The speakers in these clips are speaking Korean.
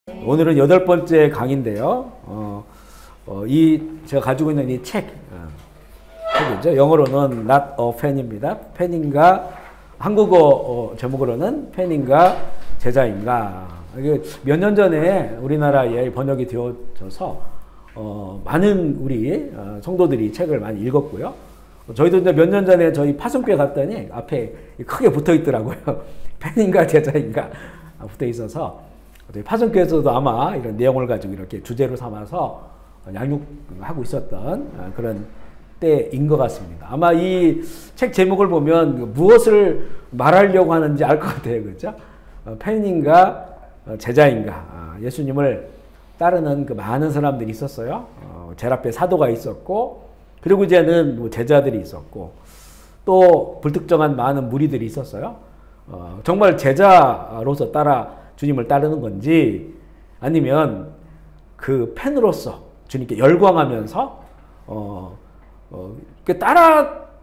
오늘은 8번째 강의인데요. 제가 가지고 있는 이 책이죠. 영어로는 Not a Fan입니다. 팬인가, 한국어 제목으로는 팬인가 제자인가. 이게 몇 년 전에 우리나라에 번역이 되어져서 많은 우리 성도들이 책을 많이 읽었고요. 저희도 이제 몇 년 전에 저희 파송교회 갔더니 앞에 크게 붙어 있더라고요. 팬인가 제자인가 붙어 있어서 저희 파송교회에서도 아마 이런 내용을 가지고 이렇게 주제로 삼아서 양육하고 있었던 그런 때인 것 같습니다. 아마 이 책 제목을 보면 무엇을 말하려고 하는지 알 것 같아요. 그렇죠? 팬인가 제자인가. 예수님을 따르는 그 많은 사람들이 있었어요. 제일 앞에 사도가 있었고, 그리고 이제는 뭐 제자들이 있었고, 또 불특정한 많은 무리들이 있었어요. 정말 제자로서 주님을 따르는 건지, 아니면 그 팬으로서 주님께 열광하면서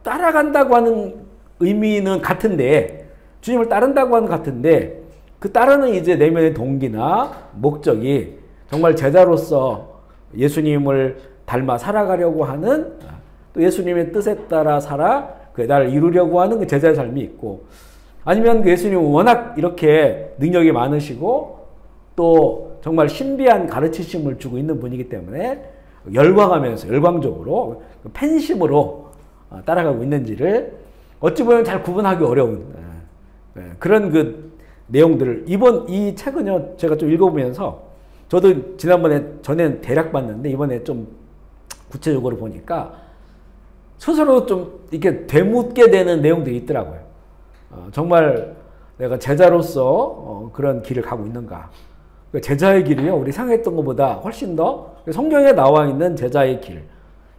따라간다고 하는 의미는 같은데, 주님을 따른다고 하는 같은데, 그 따르는 이제 내면의 동기나 목적이 정말 제자로서 예수님을 닮아 살아가려고 하는, 또 예수님의 뜻에 따라 살아 그 나를 이루려고 하는 그 제자의 삶이 있고, 아니면 그 예수님은 워낙 이렇게 능력이 많으시고 또 정말 신비한 가르치심을 주고 있는 분이기 때문에 열광하면서 열광적으로 팬심으로 따라가고 있는지를 어찌 보면 잘 구분하기 어려운 그런 그 내용들을 이 책은요, 제가 좀 읽어보면서 저도 전엔 대략 봤는데 이번에 좀 구체적으로 보니까 스스로 좀 이렇게 되묻게 되는 내용들이 있더라고요. 정말 내가 제자로서 그런 길을 가고 있는가. 제자의 길이요, 우리 생각했던 것보다 훨씬 더 성경에 나와 있는 제자의 길,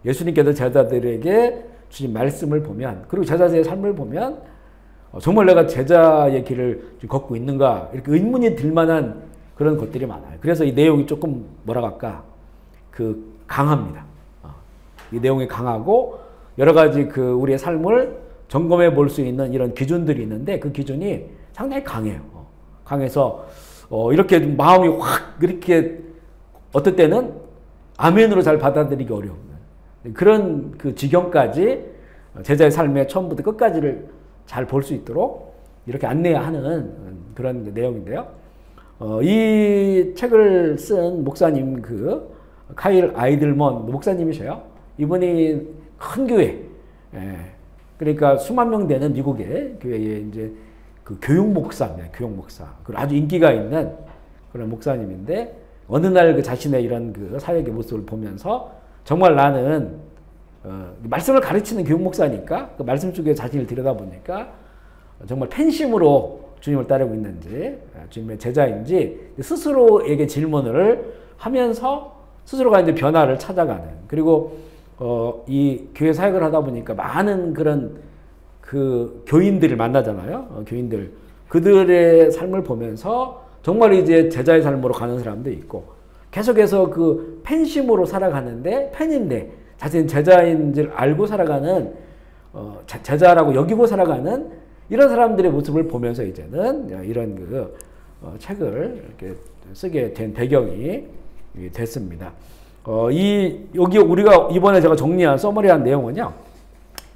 예수님께서 제자들에게 주신 말씀을 보면, 그리고 제자의 삶을 보면 정말 내가 제자의 길을 걷고 있는가, 이렇게 의문이 들 만한 그런 것들이 많아요. 그래서 이 내용이 조금 뭐라고 할까, 강합니다. 이 내용이 강하고 여러 가지 우리의 삶을 점검해 볼 수 있는 이런 기준들이 있는데, 그 기준이 상당히 강해요. 강해서 이렇게 마음이 확 이렇게 어떨 때는 아멘으로 잘 받아들이기 어려운 그런 그 지경까지 제자의 삶의 처음부터 끝까지를 잘 볼 수 있도록 이렇게 안내하는 그런 내용인데요. 이 책을 쓴 목사님, 카일 아이들먼 목사님이셔요. 이분이 큰 교회, 그러니까 수만 명 되는 미국의 교회에 이제 교육 목사입니다. 교육 목사. 그리고 아주 인기가 있는 그런 목사님인데, 어느 날 자신의 이런 사역의 모습을 보면서 정말 나는 말씀을 가르치는 교육 목사니까 그 말씀 속에 자신을 들여다보니까 정말 팬심으로 주님을 따르고 있는지, 주님의 제자인지 스스로에게 질문을 하면서 스스로가 이제 변화를 찾아가는, 그리고 이 교회 사역을 하다 보니까 많은 그런 교인들을 만나잖아요. 교인들. 그들의 삶을 보면서 정말 이제 제자의 삶으로 가는 사람도 있고, 계속해서 팬심으로 살아가는데, 팬인데 자신은 제자인 줄 알고 살아가는, 제자라고 여기고 살아가는 이런 사람들의 모습을 보면서 이제는 이런 책을 이렇게 쓰게 된 배경이 됐습니다. 여기 우리가 이번에 제가 정리한 서머리한 내용은요,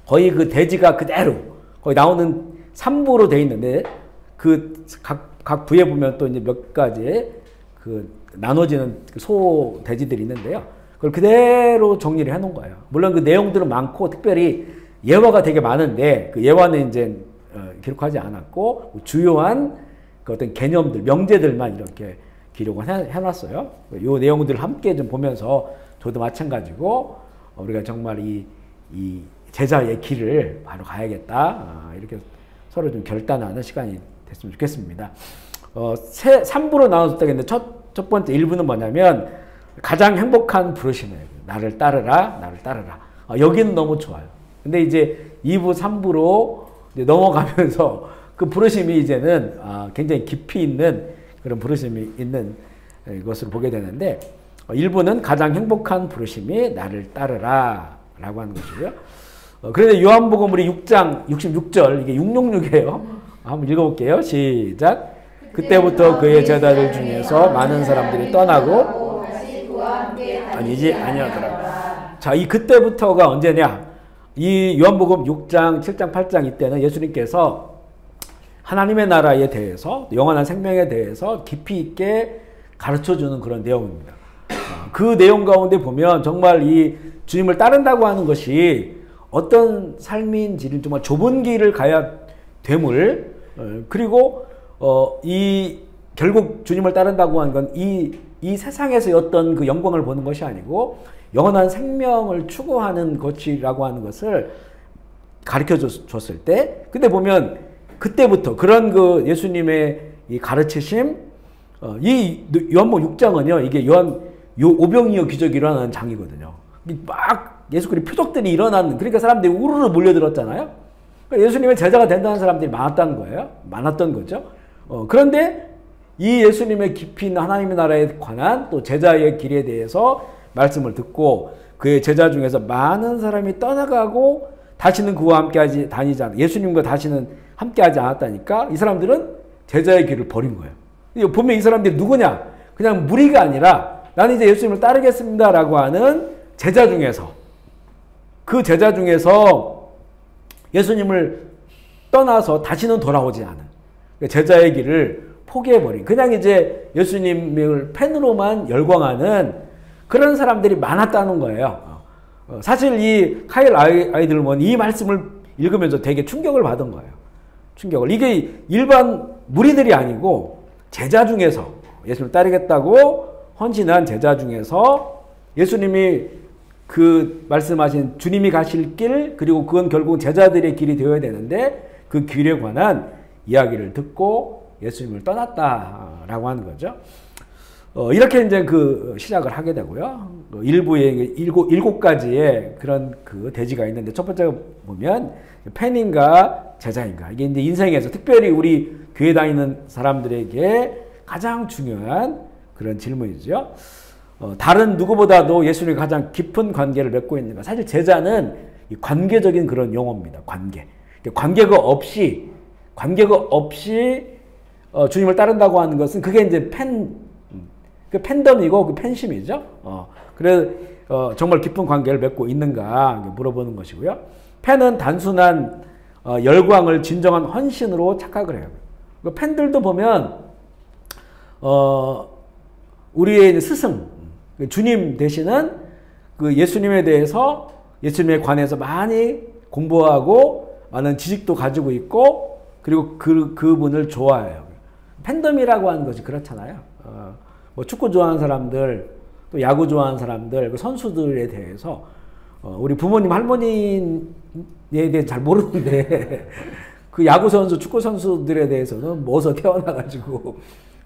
거의 대지가 그대로 거의 나오는 3부로 되어 있는데, 각 부에 보면 또 이제 몇 가지 나눠지는 소대지들이 있는데요. 그걸 그대로 정리를 해 놓은 거예요. 물론 그 내용들은 많고, 특별히 예화가 되게 많은데, 그 예화는 이제 기록하지 않았고, 주요한 어떤 개념들, 명제들만 이렇게 기록을 해놨어요. 이 내용들을 함께 좀 보면서 저도 마찬가지고 우리가 정말 이 제자의 길을 바로 가야겠다, 이렇게 서로 좀 결단하는 시간이 됐으면 좋겠습니다. 3부로 나눴다겠는데 첫 번째 1부는 뭐냐면 가장 행복한 부르심이에요. 나를 따르라, 나를 따르라. 여기는 너무 좋아요. 근데 이제 2부, 3부로 이제 넘어가면서 그 부르심이 이제는 굉장히 깊이 있는 그런 부르심이 있는 것으로 보게 되는데, 1부는 가장 행복한 부르심이 나를 따르라 라고 하는 것이고요. 그런데 요한복음 우리 6장 66절, 이게 666이에요. 한번 읽어볼게요. 시작. 그때부터 그의 제자들 중에서 많은 사람들이 떠나고 아니지 아니하더라. 자, 이 그때부터가 언제냐? 이 요한복음 6장, 7장, 8장 이때는 예수님께서 하나님의 나라에 대해서, 영원한 생명에 대해서 깊이 있게 가르쳐주는 그런 내용입니다. 그 내용 가운데 보면 정말 이 주님을 따른다고 하는 것이 어떤 삶인지를 정말 좁은 길을 가야 됨을, 그리고 이 결국 주님을 따른다고 하는 건 이 세상에서의 어떤 그 영광을 보는 것이 아니고 영원한 생명을 추구하는 것이라고 하는 것을 가르쳐 줬을 때, 근데 보면 그때부터 그런 그 예수님의 이 가르치심, 이 요한복음 6장은요, 이게 오병이어 기적이 일어나는 장이거든요. 막 예수님의 표적들이 일어나는, 그러니까 사람들이 우르르 몰려들었잖아요. 그러니까 예수님의 제자가 된다는 사람들이 많았다는 거예요. 많았던 거죠. 그런데 이 예수님의 깊이 있는 하나님의 나라에 관한 또 제자의 길에 대해서 말씀을 듣고 그의 제자 중에서 많은 사람이 떠나가고 다시는 그와 함께하지 다니지 않아, 예수님과 다시는 함께하지 않았다니까 이 사람들은 제자의 길을 버린 거예요. 보면 이 사람들이 누구냐? 그냥 무리가 아니라 나는 이제 예수님을 따르겠습니다라고 하는 제자 중에서, 그 제자 중에서 예수님을 떠나서 다시는 돌아오지 않은 제자의 길을 포기해버린, 그냥 이제 예수님을 팬으로만 열광하는 그런 사람들이 많았다는 거예요. 사실 이 카일 아이들먼 이 말씀을 읽으면서 되게 충격을 받은 거예요. 충격을. 이게 일반 무리들이 아니고 제자 중에서, 예수님을 따르겠다고 헌신한 제자 중에서 예수님이 그 말씀하신 주님이 가실 길, 그리고 그건 결국 제자들의 길이 되어야 되는데 그 길에 관한 이야기를 듣고 예수님을 떠났다라고 하는 거죠. 이렇게 이제 그 시작을 하게 되고요. 일부의 일곱 가지의 그런 그 대지가 있는데, 첫 번째가 보면 팬인가 제자인가. 이게 이제 인생에서 특별히 우리 교회 다니는 사람들에게 가장 중요한 그런 질문이죠. 다른 누구보다도 예수님과 가장 깊은 관계를 맺고 있는가. 사실 제자는 관계적인 그런 용어입니다. 관계가 없이 주님을 따른다고 하는 것은 그게 이제 그 팬덤이고 그 팬심이죠. 그래서 정말 깊은 관계를 맺고 있는가 물어보는 것이고요. 팬은 단순한 열광을 진정한 헌신으로 착각을 해요. 그 팬들도 보면 우리의 스승 주님 되시는 그 예수님에 대해서, 예수님에 관해서 많이 공부하고 많은 지식도 가지고 있고, 그리고 그분을 좋아해요. 팬덤이라고 하는 것이 그렇잖아요. 뭐 축구 좋아하는 사람들, 또 야구 좋아하는 사람들, 그 선수들에 대해서 우리 부모님 할머니에 대해 잘 모르는데 그 야구 선수, 축구 선수들에 대해서는 뭐서 태어나가지고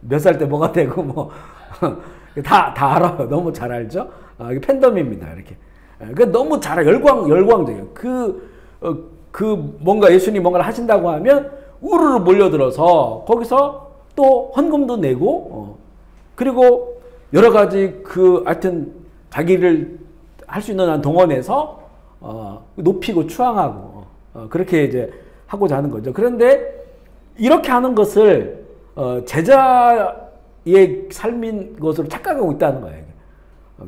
몇 살 때 뭐가 되고 뭐 다 알아요. 너무 잘 알죠. 이게 팬덤입니다. 이렇게. 그 너무 잘 알아요. 열광적이에요. 뭔가 예수님 뭔가를 하신다고 하면 우르르 몰려들어서 거기서 또 헌금도 내고, 그리고 여러 가지 하여튼 자기를 할 수 있는 한 동원해서 높이고 추앙하고 그렇게 이제 하고자 하는 거죠. 그런데 이렇게 하는 것을 제자의 삶인 것으로 착각하고 있다는 거예요.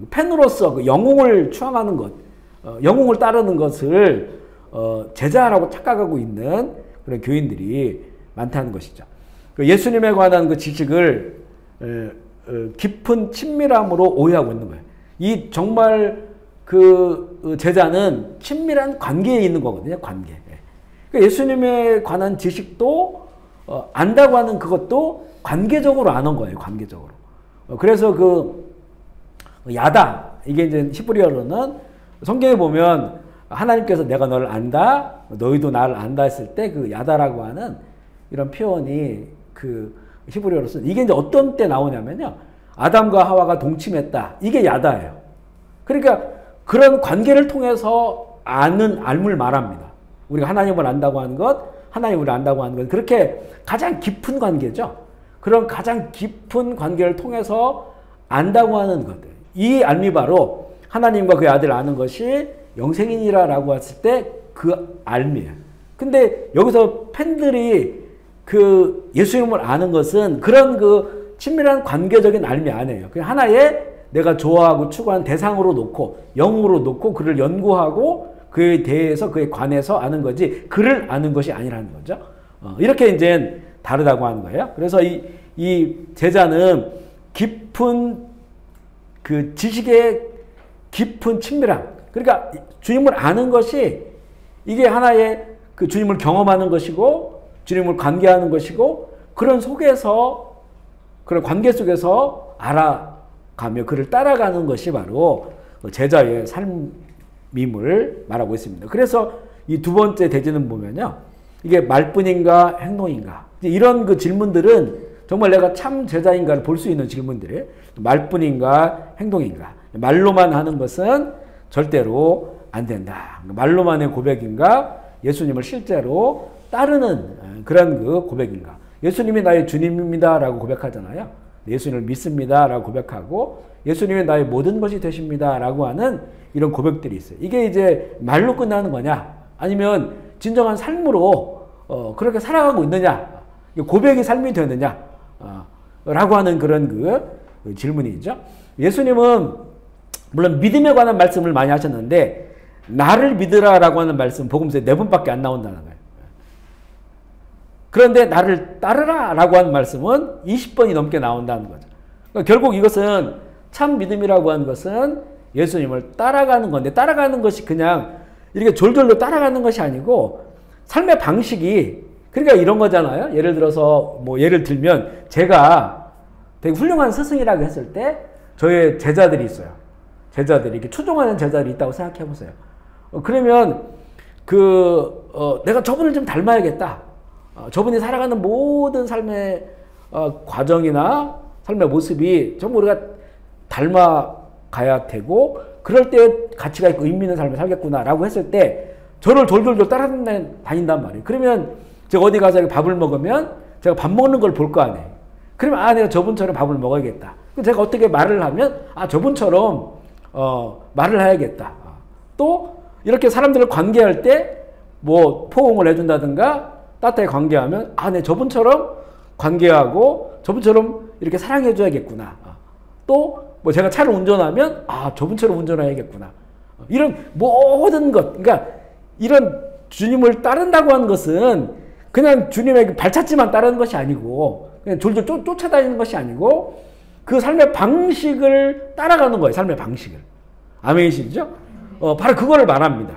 팬으로서 그 영웅을 추앙하는 것, 영웅을 따르는 것을 제자라고 착각하고 있는 그런 교인들이 많다는 것이죠. 예수님에 관한 그 지식을 깊은 친밀함으로 오해하고 있는 거예요. 이 정말 그 제자는 친밀한 관계에 있는 거거든요. 관계. 그러니까 예수님에 관한 지식도 안다고 하는 그것도 관계적으로 아는 거예요. 관계적으로. 그래서 그 야다, 이게 이제 히브리어로는 성경에 보면 하나님께서 내가 너를 안다, 너희도 나를 안다 했을 때 그 야다라고 하는 이런 표현이 그 히브리어로 쓴, 이게 이제 어떤 때 나오냐면요. 아담과 하와가 동침했다. 이게 야다예요. 그러니까 그런 관계를 통해서 알물 말합니다. 우리가 하나님을 안다고 하는 것, 하나님을 안다고 하는 것, 그렇게 가장 깊은 관계죠. 그런 가장 깊은 관계를 통해서 안다고 하는 것들. 이 알미 바로 하나님과 그의 아들을 아는 것이 영생이니라라고 했을 때 그 알미예요. 근데 여기서 팬들이 그 예수님을 아는 것은 그런 그 친밀한 관계적인 알미 아니에요. 그냥 하나의 내가 좋아하고 추구하는 대상으로 놓고 영으로 놓고 그를 연구하고 그에 대해서 그에 관해서 아는 거지 그를 아는 것이 아니라는 거죠. 이렇게 이제 다르다고 하는 거예요. 그래서 이 제자는 깊은 그 지식의 깊은 친밀함. 그러니까 주님을 아는 것이 이게 하나의 그 주님을 경험하는 것이고 주님을 관계하는 것이고 그런 속에서 그런 관계 속에서 알아가며 그를 따라가는 것이 바로 제자의 삶임을 말하고 있습니다. 그래서 이 두 번째 대지는 보면요. 이게 말뿐인가 행동인가 이런 그 질문들은 정말 내가 참 제자인가를 볼 수 있는 질문들이에요. 말뿐인가 행동인가. 말로만 하는 것은 절대로 안 된다. 말로만의 고백인가 예수님을 실제로 따르는 그런 그 고백인가. 예수님이 나의 주님입니다 라고 고백하잖아요. 예수님을 믿습니다 라고 고백하고 예수님이 나의 모든 것이 되십니다 라고 하는 이런 고백들이 있어요. 이게 이제 말로 끝나는 거냐 아니면 진정한 삶으로 그렇게 살아가고 있느냐 고백이 삶이 되느냐 라고 하는 그런 그 질문이죠. 예수님은 물론 믿음에 관한 말씀을 많이 하셨는데 나를 믿으라 라고 하는 말씀 복음서에 4번밖에 안 나온다는 거예요. 그런데 나를 따르라 라고 하는 말씀은 20번이 넘게 나온다는 거죠. 그러니까 결국 이것은 참 믿음이라고 하는 것은 예수님을 따라가는 건데 따라가는 것이 그냥 이렇게 졸졸로 따라가는 것이 아니고 삶의 방식이 그러니까 이런 거잖아요. 예를 들어서 뭐 예를 들면 제가 되게 훌륭한 스승이라고 했을 때 저의 제자들이 있어요. 제자들이 이렇게 추종하는 제자들이 있다고 생각해 보세요. 그러면 내가 저분을 좀 닮아야겠다. 저분이 살아가는 모든 삶의 과정이나 삶의 모습이 전부 우리가 닮아가야 되고 그럴 때 가치가 있고 의미 있는 삶을 살겠구나라고 했을 때 저를 돌돌돌 따라다닌단 말이에요. 그러면 제가 어디 가서 밥을 먹으면 제가 밥 먹는 걸 볼 거 아니에요. 그러면 내가 저분처럼 밥을 먹어야겠다. 제가 어떻게 말을 하면 저분처럼 말을 해야겠다. 또 이렇게 사람들을 관계할 때 뭐 포옹을 해준다든가 따뜻하게 관계하면 네 저분처럼 관계하고 저분처럼 이렇게 사랑해줘야겠구나. 또 뭐 제가 차를 운전하면 저분처럼 운전해야겠구나. 이런 모든 것 그러니까 이런 주님을 따른다고 하는 것은 그냥 주님의 발차지만 따르는 것이 아니고 그냥 졸졸 쫓아다니는 것이 아니고 그 삶의 방식을 따라가는 거예요. 삶의 방식을. 아멘이시죠? 바로 그거를 말합니다.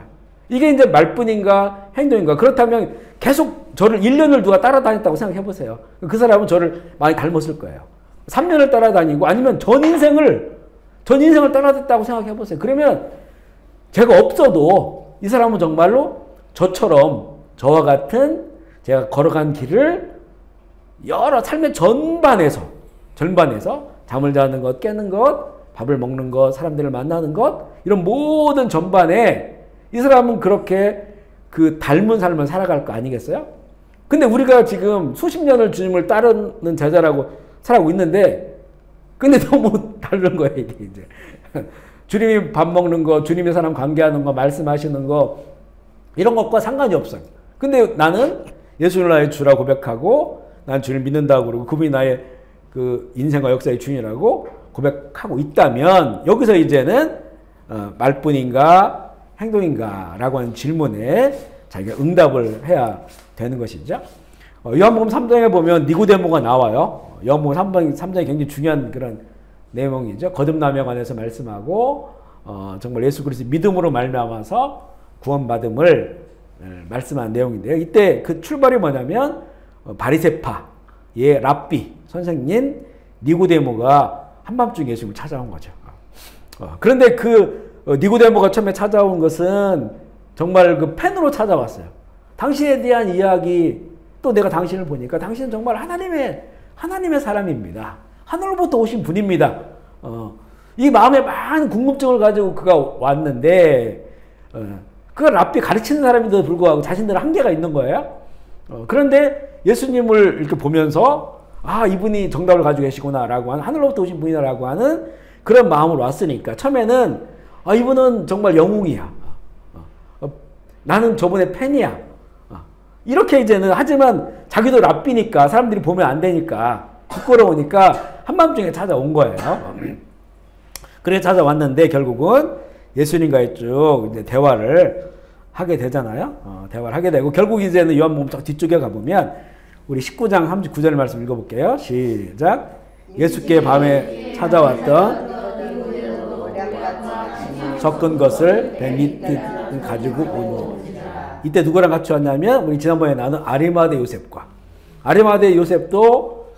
이게 이제 말뿐인가 행동인가. 그렇다면 계속 저를 1년을 누가 따라다녔다고 생각해 보세요. 그 사람은 저를 많이 닮았을 거예요. 3년을 따라다니고 아니면 전 인생을 따라다녔다고 생각해 보세요. 그러면 제가 없어도 이 사람은 정말로 저처럼 저와 같은 제가 걸어간 길을 여러 삶의 전반에서 잠을 자는 것, 깨는 것, 밥을 먹는 것, 사람들을 만나는 것 이런 모든 전반에 이 사람은 그렇게 그 닮은 삶을 살아갈 거 아니겠어요? 근데 우리가 지금 수십 년을 주님을 따르는 제자라고 살아가고 있는데 근데 너무 다른 거예요 이게 이제. 주님이 밥 먹는 거, 주님의 사람 관계하는 거, 말씀하시는 거 이런 것과 상관이 없어요. 근데 나는 예수를 나의 주라 고백하고 난 주를 믿는다고 그러고 그분이 나의 그 인생과 역사의 주인이라고 고백하고 있다면 여기서 이제는 말뿐인가 행동인가 라고 하는 질문에 자기가 응답을 해야 되는 것이죠. 요한복음 3장에 보면 니고데모가 나와요. 요한복음 3장이 굉장히 중요한 그런 내용이죠. 거듭남에 관해서 말씀하고 정말 예수 그리스도 믿음으로 말미암아서 구원받음을 말씀한 내용인데요. 이때 그 출발이 뭐냐면 바리새파의 랍비 선생님 니고데모가 한밤중에 예수님을 찾아온 거죠. 그런데 그 니고데모가 처음에 찾아온 것은 정말 그 팬으로 찾아왔어요. 당신에 대한 이야기 또 내가 당신을 보니까 당신은 정말 하나님의 사람입니다. 하늘로부터 오신 분입니다. 이 마음에 많은 궁금증을 가지고 그가 왔는데 그가 랍비 가르치는 사람인데도 불구하고 자신들은 한계가 있는 거예요. 그런데 예수님을 이렇게 보면서 이분이 정답을 가지고 계시구나 라고 하는 하늘로부터 오신 분이라고 하는 그런 마음으로 왔으니까 처음에는 이분은 정말 영웅이야. 나는 저분의 팬이야. 이렇게 이제는 하지만 자기도 랍비니까 사람들이 보면 안 되니까 부끄러우니까 한밤중에 찾아온 거예요. 그래 찾아왔는데 결국은 예수님과의 쭉 이제 대화를 하게 되잖아요. 대화를 하게 되고 결국 이제는 요한복음 뒤쪽에 가보면 우리 19장 39절 말씀 읽어볼게요. 시작. 예수께 밤에 찾아왔던 섞은 것을 100리터 가지고 오니. 이때 누구랑 같이 왔냐면 우리 지난번에 나눈 아리마대 요셉과. 아리마대 요셉도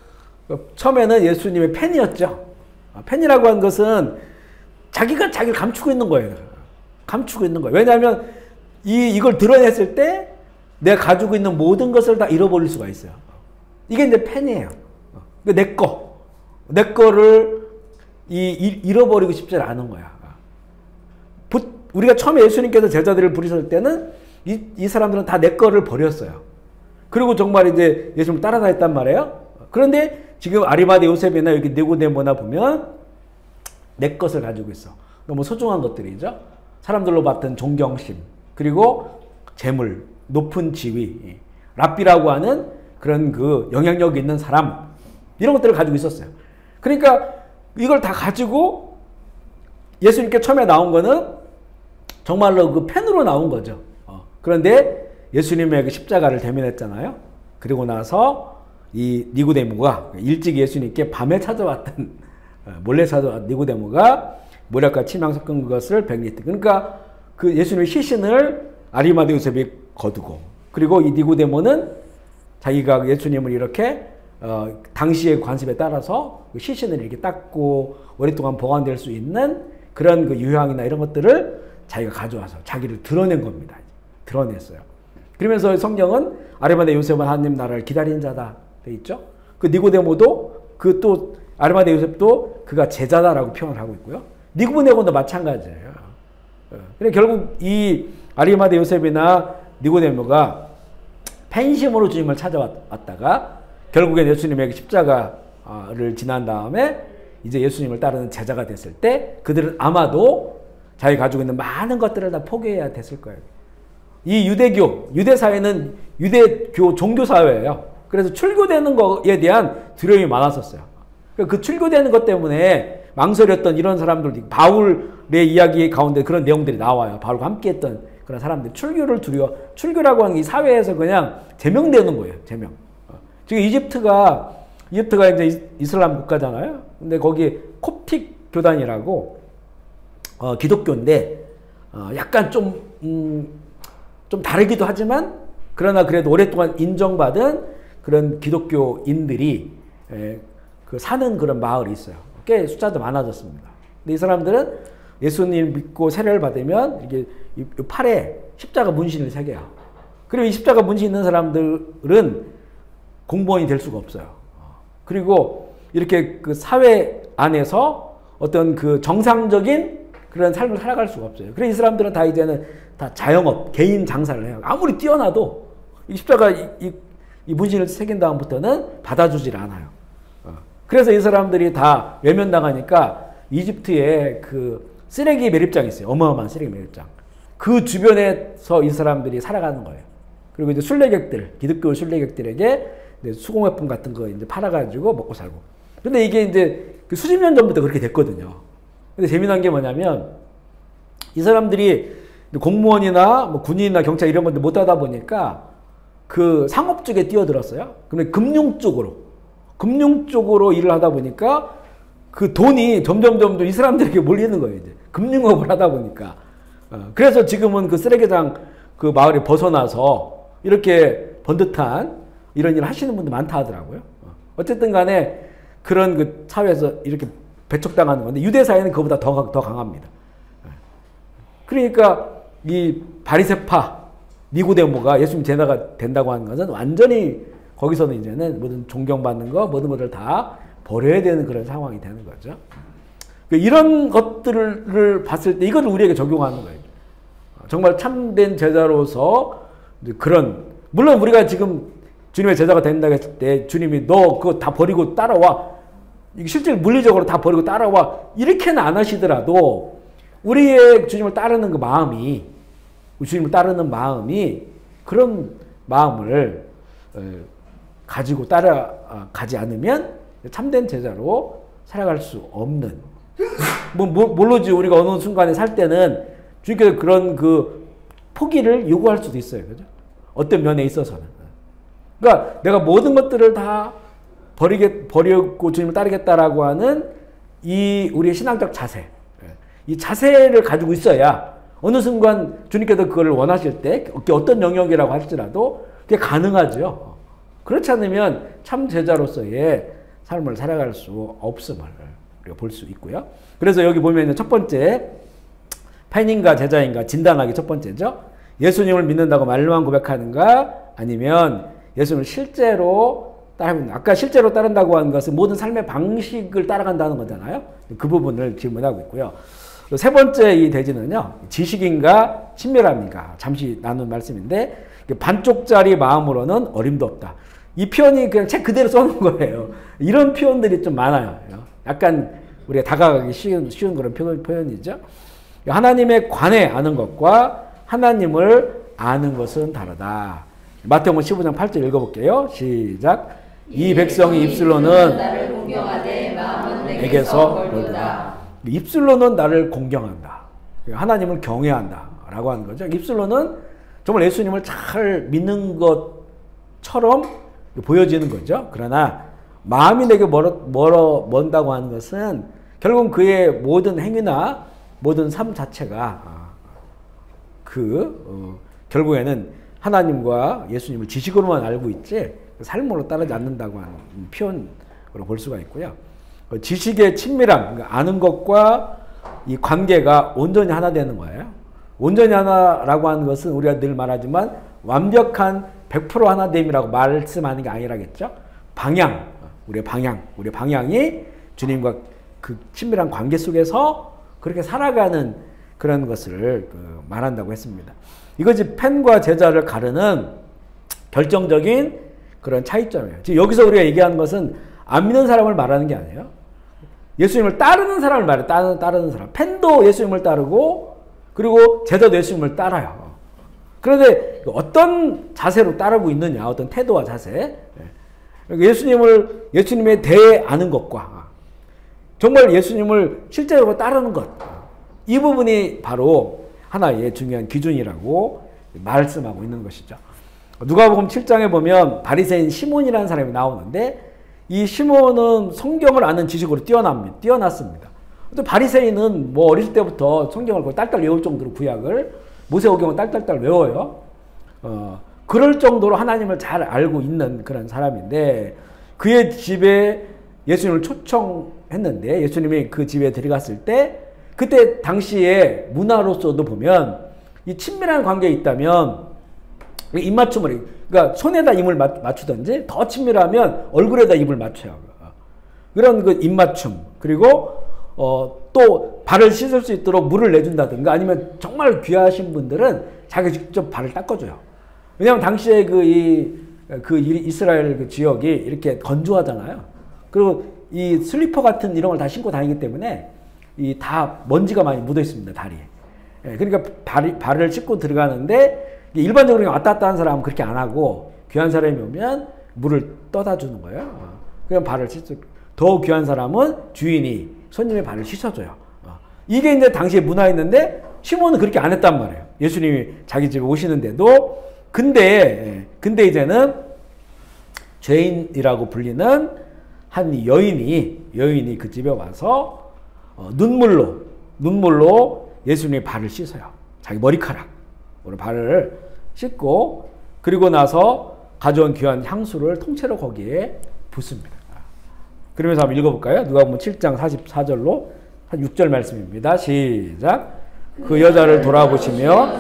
처음에는 예수님의 팬이었죠. 팬이라고 한 것은 자기가 자기를 감추고 있는 거예요. 감추고 있는 거예요. 왜냐하면 이걸 드러냈을 때 내가 가지고 있는 모든 것을 다 잃어버릴 수가 있어요. 이게 이제 팬이에요. 내 거를 잃어버리고 싶지 않은 거야. 우리가 처음에 예수님께서 제자들을 부르실 때는 이 사람들은 다 내 거를 버렸어요. 그리고 정말 이제 예수님을 따라다녔단 말이에요. 그런데 지금 아리마대 요셉이나 여기 니고데모나 보면 내 것을 가지고 있어. 너무 소중한 것들이죠. 사람들로 받던 존경심, 그리고 재물, 높은 지위, 랍비라고 하는 그런 그 영향력 있는 사람, 이런 것들을 가지고 있었어요. 그러니까 이걸 다 가지고 예수님께 처음에 나온 거는 정말로 그 펜으로 나온 거죠. 그런데 예수님의 그 십자가를 대면했잖아요. 그리고 나서 이 니고데모가 일찍 예수님께 밤에 찾아왔던 몰래 찾아왔던 니고데모가 모략과 침향 섞은 것을 100리터. 그러니까 그 예수님의 시신을 아리마대 요셉이 거두고, 그리고 이 니고데모는 자기가 예수님을 이렇게 당시의 관습에 따라서 그 시신을 이렇게 닦고 오랫동안 보관될 수 있는 그런 그 유향이나 이런 것들을 자기가 가져와서 자기를 드러낸 겁니다. 드러냈어요. 그러면서 성경은 아리마대 요셉은 하나님 나라를 기다리는 자다 돼 있죠. 그 니고데모도 그 또 아리마대 요셉도 그가 제자다라고 표현을 하고 있고요. 니고데모도 마찬가지예요. 그래 결국 이 아리마대 요셉이나 니고데모가 팬심으로 주님을 찾아왔다가 결국엔 예수님의 십자가를 지난 다음에 이제 예수님을 따르는 제자가 됐을 때 그들은 아마도 자기 가지고 있는 많은 것들을 다 포기해야 됐을 거예요. 이 유대 사회는 유대교 종교 사회예요. 그래서 출교되는 것에 대한 두려움이 많았었어요. 그 출교되는 것 때문에 망설였던 이런 사람들, 바울의 이야기 가운데 그런 내용들이 나와요. 바울과 함께했던 그런 사람들, 출교라고 하는 이 사회에서 그냥 제명되는 거예요. 제명. 지금 이집트가 이제 이슬람 국가잖아요. 근데 거기 콥틱 교단이라고 기독교인데 약간 좀 다르기도 하지만 그러나 그래도 오랫동안 인정받은 그런 기독교인들이 그 사는 그런 마을이 있어요. 꽤 숫자도 많아졌습니다. 근데 이 사람들은 예수님 믿고 세례를 받으면 이게 팔에 십자가 문신을 새겨요. 그리고 이 십자가 문신 있는 사람들은 공무원이 될 수가 없어요. 그리고 이렇게 그 사회 안에서 어떤 그 정상적인 그런 삶을 살아갈 수가 없어요. 그래서 이 사람들은 다 이제는 다 자영업, 개인 장사를 해요. 아무리 뛰어나도 이 십자가 이 문신을 새긴 다음부터는 받아주질 않아요. 그래서 이 사람들이 다 외면당하니까 이집트에 그 쓰레기 매립장이 있어요. 어마어마한 쓰레기 매립장. 그 주변에서 이 사람들이 살아가는 거예요. 그리고 이제 순례객들, 기독교 순례객들에게 수공예품 같은 거 이제 팔아가지고 먹고 살고. 근데 이게 이제 그 수십 년 전부터 그렇게 됐거든요. 근데 재미난 게 뭐냐면 이 사람들이 공무원이나 뭐 군인이나 경찰 이런 것들 못 하다 보니까 그 상업 쪽에 뛰어들었어요. 그러면 금융 쪽으로 일을 하다 보니까 그 돈이 점점 이 사람들에게 몰리는 거예요. 이제 금융업을 하다 보니까. 그래서 지금은 그 쓰레기장 그 마을에 벗어나서 이렇게 번듯한 이런 일을 하시는 분들 많다 하더라고요. 어쨌든 간에 그런 그 사회에서 이렇게 배척당하는 건데 유대 사회는 그보다 더 강합니다. 그러니까 이 바리새파 니고데모가 예수님 제자가 된다고 하는 것은 완전히 거기서는 이제는 모든 존경받는 거 모든 것을 다 버려야 되는 그런 상황이 되는 거죠. 이런 것들을 봤을 때 이것을 우리에게 적용하는 거예요. 정말 참된 제자로서 그런 물론 우리가 지금 주님의 제자가 된다고 했을 때 주님이 너 그거 다 버리고 따라와 실제 물리적으로 다 버리고 따라와 이렇게는 안 하시더라도 우리의 주님을 따르는 그 마음이 주님을 따르는 마음이 그런 마음을 가지고 따라가지 않으면 참된 제자로 살아갈 수 없는. 모르지. 우리가 어느 순간에 살 때는 주님께서 그런 그 포기를 요구할 수도 있어요. 그죠? 어떤 면에 있어서는. 그러니까 내가 모든 것들을 다 버리고 주님을 따르겠다라고 하는 이 우리의 신앙적 자세. 이 자세를 가지고 있어야 어느 순간 주님께서 그걸 원하실 때 어떤 영역이라고 할지라도 그게 가능하죠. 그렇지 않으면 참 제자로서의 삶을 살아갈 수 없음을 우리가 볼 수 있고요. 그래서 여기 보면 첫 번째 팬인가 제자인가 진단하기 첫 번째죠. 예수님을 믿는다고 말로만 고백하는가 아니면 예수님을 실제로 따르는. 아까 실제로 따른다고 하는 것은 모든 삶의 방식을 따라간다는 거잖아요. 그 부분을 질문하고 있고요. 세 번째 이 대지는요. 지식인가 친밀함인가 잠시 나눈 말씀인데 반쪽짜리 마음으로는 어림도 없다. 이 표현이 그냥 책 그대로 써놓은 거예요. 이런 표현들이 좀 많아요. 약간 우리가 다가가기 쉬운 그런 표현이죠. 하나님에 관해 아는 것과 하나님을 아는 것은 다르다. 마태복음 15장 8절 읽어볼게요. 시작. 이 백성이 입술로는 나를 공경하되 마음은 내게서 멀도다. 입술로는 나를 공경한다. 하나님을 경외한다. 라고 하는 거죠. 입술로는 정말 예수님을 잘 믿는 것처럼 보여지는 거죠. 그러나 마음이 내게 먼다고 하는 것은 결국 그의 모든 행위나 모든 삶 자체가 결국에는 하나님과 예수님을 지식으로만 알고 있지 삶으로 따르지 않는다고 하는 표현으로 볼 수가 있고요. 지식의 친밀함, 그러니까 아는 것과 이 관계가 온전히 하나 되는 거예요. 온전히 하나라고 하는 것은 우리가 늘 말하지만 완벽한 100% 하나됨이라고 말씀하는 게 아니라겠죠. 우리의 방향이 주님과 그 친밀한 관계 속에서 그렇게 살아가는 그런 것을 말한다고 했습니다. 이것이 팬과 제자를 가르는 결정적인 그런 차이점이에요. 지금 여기서 우리가 얘기하는 것은 안 믿는 사람을 말하는 게 아니에요. 예수님을 따르는 사람을 말해요. 따르는 사람. 팬도 예수님을 따르고 그리고 제자도 예수님을 따라요. 그런데 어떤 자세로 따르고 있느냐, 어떤 태도와 자세. 예수님에 대해 아는 것과 정말 예수님을 실제로 따르는 것. 이 부분이 바로 하나의 중요한 기준이라고 말씀하고 있는 것이죠. 누가복음 7장에 보면 바리새인 시몬이라는 사람이 나오는데 이 시몬은 성경을 아는 지식으로 뛰어났습니다. 또 바리새인은 뭐 어릴 때부터 성경을 딸딸 외울 정도로 구약을 모세오경을 딸딸 외워요. 그럴 정도로 하나님을 잘 알고 있는 그런 사람인데 그의 집에 예수님을 초청했는데 예수님이 그 집에 들어갔을 때 그때 당시에 문화로서도 보면 이 친밀한 관계에 있다면 입맞춤을 그러니까 손에다 입을 맞추든지 더 친밀하면 얼굴에다 입을 맞춰요. 그런 그 입맞춤 그리고 또 발을 씻을 수 있도록 물을 내준다든가 아니면 정말 귀하신 분들은 자기 직접 발을 닦아줘요. 왜냐하면 당시에 그 이스라엘 그 지역이 이렇게 건조하잖아요. 그리고 이 슬리퍼 같은 이런 걸 다 신고 다니기 때문에 이 다 먼지가 많이 묻어 있습니다, 다리에. 그러니까 발을 씻고 들어가는데 일반적으로 왔다 갔다 하는 사람은 그렇게 안 하고 귀한 사람이 오면 물을 떠다 주는 거예요. 그냥 발을 씻고 더 귀한 사람은 주인이 손님의 발을 씻어줘요. 이게 이제 당시에 문화였는데 시몬은 그렇게 안 했단 말이에요. 예수님이 자기 집에 오시는데도 근데 이제는 죄인이라고 불리는 한 여인이 그 집에 와서 눈물로 예수님의 발을 씻어요. 자기 머리카락으로 발을 씻고 그리고 나서 가져온 귀한 향수를 통째로 거기에 붓습니다. 그러면서 한번 읽어볼까요? 누가복음 7장 44절로 한 6절 말씀입니다. 시작. 그 여자를 돌아보시며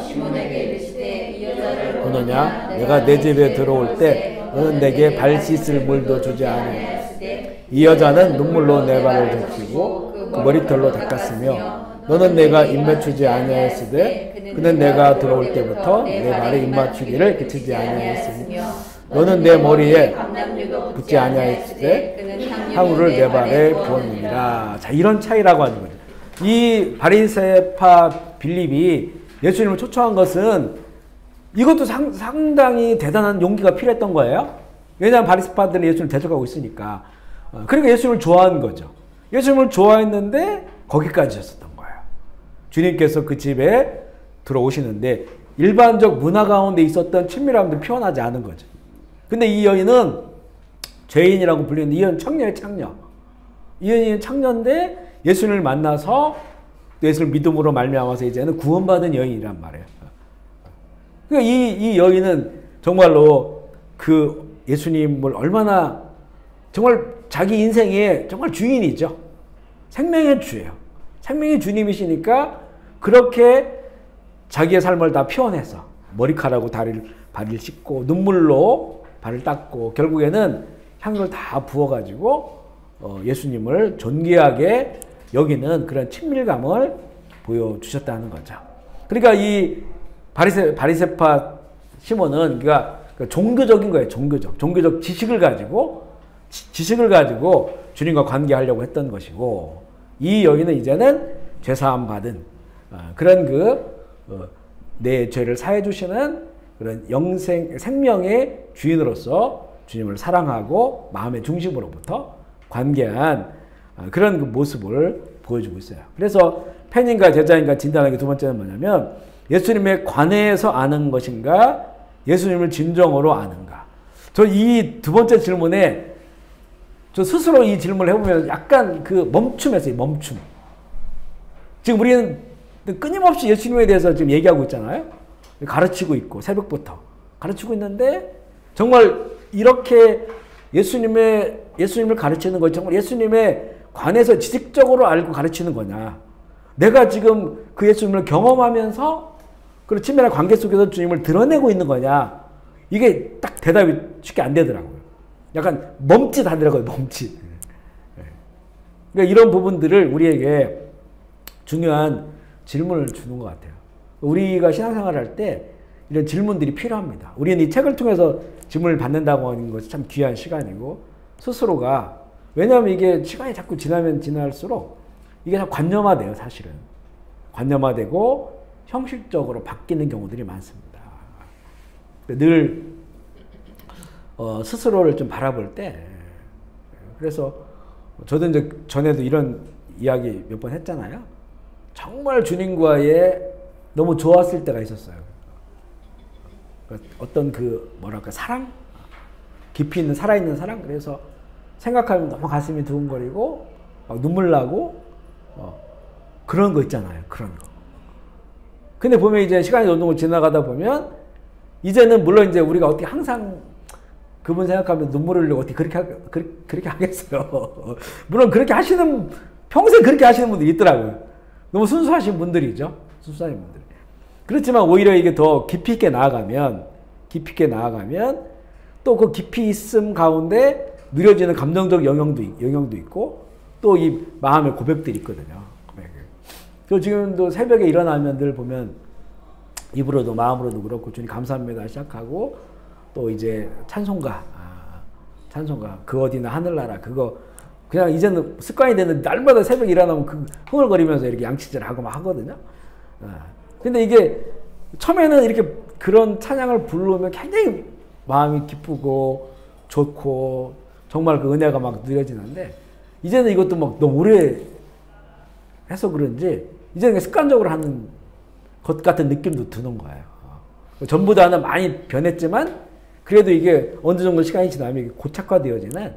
보느냐 내가 내 집에 들어올 때 너는 내게 발 씻을 물도 주지 아니하였으되 이 여자는 눈물로 내 발을 적시고 그 머리털로 닦았으며 너는 내가 입맞추지 아니하였으되 그는 내가 들어올 때부터 내 발에 입맞추기를 그치지 아니하였으며 너는 내 머리에 붓지 아니하였으되 향유를 내 발에 부었느니라. 자, 이런 차이라고 하는 거죠. 이 바리새파 빌립이 예수님을 초청한 것은 이것도 상당히 대단한 용기가 필요했던 거예요. 왜냐하면 바리새파들은 예수님을 대적하고 있으니까. 그러니까 예수님을 좋아한 거죠. 예수님을 좋아했는데 거기까지 였었던 거예요. 주님께서 그 집에 들어오시는데 일반적 문화 가운데 있었던 친밀함도 표현하지 않은 거죠. 근데 이 여인은 죄인이라고 불리는 이 여인 창녀예요, 창녀. 이 여인은 창녀인데 예수님을 만나서 예수를 믿음으로 말미암아서 이제는 구원받은 여인이란 말이에요. 그러니까 이 여인은 정말로 그 예수님을 얼마나 정말 자기 인생의 정말 주인이죠. 생명의 주예요. 생명의 주님이시니까 그렇게 자기의 삶을 다 표현해서 머리카락으로 발을 씻고 눈물로 발을 닦고 결국에는 향유를 다 부어가지고 예수님을 존귀하게 여기는 그런 친밀감을 보여주셨다는 거죠. 그러니까 이 바리새파 시몬은 그러니까 종교적인 거예요. 종교적 지식을 가지고 주님과 관계하려고 했던 것이고 이 여인은 이제는 죄사함 받은 그런 내 죄를 사해 주시는 그런 생명의 주인으로서 주님을 사랑하고 마음의 중심으로부터 관계한 그런 그 모습을 보여주고 있어요. 그래서 팬인가 제자인가 진단하기 두 번째는 뭐냐면 예수님에 관해서 아는 것인가 예수님을 진정으로 아는가. 저 이 두 번째 질문에 저 스스로 이 질문을 해보면 약간 그 멈춤했어요. 멈춤. 지금 우리는 끊임없이 예수님에 대해서 지금 얘기하고 있잖아요. 가르치고 있고 새벽부터 가르치고 있는데 정말 이렇게 예수님을 가르치는 거 정말 예수님에 관해서 지식적으로 알고 가르치는 거냐. 내가 지금 그 예수님을 경험하면서 그 친밀한 관계 속에서 주님을 드러내고 있는 거냐. 이게 딱 대답이 쉽게 안 되더라고요. 약간 멈칫하더라고요. 멈칫. 그러니까 이런 부분들을 우리에게 중요한 질문을 주는 것 같아요. 우리가 신앙생활을 할 때 이런 질문들이 필요합니다. 우리는 이 책을 통해서 질문을 받는다고 하는 것이 참 귀한 시간이고 스스로가 왜냐하면 이게 시간이 자꾸 지나면 지날수록 이게 다 관념화돼요. 사실은. 관념화되고 형식적으로 바뀌는 경우들이 많습니다. 늘 스스로를 좀 바라볼 때 그래서 저도 이제 전에도 이런 이야기 몇 번 했잖아요. 정말 주님과의 너무 좋았을 때가 있었어요. 어떤 뭐랄까 사랑? 깊이 있는 살아있는 사랑? 그래서 생각하면 너무 가슴이 두근거리고 막 눈물 나고 그런 거 있잖아요. 그런 거. 근데 보면 이제 시간이 어느 정도 지나가다 보면 이제는 물론 이제 우리가 어떻게 항상 그분 생각하면 눈물 흘리고 어떻게 그렇게 하겠어요. 물론 그렇게 평생 그렇게 하시는 분들이 있더라고요. 너무 순수하신 분들이죠. 순수하신 분들. 그렇지만 오히려 이게 더 깊이 있게 나아가면 또 그 깊이 있음 가운데 누려지는 감정적 영향도 있고 또 이 마음의 고백들이 있거든요. 저 지금도 새벽에 일어나면 늘 보면 입으로도 마음으로도 그렇고 주님 감사합니다 시작하고 또 이제 찬송가 그 어디나 하늘나라 그거 그냥 이제는 습관이 되는 날마다 새벽에 일어나면 그 흥얼거리면서 이렇게 양치질하고 막 하거든요. 근데 이게 처음에는 이렇게 그런 찬양을 부르면 굉장히 마음이 기쁘고 좋고 정말 그 은혜가 막 누려지는데 이제는 이것도 막 너무 오래 해서 그런지 이제는 습관적으로 하는 것 같은 느낌도 드는 거예요. 전보다는 많이 변했지만 그래도 이게 어느 정도 시간이 지나면 고착화되어지는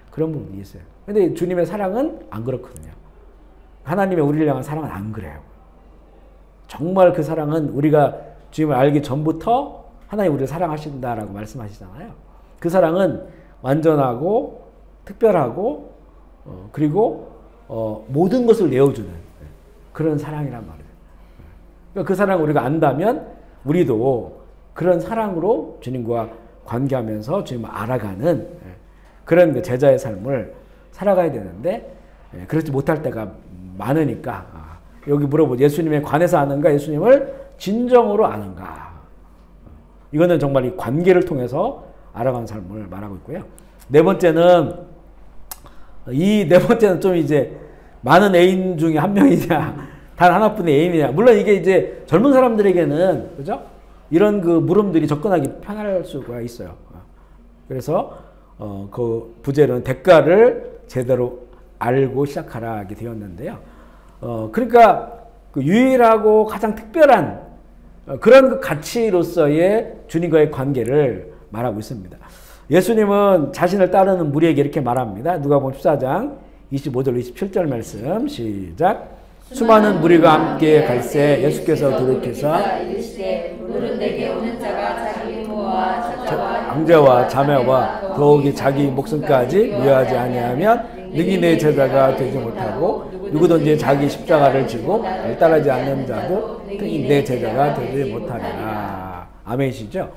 그런 부분이 있어요. 근데 주님의 사랑은 안 그렇거든요. 하나님의 우리를 향한 사랑은 안 그래요. 정말 그 사랑은 우리가 주님을 알기 전부터 하나님 우리를 사랑하신다라고 말씀하시잖아요. 그 사랑은 완전하고 특별하고 그리고 모든 것을 내어주는 그런 사랑이란 말이에요. 그러니까 그 사랑을 우리가 안다면 우리도 그런 사랑으로 주님과 관계하면서 주님을 알아가는 그런 제자의 삶을 살아가야 되는데 그렇지 못할 때가 많으니까 여기 물어보죠. 예수님에 관해서 아는가? 예수님을 진정으로 아는가? 이거는 정말 이 관계를 통해서 알아가는 삶을 말하고 있고요. 네 번째는 좀 이제 많은 애인 중에 한 명이냐 단 하나뿐의 애인이냐. 물론 이게 이제 젊은 사람들에게는 그죠? 이런 그 물음들이 접근하기 편할 수가 있어요. 그래서 그 부제는 대가를 제대로 알고 시작하라 하게 되었는데요. 그러니까 그 유일하고 가장 특별한 그런 그 가치로서의 주님과의 관계를 말하고 있습니다. 예수님은 자신을 따르는 무리에게 이렇게 말합니다. 누가복음 14장 25절 27절 말씀 시작. 수많은 무리가 함께 갈새 예수께서 돌이키사 이르시되 물은 내게 오는 자가 자기 부모와 처자와 형제와 자매와 더욱이 자기 목숨까지 미워하지 아니하면 능히 내 제자가 되지 못하고 누구든지 자기 십자가를 지고 나를 따르지 않는 자도 능히 내 제자가 되지 못하리라. 아멘이시죠?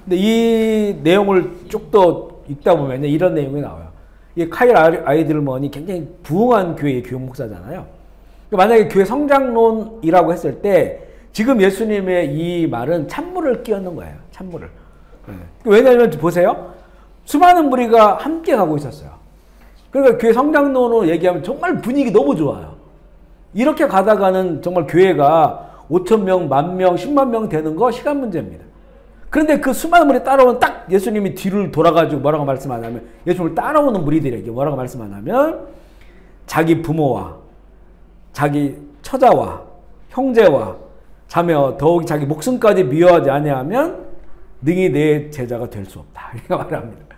근데 이 내용을 쭉 더 읽다 보면 이런 내용이 나와요. 이 카일 아이들먼이 굉장히 부흥한 교회의 교육 목사잖아요. 만약에 교회 성장론이라고 했을 때 지금 예수님의 이 말은 찬물을 끼얹는 거예요. 찬물을. 왜냐하면 보세요. 수많은 무리가 함께 가고 있었어요. 그러니까 교회 성장론으로 얘기하면 정말 분위기 너무 좋아요. 이렇게 가다가는 정말 교회가 5,000명, 10,000명, 10만 명 되는 거 시간 문제입니다. 그런데 그 수많은 무리 따라오는 딱 예수님이 뒤를 돌아가지고 뭐라고 말씀하냐면 예수님을 따라오는 무리들에게 뭐라고 말씀하냐면 자기 부모와 자기 처자와 형제와 자매와 더욱이 자기 목숨까지 미워하지 아니하면 능히 내 제자가 될 수 없다. 이렇게 말합니다.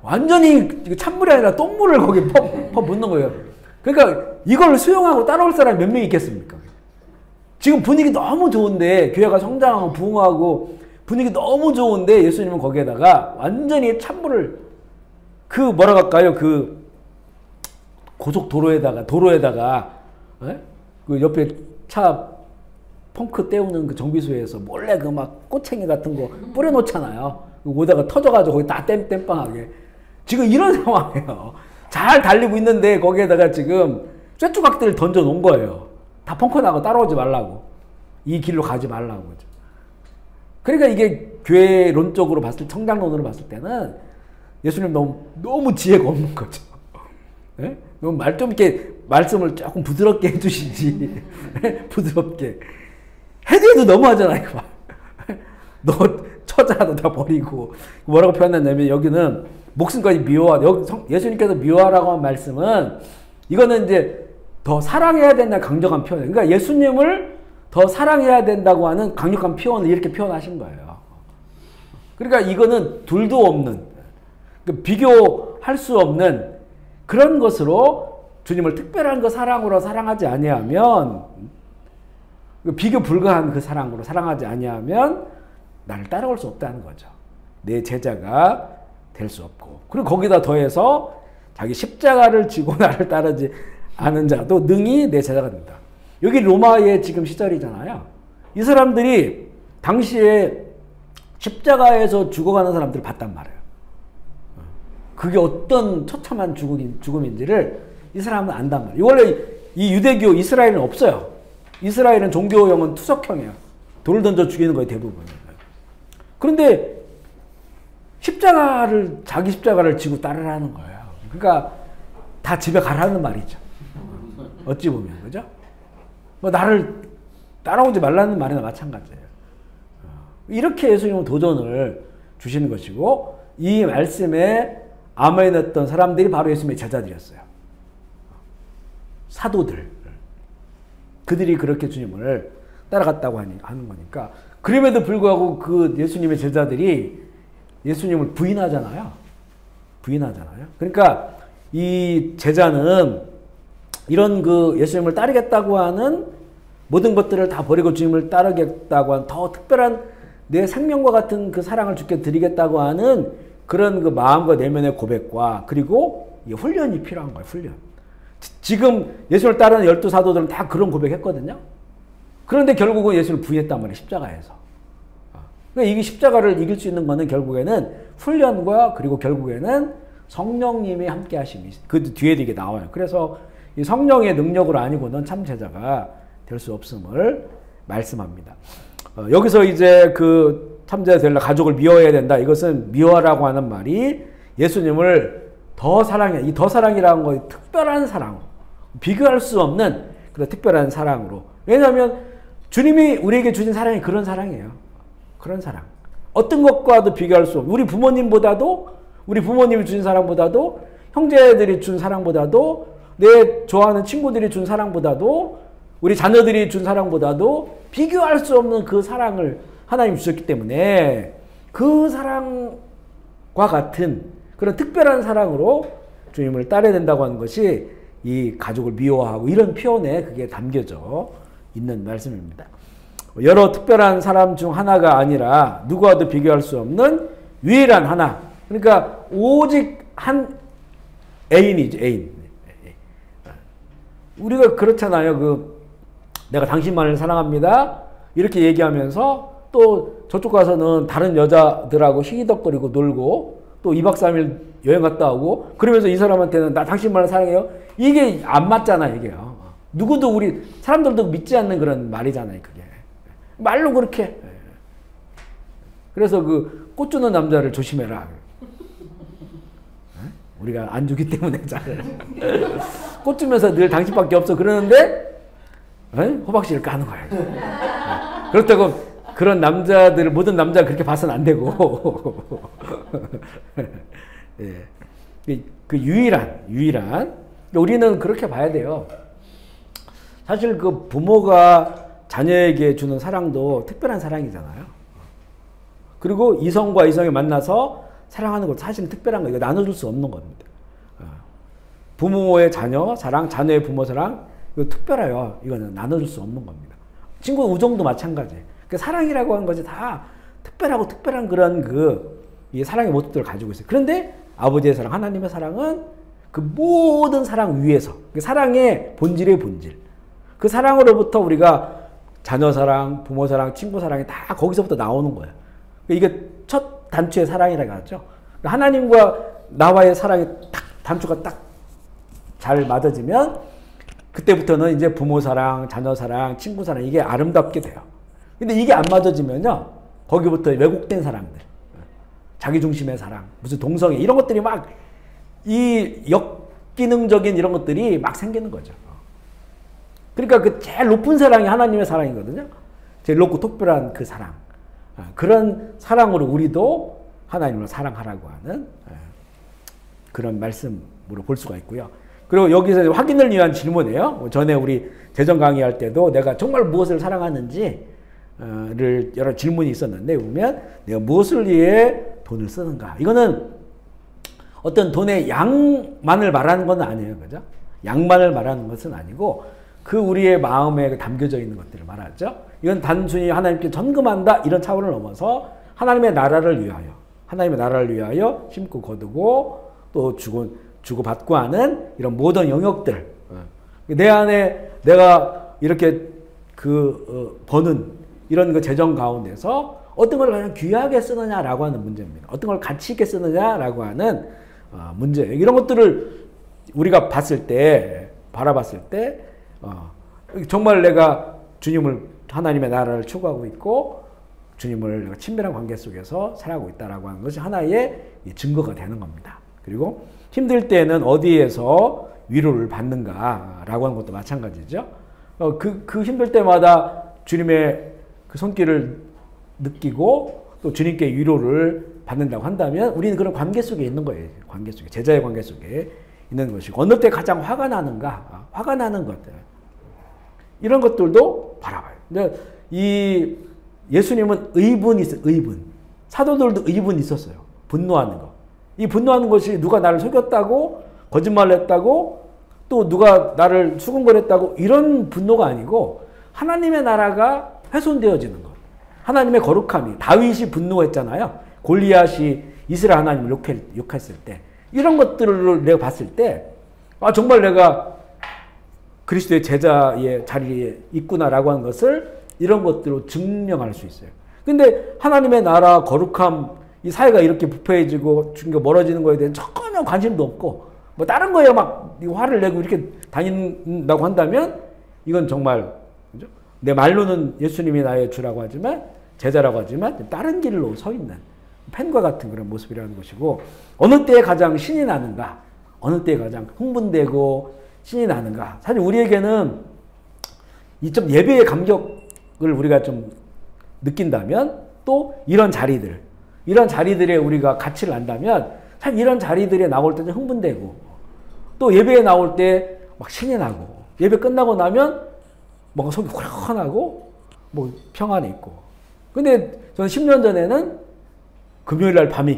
완전히 찬물이 아니라 똥물을 거기 퍼붓는 거예요. 그러니까 이걸 수용하고 따라올 사람이 몇 명 있겠습니까? 지금 분위기 너무 좋은데 교회가 성장하고 부흥하고 분위기 너무 좋은데 예수님은 거기에다가 완전히 찬물을 그 뭐라고 할까요? 그 도로에다가 그 옆에 차 펑크 때우는 그 정비소에서 몰래 그 막 꼬챙이 같은 거 뿌려놓잖아요. 오다가 터져가지고 거기 다 땜빵하게. 지금 이런 상황이에요. 잘 달리고 있는데 거기에다가 지금 쇠조각들을 던져 놓은 거예요. 다 펑크 나고 따라오지 말라고. 이 길로 가지 말라고. 그러니까 이게 교회론적으로 봤을 때, 성장론으로 봤을 때는 예수님 너무 지혜가 없는 거죠. 네? 말 좀 이렇게 말씀을 조금 부드럽게 해주시지. 부드럽게. 해도 너무 하잖아요. 너 처자도 다 버리고. 뭐라고 표현했냐면 여기는 목숨까지 미워하. 여기 예수님께서 미워하라고 한 말씀은 이거는 이제 더 사랑해야 된다 강력한 표현이에요. 그러니까 예수님을 더 사랑해야 된다고 하는 강력한 표현을 이렇게 표현하신 거예요. 그러니까 이거는 둘도 없는, 비교할 수 없는 그런 것으로 주님을 특별한 그 사랑으로 사랑하지 아니하면, 비교 불가한 그 사랑으로 사랑하지 아니하면 나를 따라올 수 없다는 거죠. 내 제자가 될 수 없고. 그리고 거기다 더해서 자기 십자가를 지고 나를 따르지 않은 자도 능히 내 제자가 된다. 여기 로마의 지금 시절이잖아요. 이 사람들이 당시에 십자가에서 죽어가는 사람들을 봤단 말이에요. 그게 어떤 처참한 죽음인지를 이 사람은 안단 말이에요. 원래 이 유대교 이스라엘은 없어요. 이스라엘은 종교형은 투석형이에요. 돌을 던져 죽이는 거예요, 대부분. 그런데 자기 십자가를 지고 따르라는 거예요. 그러니까 다 집에 가라는 말이죠. 어찌 보면, 그죠? 나를 따라오지 말라는 말이나 마찬가지예요. 이렇게 예수님은 도전을 주시는 것이고, 이 말씀에 아멘했던 사람들이 바로 예수님의 제자들이었어요. 사도들. 그들이 그렇게 주님을 따라갔다고 하는 거니까. 그럼에도 불구하고 그 예수님의 제자들이 예수님을 부인하잖아요. 그러니까 이 제자는 이런 그 예수님을 따르겠다고 하는 모든 것들을 다 버리고 주님을 따르겠다고 하는 더 특별한 내 생명과 같은 그 사랑을 주께 드리겠다고 하는 그런 그 마음과 내면의 고백과 그리고 훈련이 필요한 거예요. 훈련. 지금 예수를 따르는 12사도들은 다 그런 고백했거든요. 그런데 결국은 예수를 부인했단 말이에요. 십자가에서. 그러니까 이 십자가를 이길 수 있는 거는 결국에는 훈련과 그리고 결국에는 성령님이 함께 하심이 그 뒤에 이게 나와요. 그래서 이 성령의 능력으로 아니고는 참 제자가 될 수 없음을 말씀합니다. 여기서 이제 그 참제자 되려 가족을 미워해야 된다. 이것은 미워라고 하는 말이 예수님을 더 사랑해. 이 더 사랑이라는 거 특별한 사랑, 비교할 수 없는 그런 특별한 사랑으로. 왜냐하면 주님이 우리에게 주신 사랑이 그런 사랑이에요. 그런 사랑. 어떤 것과도 비교할 수 없는, 우리 부모님보다도, 우리 부모님이 주신 사랑보다도, 형제들이 준 사랑보다도, 내 좋아하는 친구들이 준 사랑보다도, 우리 자녀들이 준 사랑보다도 비교할 수 없는 그 사랑을 하나님 주셨기 때문에 그 사랑과 같은 그런 특별한 사랑으로 주님을 따라야 된다고 하는 것이 이 가족을 미워하고 이런 표현에 그게 담겨져 있는 말씀입니다. 여러 특별한 사람 중 하나가 아니라 누구와도 비교할 수 없는 유일한 하나. 그러니까 오직 한 애인이죠. 애인. 우리가 그렇잖아요. 내가 당신만을 사랑합니다. 이렇게 얘기하면서 또 저쪽 가서는 다른 여자들하고 희기덕거리고 놀고 또 2박 3일 여행 갔다 오고 그러면서 이 사람한테는 나 당신만을 사랑해요. 이게 안 맞잖아요. 이게요. 누구도 우리 사람들도 믿지 않는 그런 말이잖아요. 그게. 말로 그렇게. 그래서 꽃 주는 남자를 조심해라. 우리가 안 주기 때문에 잘. 꽃 주면서 늘 당신밖에 없어 그러는데 호박씨를 까는 거야. 그렇다고 그런 남자들 모든 남자가 그렇게 봐서는 안 되고. 예. 그 유일한 우리는 그렇게 봐야 돼요. 사실 그 부모가 자녀에게 주는 사랑도 특별한 사랑이잖아요. 그리고 이성과 이성이 만나서 사랑하는 것도 사실 특별한 거예요. 이거 나눠줄 수 없는 겁니다. 부모의 자녀 사랑, 자녀의 부모 사랑 이거 특별해요. 이거는 나눠줄 수 없는 겁니다. 친구 우정도 마찬가지예요. 그 사랑이라고 하는 것이 다 특별하고 특별한 그런 이 사랑의 모습들을 가지고 있어요. 그런데 아버지의 사랑, 하나님의 사랑은 그 모든 사랑 위에서 그 사랑의 본질의 본질. 그 사랑으로부터 우리가 자녀 사랑, 부모 사랑, 친구 사랑이 다 거기서부터 나오는 거예요. 이게 첫 단추의 사랑이라고 하죠. 하나님과 나와의 사랑이 딱 단추가 딱 잘 맞아지면 그때부터는 이제 부모 사랑, 자녀 사랑, 친구 사랑 이게 아름답게 돼요. 근데 이게 안 맞아지면요. 거기부터 왜곡된 사랑들. 자기 중심의 사랑, 무슨 동성애 이런 것들이 막 이 역기능적인 이런 것들이 막 생기는 거죠. 그러니까 그 제일 높은 사랑이 하나님의 사랑이거든요. 제일 높고 특별한 그 사랑. 그런 사랑으로 우리도 하나님을 사랑하라고 하는 그런 말씀으로 볼 수가 있고요. 그리고 여기서 확인을 위한 질문이에요. 전에 우리 재정 강의할 때도 내가 정말 무엇을 사랑하는지를 여러 질문이 있었는데 보면 내가 무엇을 위해 돈을 쓰는가. 이거는 어떤 돈의 양만을 말하는 건 아니에요. 그죠? 양만을 말하는 것은 아니고 그 우리의 마음에 담겨져 있는 것들을 말하죠. 이건 단순히 하나님께 전금한다 이런 차원을 넘어서 하나님의 나라를 위하여 심고 거두고 또 주고받고 하는 이런 모든 영역들. 내 안에 내가 이렇게 버는 이런 재정 가운데서 어떤 걸 그냥 귀하게 쓰느냐라고 하는 문제입니다. 어떤 걸 가치 있게 쓰느냐라고 하는 문제예요. 이런 것들을 우리가 바라봤을 때 정말 내가 하나님의 나라를 추구하고 있고 주님을 친밀한 관계 속에서 살아가고 있다라고 하는 것이 하나의 증거가 되는 겁니다. 그리고 힘들 때는 어디에서 위로를 받는가라고 하는 것도 마찬가지죠. 그 힘들 때마다 주님의 그 손길을 느끼고 또 주님께 위로를 받는다고 한다면 우리는 그런 관계 속에 있는 거예요. 관계 속에, 제자의 관계 속에 있는 것이고 어느 때 가장 화가 나는가? 화가 나는 것들. 이런 것들도 바라봐요. 근데 이 예수님은 의분이 있어요. 의분. 사도들도 의분이 있었어요. 분노하는 거. 이 분노하는 것이 누가 나를 속였다고 거짓말을 했다고 또 누가 나를 수군거렸다고 이런 분노가 아니고 하나님의 나라가 훼손되어지는 것. 하나님의 거룩함이 다윗이 분노했잖아요. 골리앗이 이스라엘 하나님을 욕했을 때 이런 것들을 내가 봤을 때 정말 내가 그리스도의 제자의 자리에 있구나라고 하는 것을 이런 것들로 증명할 수 있어요. 근데 하나님의 나라 거룩함 이 사회가 이렇게 부패해지고 멀어지는 거에 대한 전혀 관심도 없고 뭐 다른 거에 막 화를 내고 이렇게 다닌다고 한다면 이건 정말 그죠? 내 말로는 예수님이 나의 주라고 하지만 제자라고 하지만 다른 길로 서 있는 펜과 같은 그런 모습이라는 것이고 어느 때에 가장 신이 나는가 어느 때에 가장 흥분되고 신이 나는가 사실 우리에게는 이 좀 예배의 감격을 우리가 좀 느낀다면 또 이런 자리들에 우리가 가치를 안다면 참 이런 자리들에 나올 때 좀 흥분되고 또 예배에 나올 때 막 신이 나고 예배 끝나고 나면 뭔가 속이 후련하고 뭐 평안이 있고. 근데 저는 10년 전에는 금요일 날 밤이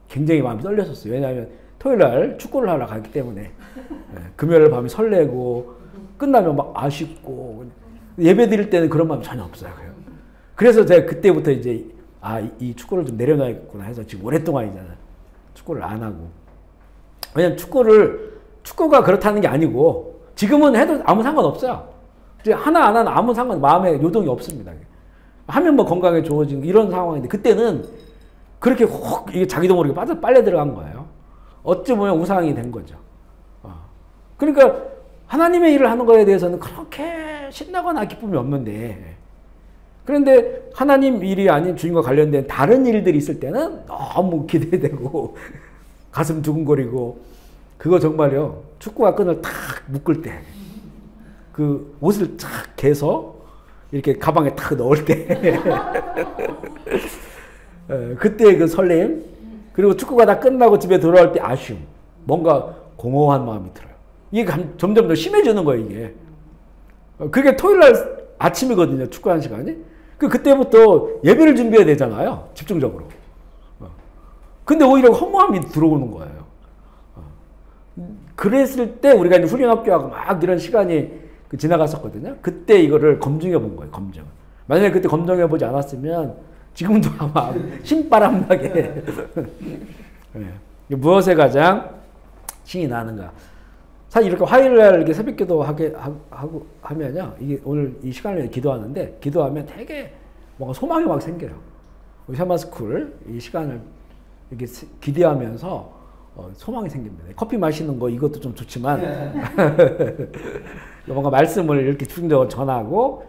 굉장히 마음이 떨렸었어요. 왜냐하면 토요일 날 축구를 하러 가기 때문에 금요일 날 밤이 설레고 끝나면 막 아쉽고 예배 드릴 때는 그런 마음이 전혀 없어요. 그래서 제가 그때부터 이제 이 축구를 좀 내려놔야겠구나 해서 지금 오랫동안이잖아요. 축구를 안 하고. 왜냐면 축구가 그렇다는 게 아니고 지금은 해도 아무 상관없어요. 하나 안 하나 아무 마음에 요동이 없습니다. 하면 뭐 건강에 좋아지고 이런 상황인데 그때는 그렇게 이게 자기도 모르게 빨려 들어간 거예요. 어찌 보면 우상이 된 거죠. 그러니까 하나님의 일을 하는 거에 대해서는 그렇게 신나거나 기쁨이 없는데 그런데 하나님 일이 아닌 주님과 관련된 다른 일들이 있을 때는 너무 기대되고 가슴 두근거리고 그거 정말요. 축구화 끈을 탁 묶을 때 그 옷을 탁 개서 이렇게 가방에 탁 넣을 때 그때 그 설렘 그리고 축구가 다 끝나고 집에 돌아올 때 아쉬움 뭔가 공허한 마음이 들어요. 이게 점점 더 심해지는 거예요. 이게 그게 토요일날 아침이거든요. 축구하는 시간이. 그때부터 예배를 준비해야 되잖아요. 집중적으로. 근데 오히려 허무함이 들어오는 거예요. 그랬을 때 우리가 이제 훈련학교하고 막 이런 시간이 지나갔었거든요. 그때 이거를 검증해 본 거예요. 검증. 만약에 그때 검증해 보지 않았으면 지금도 아마 신바람나게 무엇에 가장 신이 나는가. 사실 이렇게 화요일날 이렇게 새벽기도 하고 하면요. 이게 오늘 이 시간을 기도하는데 기도하면 되게 뭔가 소망이 막 생겨요. 우리 샤마스쿨 이 시간을 이렇게 기대하면서 소망이 생깁니다. 커피 마시는 거 이것도 좀 좋지만 뭔가 말씀을 이렇게 중적으로 전하고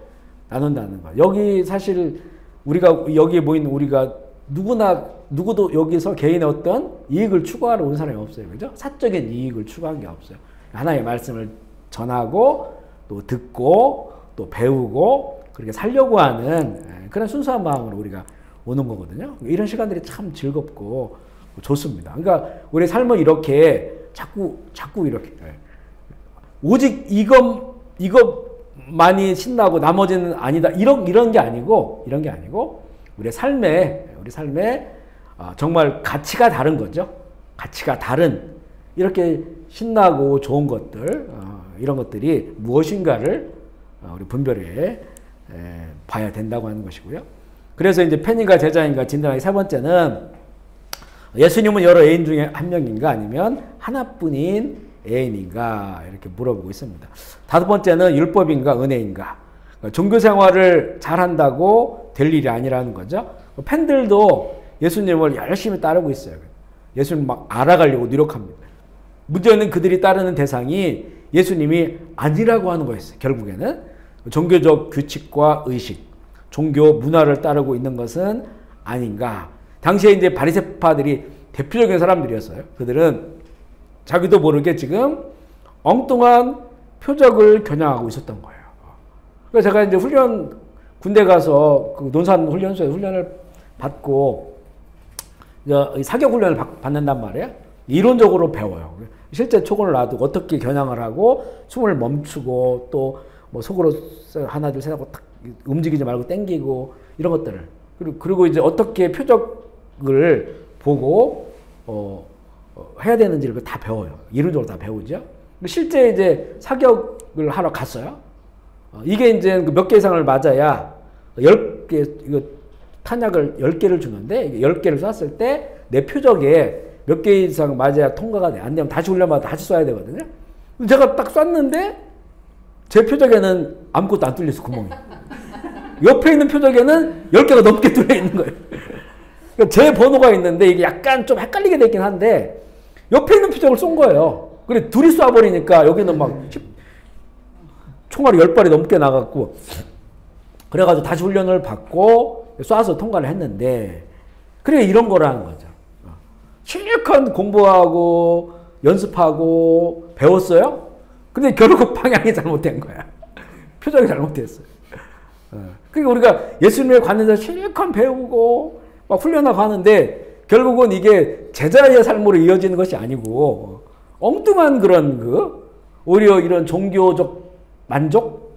나눈다는 거. 여기 사실 우리가 여기에 모인 우리가 누구도 여기서 개인의 어떤 이익을 추구하러 온 사람이 없어요. 그죠? 사적인 이익을 추구한 게 없어요. 하나님의 말씀을 전하고 또 듣고 또 배우고 그렇게 살려고 하는 그런 순수한 마음으로 우리가 오는 거거든요. 이런 시간들이 참 즐겁고 좋습니다. 그러니까 우리 삶은 이렇게 자꾸 이렇게 오직 이것만이 신나고 나머지는 아니다. 이런 게 아니고 우리 삶에 정말 가치가 다른 거죠. 가치가 다른 이렇게 신나고 좋은 것들 이런 것들이 무엇인가를 우리 분별해 봐야 된다고 하는 것이고요. 그래서 이제 팬인가 제자인가 진단하기 세 번째는 예수님은 여러 애인 중에 한 명인가 아니면 하나뿐인 애인인가 이렇게 물어보고 있습니다. 다섯 번째는 율법인가 은혜인가. 종교 생활을 잘한다고 될 일이 아니라는 거죠. 팬들도 예수님을 열심히 따르고 있어요. 예수님 막 알아가려고 노력합니다. 문제는 그들이 따르는 대상이 예수님이 아니라고 하는 거였어요. 결국에는 종교적 규칙과 의식, 종교 문화를 따르고 있는 것은 아닌가. 당시에 이제 바리새파들이 대표적인 사람들이었어요. 그들은 자기도 모르게 지금 엉뚱한 표적을 겨냥하고 있었던 거예요. 그래서 제가 이제 군대 가서 그 논산 훈련소에 훈련을 받고 사격 훈련을 받는단 말이에요. 이론적으로 배워요. 실제 총을 놔두고 어떻게 겨냥을 하고 숨을 멈추고 또 뭐 속으로 하나 둘 셋 하고 탁 움직이지 말고 땡기고 이런 것들을 그리고 이제 어떻게 표적을 보고 해야 되는지를 다 배워요. 이론적으로 다 배우죠. 실제 이제 사격을 하러 갔어요. 이게 이제 몇 개 이상을 맞아야 10개 이거 탄약을 10개를 주는데 10개를 쐈을 때 내 표적에 몇 개 이상 맞아야 통과가 돼. 안 되면 다시 훈련받아 다시 쏴야 되거든요. 제가 딱 쐈는데 제 표적에는 아무것도 안 뚫렸어, 구멍이. 옆에 있는 표적에는 10개가 넘게 뚫려 있는 거예요. 그러니까 제 번호가 있는데 이게 약간 좀 헷갈리게 되긴 한데 옆에 있는 표적을 쏜 거예요. 그래 둘이 쏴버리니까 여기는 막 총알이 10발이 넘게 나갔고 그래가지고 다시 훈련을 받고 쏴서 통과를 했는데 그래 이런 거라는 거죠. 실컷 공부하고 연습하고 배웠어요. 근데 결국 방향이 잘못된 거야. 표정이 잘못됐어요. 그러니까 우리가 예수님의 관에서 실컷 배우고 막 훈련하고 하는데 결국은 이게 제자의 삶으로 이어지는 것이 아니고 엉뚱한 그런 오히려 이런 종교적 만족,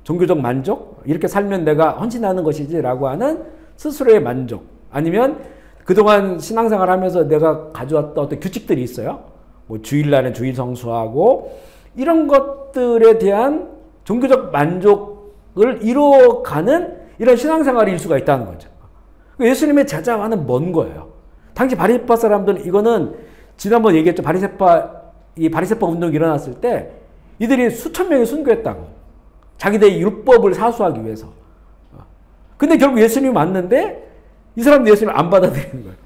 종교적 만족 이렇게 살면 내가 헌신하는 것이지라고 하는 스스로의 만족 아니면 그동안 신앙생활 하면서 내가 가져왔던 어떤 규칙들이 있어요. 뭐 주일날에 주일 성수하고 이런 것들에 대한 종교적 만족을 이뤄가는 이런 신앙생활일 수가 있다는 거죠. 예수님의 제자와는 먼 거예요. 당시 바리새파 사람들은 이거는 지난번 얘기했죠. 바리새파 운동이 일어났을 때 이들이 수천 명이 순교했다고. 자기들의 율법을 사수하기 위해서. 근데 결국 예수님이 왔는데 이 사람들이 예수님을 안 받아들이는 거예요.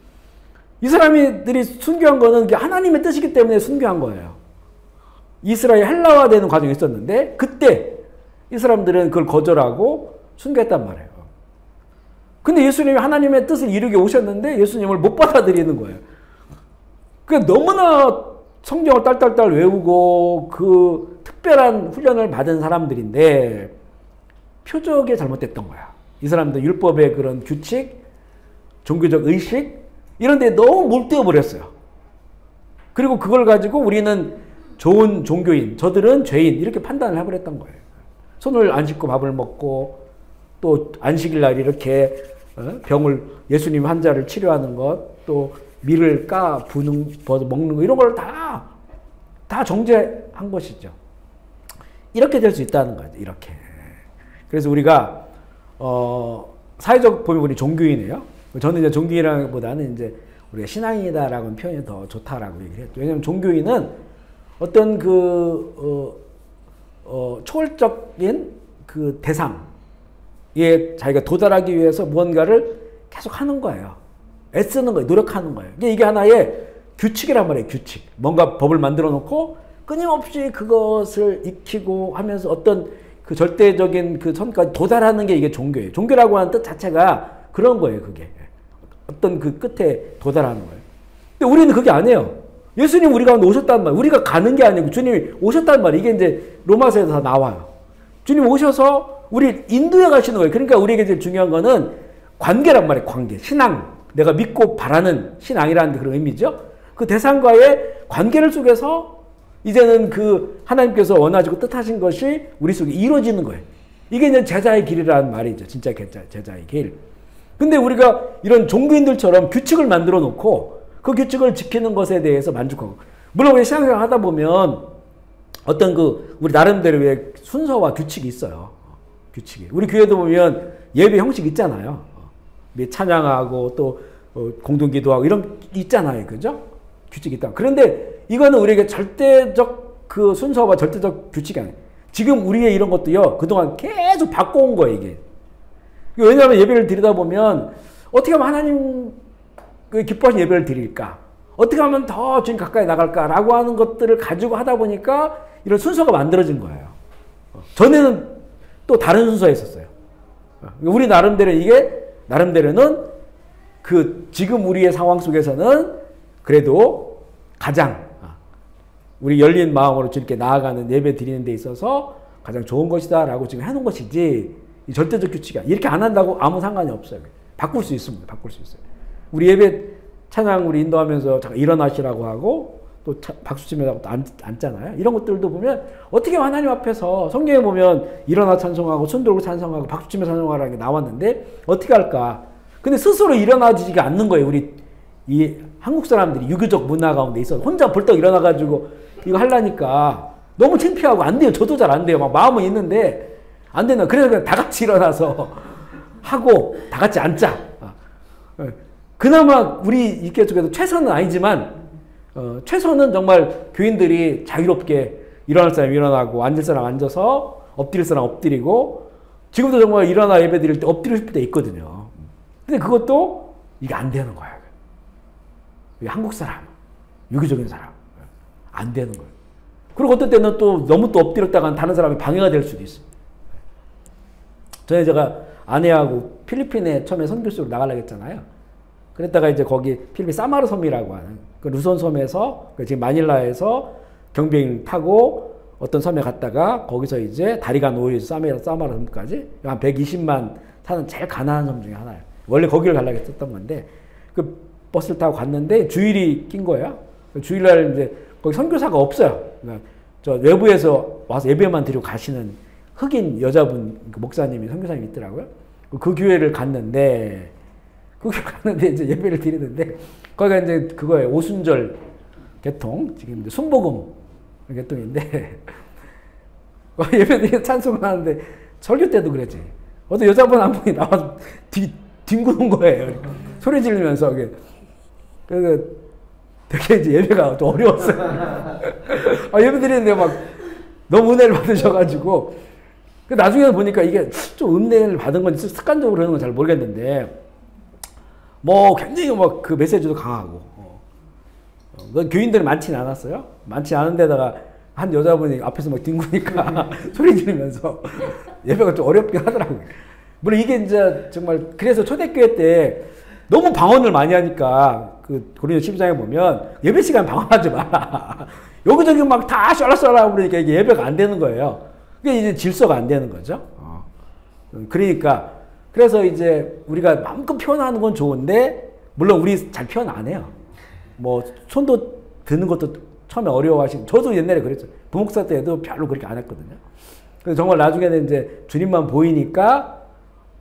이 사람들이 순교한 거는 하나님의 뜻이기 때문에 순교한 거예요. 이스라엘 헬라화되는 과정이 있었는데 그때 이 사람들은 그걸 거절하고 순교했단 말이에요. 근데 예수님이 하나님의 뜻을 이루게 오셨는데 예수님을 못 받아들이는 거예요. 그러니까 너무나 성경을 딸딸딸 외우고 그 특별한 훈련을 받은 사람들인데 표적이 잘못됐던 거야. 이 사람들 율법의 그런 규칙, 종교적 의식 이런 데 너무 몰두해 버렸어요. 그리고 그걸 가지고 우리는 좋은 종교인, 저들은 죄인 이렇게 판단을 해버렸던 거예요. 손을 안 씻고 밥을 먹고 또 안식일 날 이렇게 병을 예수님 환자를 치료하는 것, 또 밀을 먹는 거 이런 걸 다 정죄한 것이죠. 이렇게 될 수 있다는 거죠. 이렇게. 그래서 우리가 사회적 보면 우리 종교인이에요. 저는 이제 종교인이라기보다는 이제 우리가 신앙이다라는 표현이 더 좋다라고 얘기를 했죠. 왜냐하면 종교인은 어떤 초월적인 그 대상에 자기가 도달하기 위해서 무언가를 계속 하는 거예요. 애쓰는 거예요. 노력하는 거예요. 이게 하나의 규칙이란 말이에요. 규칙. 뭔가 법을 만들어 놓고 끊임없이 그것을 익히고 하면서 어떤 그 절대적인 그 선까지 도달하는 게 이게 종교예요. 종교라고 하는 뜻 자체가 그런 거예요. 그게. 어떤 그 끝에 도달하는 거예요. 근데 우리는 그게 아니에요. 예수님 우리 가운데 오셨단 말이에요. 우리가 가는 게 아니고 주님이 오셨단 말이에요. 이게 이제 로마서에서 다 나와요. 주님 오셔서 우리 인도해 가시는 거예요. 그러니까 우리에게 제일 중요한 거는 관계란 말이에요. 관계. 신앙. 내가 믿고 바라는 신앙이라는 그런 의미죠. 그 대상과의 관계를 속에서 이제는 그 하나님께서 원하시고 뜻하신 것이 우리 속에 이루어지는 거예요. 이게 이제 제자의 길이라는 말이죠. 진짜 제자의 길. 근데 우리가 이런 종교인들처럼 규칙을 만들어 놓고 그 규칙을 지키는 것에 대해서 만족하고. 물론 우리 신앙생활 하다 보면 어떤 우리 나름대로의 순서와 규칙이 있어요. 규칙이. 우리 교회도 보면 예배 형식 있잖아요. 찬양하고 또 공동기도하고 이런 있잖아요. 그죠? 규칙이 있다. 그런데 이거는 우리에게 절대적 그 순서와 절대적 규칙이 아니에요. 지금 우리의 이런 것도요. 그동안 계속 바꿔온 거예요. 이게. 왜냐하면 예배를 드리다 보면 어떻게 하면 하나님 기뻐하신 예배를 드릴까? 어떻게 하면 더 주님 가까이 나갈까라고 하는 것들을 가지고 하다 보니까 이런 순서가 만들어진 거예요. 전에는 또 다른 순서가 있었어요. 우리 나름대로는 지금 우리의 상황 속에서는 그래도 가장 우리 열린 마음으로 주님께 나아가는 예배 드리는 데 있어서 가장 좋은 것이다라고 지금 해놓은 것이지 이 절대적 규칙이야. 이렇게 안 한다고 아무 상관이 없어요. 바꿀 수 있습니다. 바꿀 수 있어요. 우리 예배 찬양 우리 인도하면서 잠깐 일어나시라고 하고 또 박수치면서 앉잖아요. 이런 것들도 보면 어떻게 하나님 앞에서 성경에 보면 일어나 찬송하고 손 들고 찬송하고 박수치며 찬송하라는 게 나왔는데 어떻게 할까? 근데 스스로 일어나지가 않는 거예요. 우리 이 한국 사람들이 유교적 문화 가운데 있어 혼자 벌떡 일어나가지고 이거 하려니까 너무 창피하고 안 돼요. 저도 잘 안 돼요. 막 마음은 있는데 안 되나. 그래서 그냥 다 같이 일어나서 하고 다 같이 앉자. 그나마 우리 이렇게 쪽에도 최선은 아니지만 최선은 정말 교인들이 자유롭게 일어날 사람 일어나고 앉을 사람 앉아서 엎드릴 사람 엎드리고 지금도 정말 일어나 예배 드릴 때 엎드리고 싶을 때 있거든요. 근데 그것도 이게 안 되는 거야. 한국 사람, 유교적인 사람 안 되는 거예요. 그리고 어떤 때는 또 너무 또 엎드렸다가 다른 사람이 방해가 될 수도 있어요. 전에 제가 아내하고 필리핀에 처음에 선교수로 나가려고 했잖아요. 그랬다가 이제 거기 필리핀 사마르 섬이라고 하는 그 루손 섬에서 지금 마닐라에서 경비행 타고 어떤 섬에 갔다가 거기서 이제 다리가 놓여 사마라 섬까지 한 120만 사는 제일 가난한 섬 중에 하나예요. 원래 거기를 가려고 했었던 건데 그 버스를 타고 갔는데 주일이 낀 거예요. 주일날 이제 거기 선교사가 없어요. 그러니까 저 외부에서 와서 예배만 드리고 가시는 흑인 여자분 목사님이 선교사님이 있더라고요. 그 교회를 갔는데 이제 예배를 드리는데 거기가 이제 그거예요. 오순절 개통 지금 이제 순복음 개통인데 예배 드리고 찬송을 하는데 설교 때도 그랬지. 어떤 여자분 한 분이 나와서 뒹구는 거예요. 소리 지르면서 그래서 되게 이제 예배가 좀 어려웠어요. 예배 드리는데 막 너무 은혜를 받으셔가지고 나중에는 보니까 이게 좀 은혜를 받은 건지 습관적으로 그러는 건 잘 모르겠는데 뭐 굉장히 막 그 메시지도 강하고 교인들이 많지는 않았어요. 많지 않은데다가 한 여자분이 앞에서 막 뒹구니까 소리 지르면서 예배가 좀 어렵긴 하더라고요. 물론 이게 이제 정말 그래서 초대교회 때 너무 방언을 많이 하니까 그 고린도 12장에 보면 예배 시간 방언하지 마. 여기저기 막 다 쏠라쏠라 그러니까 이게 예배가 안 되는 거예요. 그게 이제 질서가 안 되는 거죠. 그러니까 그래서 이제 우리가 마음껏 표현하는 건 좋은데 물론 우리 잘 표현 안 해요. 뭐 손도 드는 것도 처음에 어려워하시고 저도 옛날에 그랬죠. 부목사 때도 별로 그렇게 안 했거든요. 그래서 정말 나중에는 이제 주님만 보이니까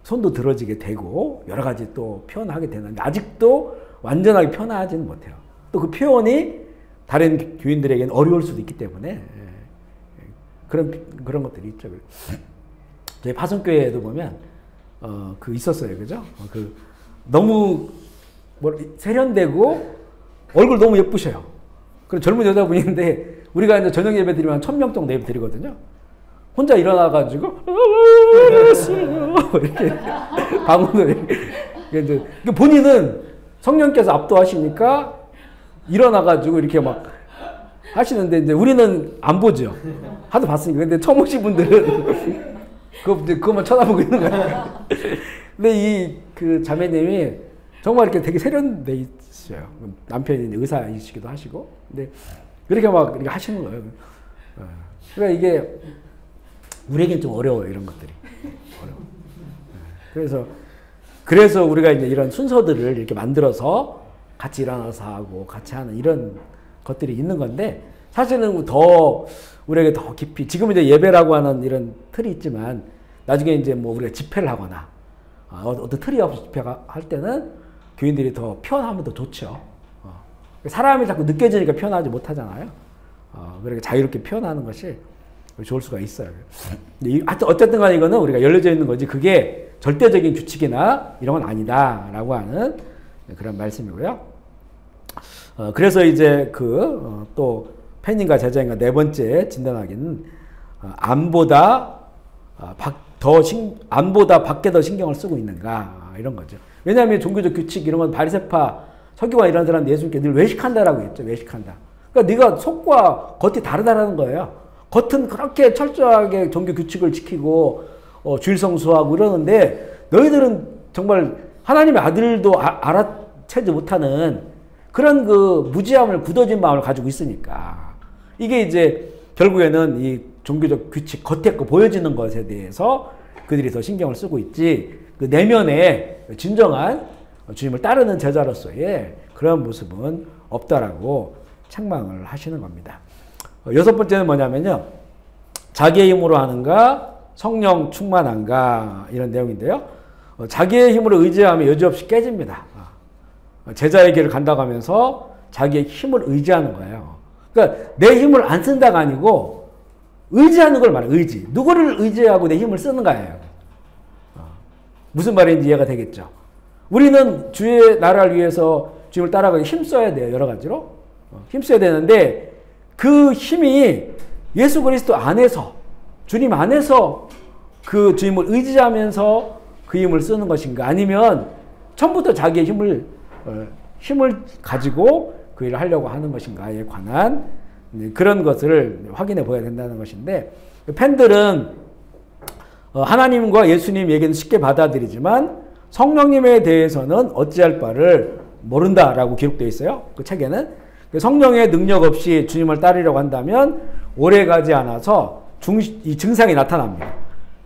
손도 들어지게 되고 여러 가지 또 표현하게 되는데 아직도 완전하게 표현하지는 못해요. 또 그 표현이 다른 교인들에게는 어려울 수도 있기 때문에 그런 것들이 있죠. 저희 파송교회에도 보면 그 있었어요, 그죠? 그 너무 세련되고 얼굴 너무 예쁘셔요. 그런 젊은 여자분인데 우리가 이제 저녁 예배 드리면 1000명 정도 예배 드리거든요. 혼자 일어나가지고 이렇게 방언을 이제 본인은 성령께서 압도하시니까 일어나가지고 이렇게 막 하시는데 이제 우리는 안 보죠. 하도 봤으니까. 근데 처음 오신 분들은 그것만 쳐다보고 있는 거예요. 근데 그 자매님이 정말 이렇게 되게 세련돼 있어요. 남편이 의사이시기도 하시고. 근데 그렇게 막 이렇게 하시는 거예요. 그러니까 이게 우리에겐 좀 어려워요, 이런 것들이. 어려워. 그래서 우리가 이제 이런 순서들을 이렇게 만들어서 같이 일어나서 하고 같이 하는 이런 것들이 있는 건데 사실은 더 우리에게 더 깊이 지금 이제 예배라고 하는 이런 틀이 있지만 나중에 이제 뭐 우리가 집회를 하거나 어떤 틀이 없이 집회가 할 때는 교인들이 더 표현하면 더 좋죠. 사람이 자꾸 느껴지니까 표현하지 못하잖아요. 그러니까 자유롭게 표현하는 것이 좋을 수가 있어요. 어쨌든 간에 이거는 우리가 열려져 있는 거지 그게 절대적인 규칙이나 이런 건 아니다라고 하는 그런 말씀이고요. 그래서 이제 또 팬님과 제자인가 네 번째 진단하기는 안보다 밖에 더 신경을 쓰고 있는가 이런 거죠. 왜냐하면 종교적 규칙 이런 건 바리새파 서기관 이런 사람 예수님께 늘 외식한다라고 했죠. 외식한다. 그러니까 네가 속과 겉이 다르다라는 거예요. 겉은 그렇게 철저하게 종교 규칙을 지키고 주일 성수하고 이러는데 너희들은 정말 하나님의 아들도 알아채지 못하는 그런 그 무지함을 굳어진 마음을 가지고 있으니까 이게 이제 결국에는 이 종교적 규칙 겉에 거 보여지는 것에 대해서 그들이 더 신경을 쓰고 있지 그 내면에 진정한 주님을 따르는 제자로서의 그런 모습은 없다라고 책망을 하시는 겁니다. 여섯 번째는 뭐냐면요. 자기의 힘으로 하는가 성령 충만한가 이런 내용인데요. 자기의 힘으로 의지하면 여지없이 깨집니다. 제자의 길을 간다고 하면서 자기의 힘을 의지하는 거예요. 그러니까 내 힘을 안 쓴다가 아니고 의지하는 걸 말해요. 의지. 누구를 의지하고 내 힘을 쓰는 거예요. 무슨 말인지 이해가 되겠죠. 우리는 주의 나라를 위해서 주님을 따라가기 힘써야 돼요. 여러 가지로. 힘써야 되는데 그 힘이 예수 그리스도 안에서 주님 안에서 그 주님을 의지하면서 그 힘을 쓰는 것인가 아니면 처음부터 자기의 힘을 가지고 그 일을 하려고 하는 것인가에 관한 그런 것을 확인해 보아야 된다는 것인데 팬들은 하나님과 예수님 얘기는 쉽게 받아들이지만 성령님에 대해서는 어찌할 바를 모른다라고 기록되어 있어요. 그 책에는 성령의 능력 없이 주님을 따르려고 한다면 오래 가지 않아서 이 증상이 나타납니다.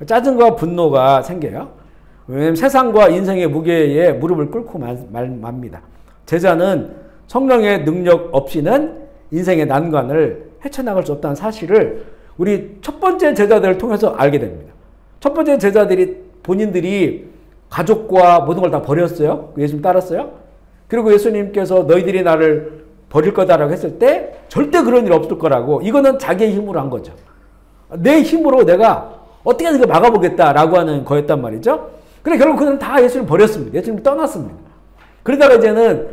짜증과 분노가 생겨요. 왜냐하면 세상과 인생의 무게에 무릎을 꿇고 맙니다. 제자는 성령의 능력 없이는 인생의 난관을 헤쳐나갈 수 없다는 사실을 우리 첫 번째 제자들을 통해서 알게 됩니다. 첫 번째 제자들이 본인들이 가족과 모든 걸 다 버렸어요. 예수님 따랐어요. 그리고 예수님께서 너희들이 나를 버릴 거다라고 했을 때 절대 그런 일 없을 거라고, 이거는 자기의 힘으로 한 거죠. 내 힘으로 내가 어떻게든 이거 막아보겠다라고 하는 거였단 말이죠. 그래 결국 그들은 다 예수를 버렸습니다. 예수님을 떠났습니다. 그러다가 이제는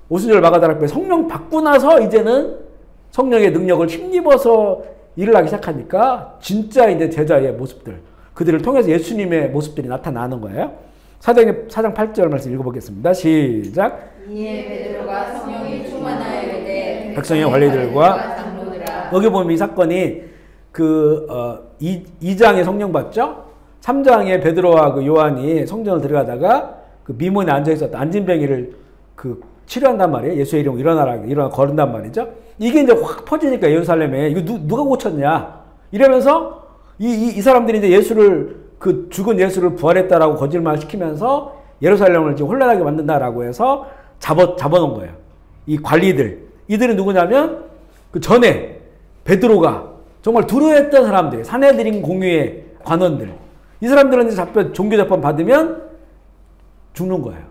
오순절 마가다락방에 성령 받고 나서 이제는 성령의 능력을 힘입어서 일을 하기 시작하니까 진짜 이제 제자의 모습들, 그들을 통해서 예수님의 모습들이 나타나는 거예요. 사장 8절 말씀 읽어보겠습니다. 시작. 이에 베드로가 성령이 충만하여 이르되 백성의 관리들과 장로들아. 여기 보면 이 사건이 2장에 성령 받죠. 3장에 베드로와 그 요한이 성전을 들어가다가 그 미문에 앉아있었던 안진뱅이를 치료한단 말이에요. 예수의 이름으로 일어나 거른단 말이죠. 이게 이제 확 퍼지니까 예루살렘에 이거 누가 고쳤냐 이러면서 이 사람들이 이제 예수를 죽은 예수를 부활했다라고 거짓말 시키면서 예루살렘을 지금 혼란하게 만든다라고 해서 잡아놓은 거예요. 이 관리들, 이들은 누구냐면 그 전에 베드로가 정말 두려워했던 사람들, 사내들인 공유의 관원들, 이 사람들은 이제 종교재판 받으면 죽는 거예요.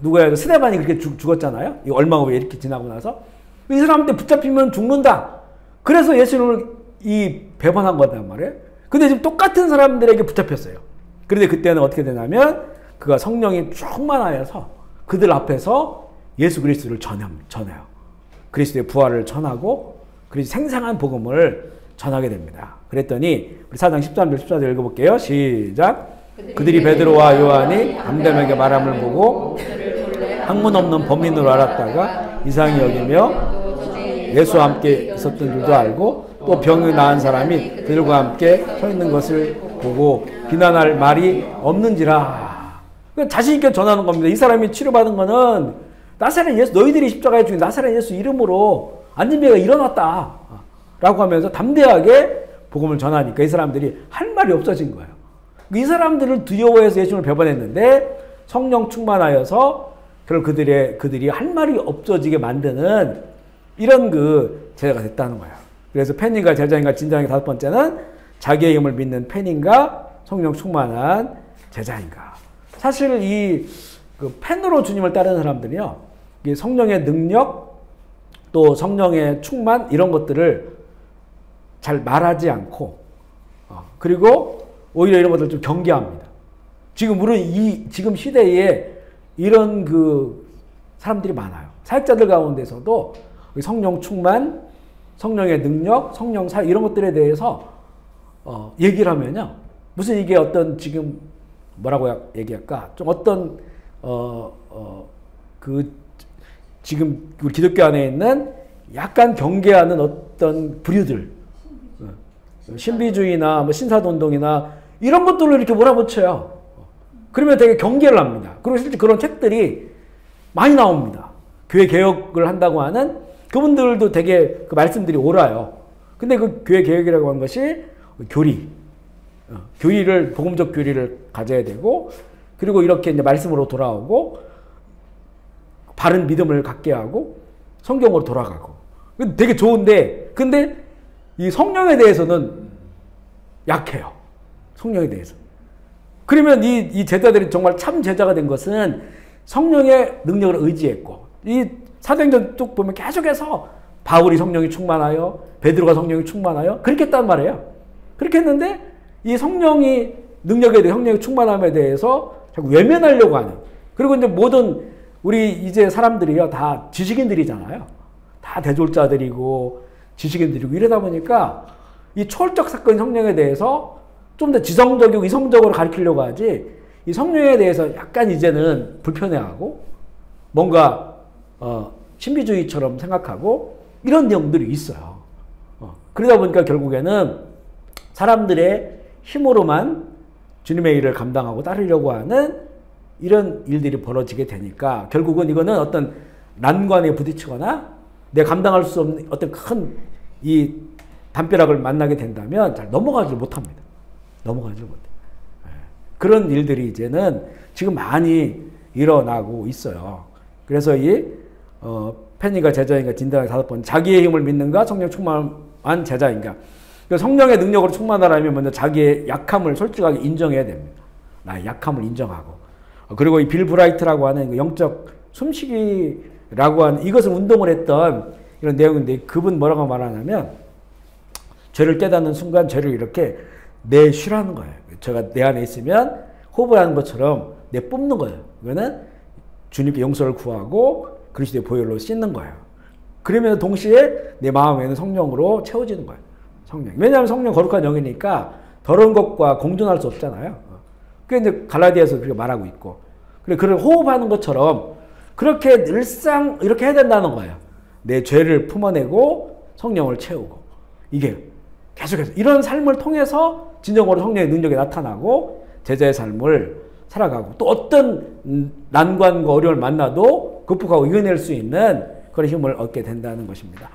누구야? 스데반이 그렇게 죽었잖아요. 얼마 후에 이렇게 지나고 나서. 이 사람한테 붙잡히면 죽는다. 그래서 예수님을 배반한 거단 말이에요. 근데 지금 똑같은 사람들에게 붙잡혔어요. 그런데 그때는 어떻게 되냐면 그가 성령이 충만하여서 그들 앞에서 예수 그리스도를 전해요. 그리스도의 부활을 전하고 그리고 생생한 복음을 전하게 됩니다. 그랬더니 우리 4장 13절 14절 읽어볼게요. 시작. 그들이 베드로와 요한이 담대하게 말함을 보고 학문 없는 범인으로 알았다가 이상히 여기며 예수와 함께 있었던 줄도 알고 또 병이 나은 사람이 그들과 함께 서 있는 것을 보고 비난할 말이 없는지라. 자신 있게 전하는 겁니다. 이 사람이 치료받은 거는 나사렛 예수, 너희들이 십자가에 죽인 나사렛 예수 이름으로 안진뱅이가 일어났다 라고 하면서 담대하게 복음을 전하니까 이 사람들이 할 말이 없어진 거예요. 이 사람들을 두려워해서 예수님을 배반했는데 성령 충만하여서 결국 그들이 할 말이 없어지게 만드는 이런 제자가 됐다는 거예요. 그래서 팬인가 제자인가 진정한 다섯 번째는 자기의 힘을 믿는 팬인가 성령 충만한 제자인가. 사실 팬으로 주님을 따르는 사람들이요, 이 성령의 능력 또 성령의 충만 이런 것들을 잘 말하지 않고 그리고 오히려 이런 것들을 좀 경계합니다. 지금 물론 지금 시대에 이런 사람들이 많아요. 사역자들 가운데서도 성령 충만, 성령의 능력, 성령 사역 이런 것들에 대해서 얘기를 하면요, 무슨 이게 어떤 지금 뭐라고 얘기할까? 좀 어떤 지금 우리 기독교 안에 있는 약간 경계하는 어떤 부류들, 신비주의나 뭐 신사동동이나 이런 것들로 이렇게 몰아붙여요. 그러면 되게 경계를 합니다. 그리고 실제 그런 책들이 많이 나옵니다. 교회 개혁을 한다고 하는 그분들도 되게 말씀들이 옳아요. 근데 교회 개혁이라고 하는 것이 교리를, 복음적 교리를 가져야 되고, 그리고 이렇게 이제 말씀으로 돌아오고, 바른 믿음을 갖게 하고, 성경으로 돌아가고. 되게 좋은데, 근데 이 성령에 대해서는 약해요. 성령에 대해서. 그러면 이 제자들이 정말 참 제자가 된 것은 성령의 능력을 의지했고, 이 사도행전 쭉 보면 계속해서 바울이 성령이 충만하여, 베드로가 성령이 충만하여, 그렇게 했단 말이에요. 그렇게 했는데, 이 성령이 능력에 대해, 성령의 충만함에 대해서 자꾸 외면하려고 하는. 그리고 이제 모든 우리 이제 사람들이요, 다 지식인들이잖아요. 다 대졸자들이고, 지식인들이고, 이러다 보니까 이 초월적 사건 성령에 대해서 좀 더 지성적이고 이성적으로 가르치려고 하지, 이 성령에 대해서 약간 이제는 불편해하고, 뭔가, 신비주의처럼 생각하고, 이런 내용들이 있어요. 그러다 보니까 결국에는 사람들의 힘으로만 주님의 일을 감당하고 따르려고 하는 이런 일들이 벌어지게 되니까 결국은 이거는 어떤 난관에 부딪히거나 내가 감당할 수 없는 어떤 큰 이 담벼락을 만나게 된다면 잘 넘어가지 못합니다. 넘어가지 못해요. 그런 일들이 이제는 지금 많이 일어나고 있어요. 그래서 이 페니가 제자인가 진단의 5번 자기의 힘을 믿는가 성령 충만한 제자인가. 그러니까 성령의 능력으로 충만하려면 먼저 자기의 약함을 솔직하게 인정해야 됩니다. 나의 약함을 인정하고. 그리고 이 빌 브라이트라고 하는 영적 숨쉬기라고 하는 이것을 운동을 했던 이런 내용인데 그분 뭐라고 말하냐면 죄를 깨닫는 순간 죄를 이렇게 내쉬라는 거예요. 제가 내 안에 있으면 호흡하는 것처럼 내뿜는 거예요. 이거는 주님께 용서를 구하고 그리스도의 보혈로 씻는 거예요. 그러면 동시에 내 마음에는 성령으로 채워지는 거예요. 성령. 왜냐하면 성령 거룩한 영이니까 더러운 것과 공존할 수 없잖아요. 그게 이제 갈라디아에서 그렇게 말하고 있고. 그래, 그걸 호흡하는 것처럼 그렇게 늘상 이렇게 해야 된다는 거예요. 내 죄를 품어내고 성령을 채우고. 이게 계속해서 이런 삶을 통해서 진정으로 성령의 능력이 나타나고 제자의 삶을 살아가고 또 어떤 난관과 어려움을 만나도 극복하고 이겨낼 수 있는 그런 힘을 얻게 된다는 것입니다.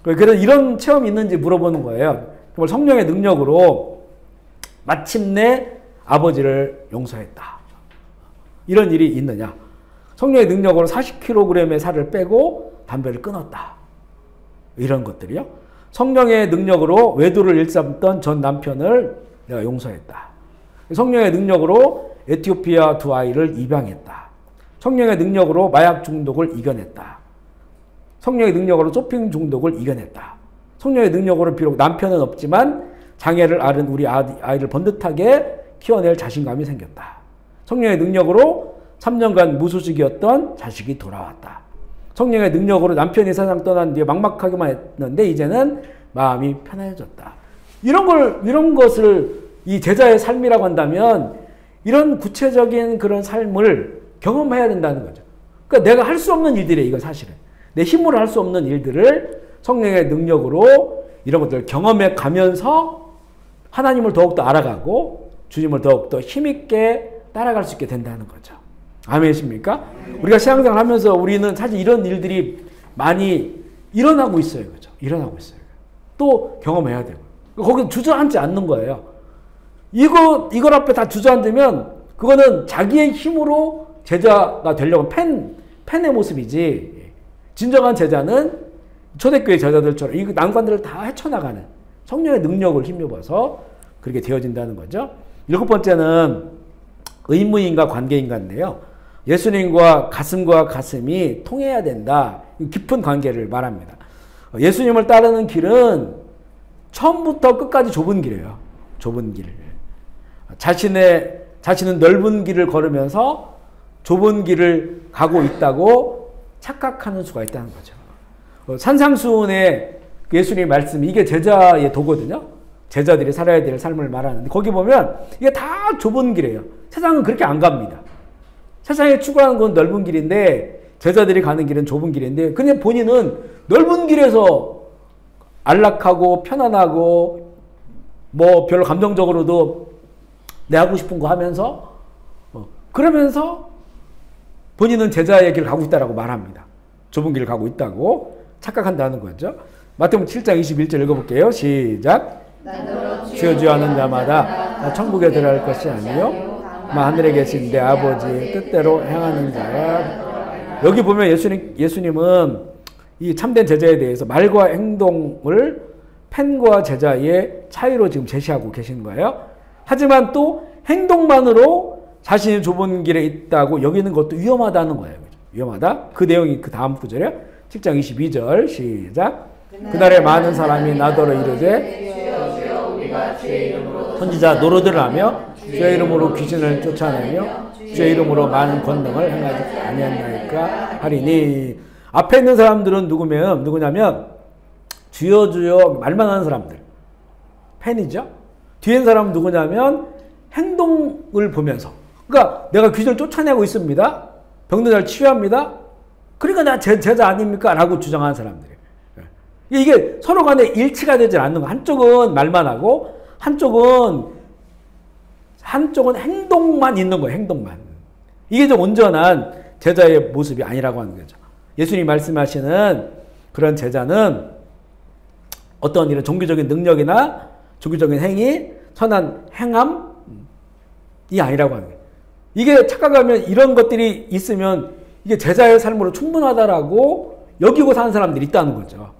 그래서 이런 체험이 있는지 물어보는 거예요. 정말 성령의 능력으로 마침내 아버지를 용서했다. 이런 일이 있느냐. 성령의 능력으로 40kg의 살을 빼고 담배를 끊었다. 이런 것들이요. 성령의 능력으로 외도를 일삼던 전 남편을 내가 용서했다. 성령의 능력으로 에티오피아 2아이를 입양했다. 성령의 능력으로 마약 중독을 이겨냈다. 성령의 능력으로 쇼핑 중독을 이겨냈다. 성령의 능력으로 비록 남편은 없지만 장애를 앓은 우리 아이를 번듯하게 키워낼 자신감이 생겼다. 성령의 능력으로 3년간 무소식이었던 자식이 돌아왔다. 성령의 능력으로 남편이 세상 떠난 뒤에 막막하기만 했는데 이제는 마음이 편해졌다. 이런 것을 이 제자의 삶이라고 한다면 이런 구체적인 그런 삶을 경험해야 된다는 거죠. 그러니까 내가 할 수 없는 일들이에요. 이건 사실은. 내 힘으로 할 수 없는 일들을 성령의 능력으로 이런 것들을 경험해 가면서 하나님을 더욱더 알아가고 주님을 더욱더 힘있게 따라갈 수 있게 된다는 거죠. 아멘이십니까? 우리가 신앙생활 하면서 우리는 사실 이런 일들이 많이 일어나고 있어요. 그죠? 일어나고 있어요. 또 경험해야 되고. 거기 주저앉지 않는 거예요. 이걸 앞에 다 주저앉으면 그거는 자기의 힘으로 제자가 되려고 팬의 모습이지. 진정한 제자는 초대교회 제자들처럼 이 난관들을 다 헤쳐나가는 성령의 능력을 힘입어서 그렇게 되어진다는 거죠. 7번째는 의무인과 관계인가인데요. 예수님과 가슴이 통해야 된다. 깊은 관계를 말합니다. 예수님을 따르는 길은 처음부터 끝까지 좁은 길이에요. 좁은 길. 자신은 넓은 길을 걸으면서 좁은 길을 가고 있다고 착각하는 수가 있다는 거죠. 산상수훈의 예수님의 말씀, 이게 제자의 도거든요. 제자들이 살아야 될 삶을 말하는데 거기 보면 이게 다 좁은 길이에요. 세상은 그렇게 안 갑니다. 세상에 추구하는 건 넓은 길인데 제자들이 가는 길은 좁은 길인데 그냥 본인은 넓은 길에서 안락하고 편안하고 뭐 별로 감정적으로도 내 하고 싶은 거 하면서 그러면서 본인은 제자의 길을 가고 있다라고 말합니다. 좁은 길을 가고 있다고 착각한다는 거죠. 마태복음 7장 21절 읽어볼게요. 시작. 주여 하는 자마다 나 천국에 들어갈 것이 아니요 하늘에 계신 내 아버지의 뜻대로 행하는 자라. 여기 보면 예수님은 이 참된 제자에 대해서 말과 행동을 팬과 제자의 차이로 지금 제시하고 계시는 거예요. 하지만 또 행동만으로 자신이 좁은 길에 있다고 여기는 것도 위험하다는 거예요. 위험하다. 그 내용이 그 다음 구절이에요. 7장 22절 시작. 그날에 많은 사람이 나더러 이르되 선지자 노릇을 하며 주의 이름으로 귀신을 쫓아내며 주의 이름으로 많은 권능을 행하지 아니하나이까 하리니. 앞에 있는 사람들은 누구냐면 주여 주여 말만 하는 사람들 팬이죠. 뒤에 있는 사람은 누구냐면 행동을 보면서, 그러니까 내가 귀신을 쫓아내고 있습니다. 병든 자를 치유합니다. 그러니까 나 제자 아닙니까? 라고 주장하는 사람들이에요. 이게 서로 간에 일치가 되지 않는 거. 한쪽은 말만 하고 한쪽은 행동만 있는 거예요. 행동만. 이게 좀 온전한 제자의 모습이 아니라고 하는 거죠. 예수님이 말씀하시는 그런 제자는 어떤 이런 종교적인 능력이나 종교적인 행위, 선한 행함이 아니라고 하는 거예요. 이게 착각하면 이런 것들이 있으면 이게 제자의 삶으로 충분하다라고 여기고 사는 사람들이 있다는 거죠.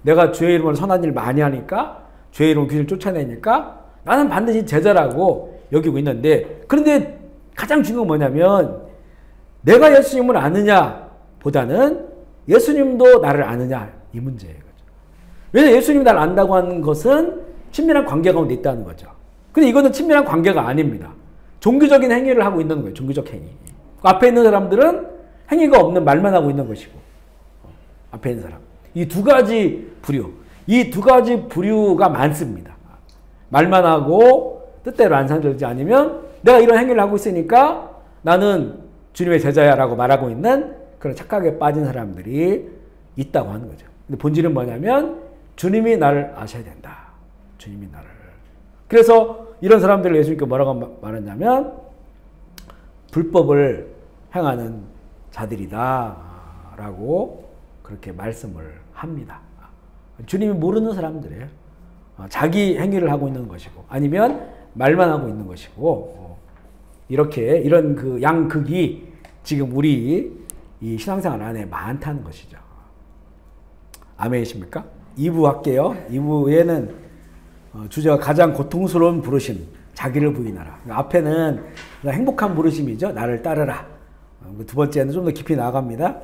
내가 주의 이름으로 선한 일 많이 하니까, 주의 이름으로 귀신을 쫓아내니까 나는 반드시 제자라고 여기고 있는데, 그런데 가장 중요한 건 뭐냐면 내가 예수님을 아느냐 보다는 예수님도 나를 아느냐, 이 문제예요. 왜냐하면 예수님이 나를 안다고 하는 것은 친밀한 관계 가운데 있다는 거죠. 근데 이거는 친밀한 관계가 아닙니다. 종교적인 행위를 하고 있는 거예요. 종교적 행위. 앞에 있는 사람들은 행위가 없는 말만 하고 있는 것이고, 앞에 있는 사람. 이 두 가지 부류. 이 두 가지 부류가 많습니다. 말만 하고 뜻대로 안 살지 않으면 내가 이런 행위를 하고 있으니까 나는 주님의 제자야 라고 말하고 있는 그런 착각에 빠진 사람들이 있다고 하는 거죠. 근데 본질은 뭐냐면 주님이 나를 아셔야 된다. 주님이 나를. 그래서 이런 사람들을 예수님께 뭐라고 말했냐면 불법을 행하는 자들이다 라고 그렇게 말씀을 합니다. 주님이 모르는 사람들이에요. 자기 행위를 하고 있는 것이고 아니면 말만 하고 있는 것이고, 이렇게 이런 그 양극이 지금 우리 이 신앙생활 안에 많다는 것이죠. 아멘이십니까? 2부 할게요. 2부에는 주제가 가장 고통스러운 부르심, 자기를 부인하라. 앞에는 행복한 부르심이죠. 나를 따르라. 두 번째는 좀 더 깊이 나아갑니다.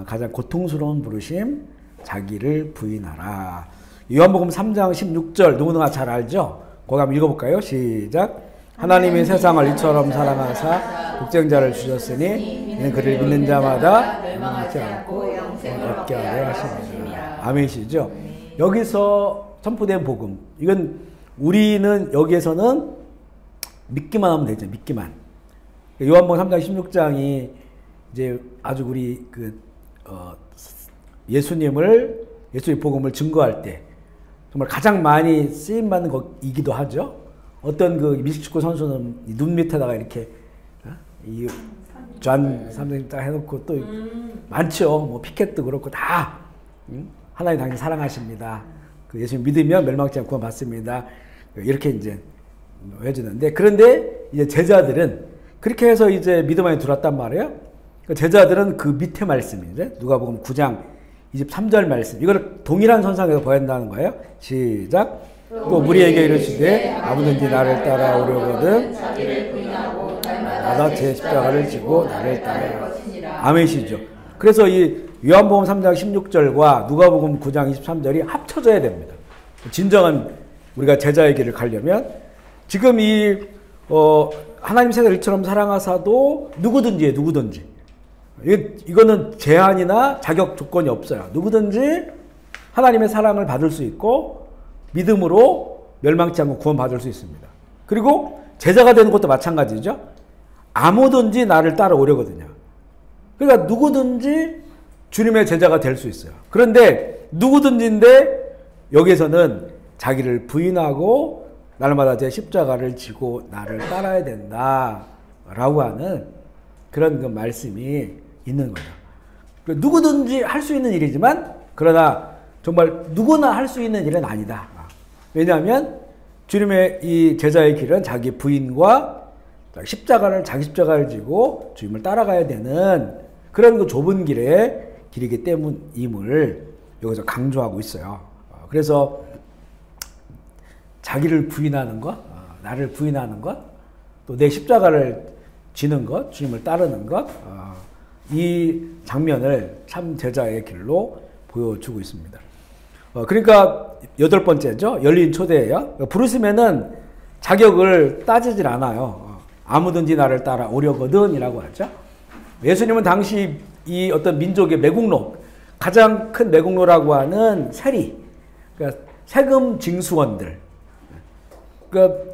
가장 고통스러운 부르심, 자기를 부인하라. 요한복음 3장 16절 누구나 잘 알죠? 거기 한번 읽어볼까요? 시작. 하나님이 세상을 이처럼 사랑하사 독생자를 주셨으니 이는 그를 믿는 자마다 멸망하지 않고 영생을 얻게 하려 하십니다. 아멘이시죠? 여기서 선포된 복음, 이건 우리는 여기에서는 믿기만 하면 되죠. 믿기만. 요한복음 3장 16장이 이제 아주 우리 예수님의 복음을 증거할 때 정말 가장 많이 쓰임받는 것이기도 하죠. 어떤 그 미식축구 선수는 눈 밑에다가 이렇게 존 삼성 딱 해놓고 또 많죠. 뭐 피켓도 그렇고 다 하나님 당신 사랑하십니다. 그 예수님 믿으면 멸망치 않고 구원 받습니다. 이렇게 이제 해주는데, 그런데 이제 제자들은 그렇게 해서 이제 믿음 안에 들어왔단 말이에요. 제자들은 그 밑에 말씀이죠. 누가복음 9장 23절 말씀. 이걸 동일한 선상에서 보인다는 거예요. 시작. 또 우리에게 이르시되 아무든지 나를 따라오려거든 나다 제 십자가를 지고 나를 따라오라. 아멘이시죠. 그래서 이 요한복음 3장 16절과 누가복음 9장 23절이 합쳐져야 됩니다. 진정한 우리가 제자의 길을 가려면 지금 하나님 세상을 일처럼 사랑하사도 누구든지 이거는 제한이나 자격 조건이 없어요. 누구든지 하나님의 사랑을 받을 수 있고 믿음으로 멸망치 않고 구원받을 수 있습니다. 그리고 제자가 되는 것도 마찬가지죠. 아무든지 나를 따라오려거든요. 그러니까 누구든지 주님의 제자가 될 수 있어요. 그런데 누구든지인데 여기에서는 자기를 부인하고 날마다 제 십자가를 지고 나를 따라야 된다라고 하는 그런 그 말씀이 있는 거죠. 누구든지 할 수 있는 일이지만 그러나 정말 누구나 할 수 있는 일은 아니다. 왜냐하면 주님의 이 제자의 길은 자기 부인과 자기 십자가를 지고 주님을 따라가야 되는 그런 그 좁은 길이기 때문임을 여기서 강조하고 있어요. 그래서 자기를 부인하는 것, 나를 부인하는 것, 또 내 십자가를 지는 것, 주님을 따르는 것, 이 장면을 참 제자의 길로 보여주고 있습니다. 그러니까 8번째죠. 열린 초대예요. 부르심에는 자격을 따지질 않아요. 아무든지 나를 따라 오려거든 이라고 하죠. 예수님은 당시 이 어떤 민족의 매국노, 가장 큰 매국노라고 하는 세리, 그러니까 세금 징수원들, 그러니까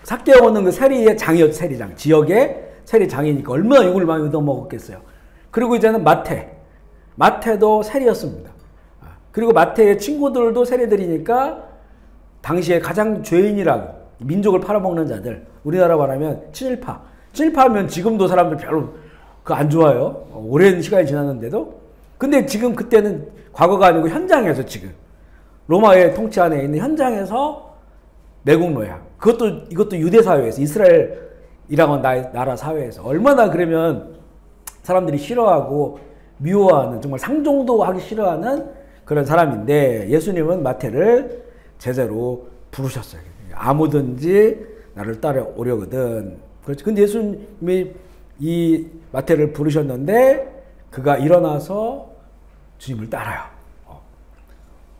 삭개오는 그 세리의 장이었죠. 세리장, 지역의 세리장이니까 얼마나 욕을 많이 얻어먹었겠어요. 그리고 이제는 마태도 세리였습니다. 그리고 마태의 친구들도 세리들이니까 당시에 가장 죄인이라고, 민족을 팔아먹는 자들, 우리나라 말하면 친일파하면 지금도 사람들 별로 안 좋아요. 오랜 시간이 지났는데도. 근데 지금 그때는 과거가 아니고 현장에서 지금 로마의 통치 안에 있는 현장에서 매국노야. 이것도 유대 사회에서, 이스라엘이라고 나라 사회에서 얼마나 그러면 사람들이 싫어하고 미워하는, 정말 상종도 하기 싫어하는 그런 사람인데, 예수님은 마태를 제자로 부르셨어요. 아무든지 나를 따라오려거든. 그렇죠. 근데 예수님이 이 마태를 부르셨는데 그가 일어나서 주님을 따라요.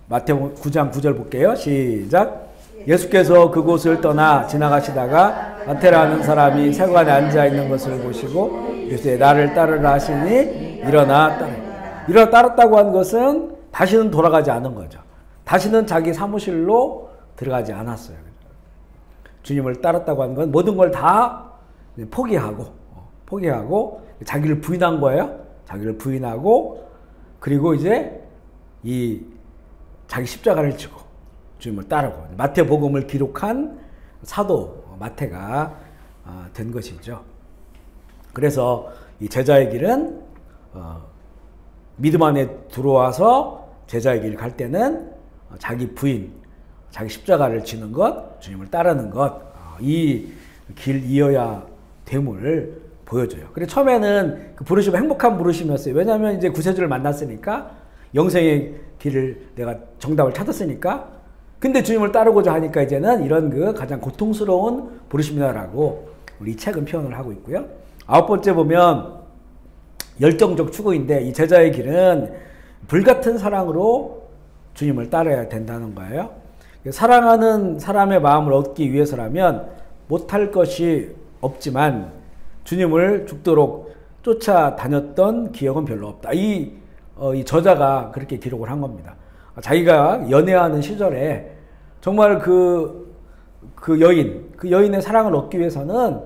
마태복음 9장 9절 볼게요. 시작. 예수께서 그곳을 떠나 지나가시다가 마태라는 사람이 세관에 앉아 있는 것을 보시고 예수의 나를 따르라 하시니 일어나 따라. 일어나 따랐다고 한 것은 다시는 돌아가지 않은 거죠. 다시는 자기 사무실로 들어가지 않았어요. 주님을 따랐다고 한 건 모든 걸 다 포기하고 자기를 부인한 거예요. 자기를 부인하고 그리고 이제 이 자기 십자가를 지고 주님을 따르고 마태복음을 기록한 사도 마태가 된 것이죠. 그래서 이 제자의 길은 믿음 안에 들어와서 제자의 길 갈 때는 자기 부인, 자기 십자가를 지는 것, 주님을 따르는 것, 이 길 이어야 됨을 보여줘요. 그래 처음에는 그 부르심 행복한 부르심이었어요. 왜냐하면 이제 구세주를 만났으니까, 영생의 길을 내가 정답을 찾았으니까. 근데 주님을 따르고자 하니까 이제는 이런 그 가장 고통스러운 부르심이다라고 우리 이 책은 표현을 하고 있고요. 9번째 보면 열정적 추구인데, 이 제자의 길은 불같은 사랑으로 주님을 따라야 된다는 거예요. 사랑하는 사람의 마음을 얻기 위해서라면 못할 것이 없지만 주님을 죽도록 쫓아다녔던 기억은 별로 없다. 이 저자가 그렇게 기록을 한 겁니다. 자기가 연애하는 시절에 정말 그 여인의 사랑을 얻기 위해서는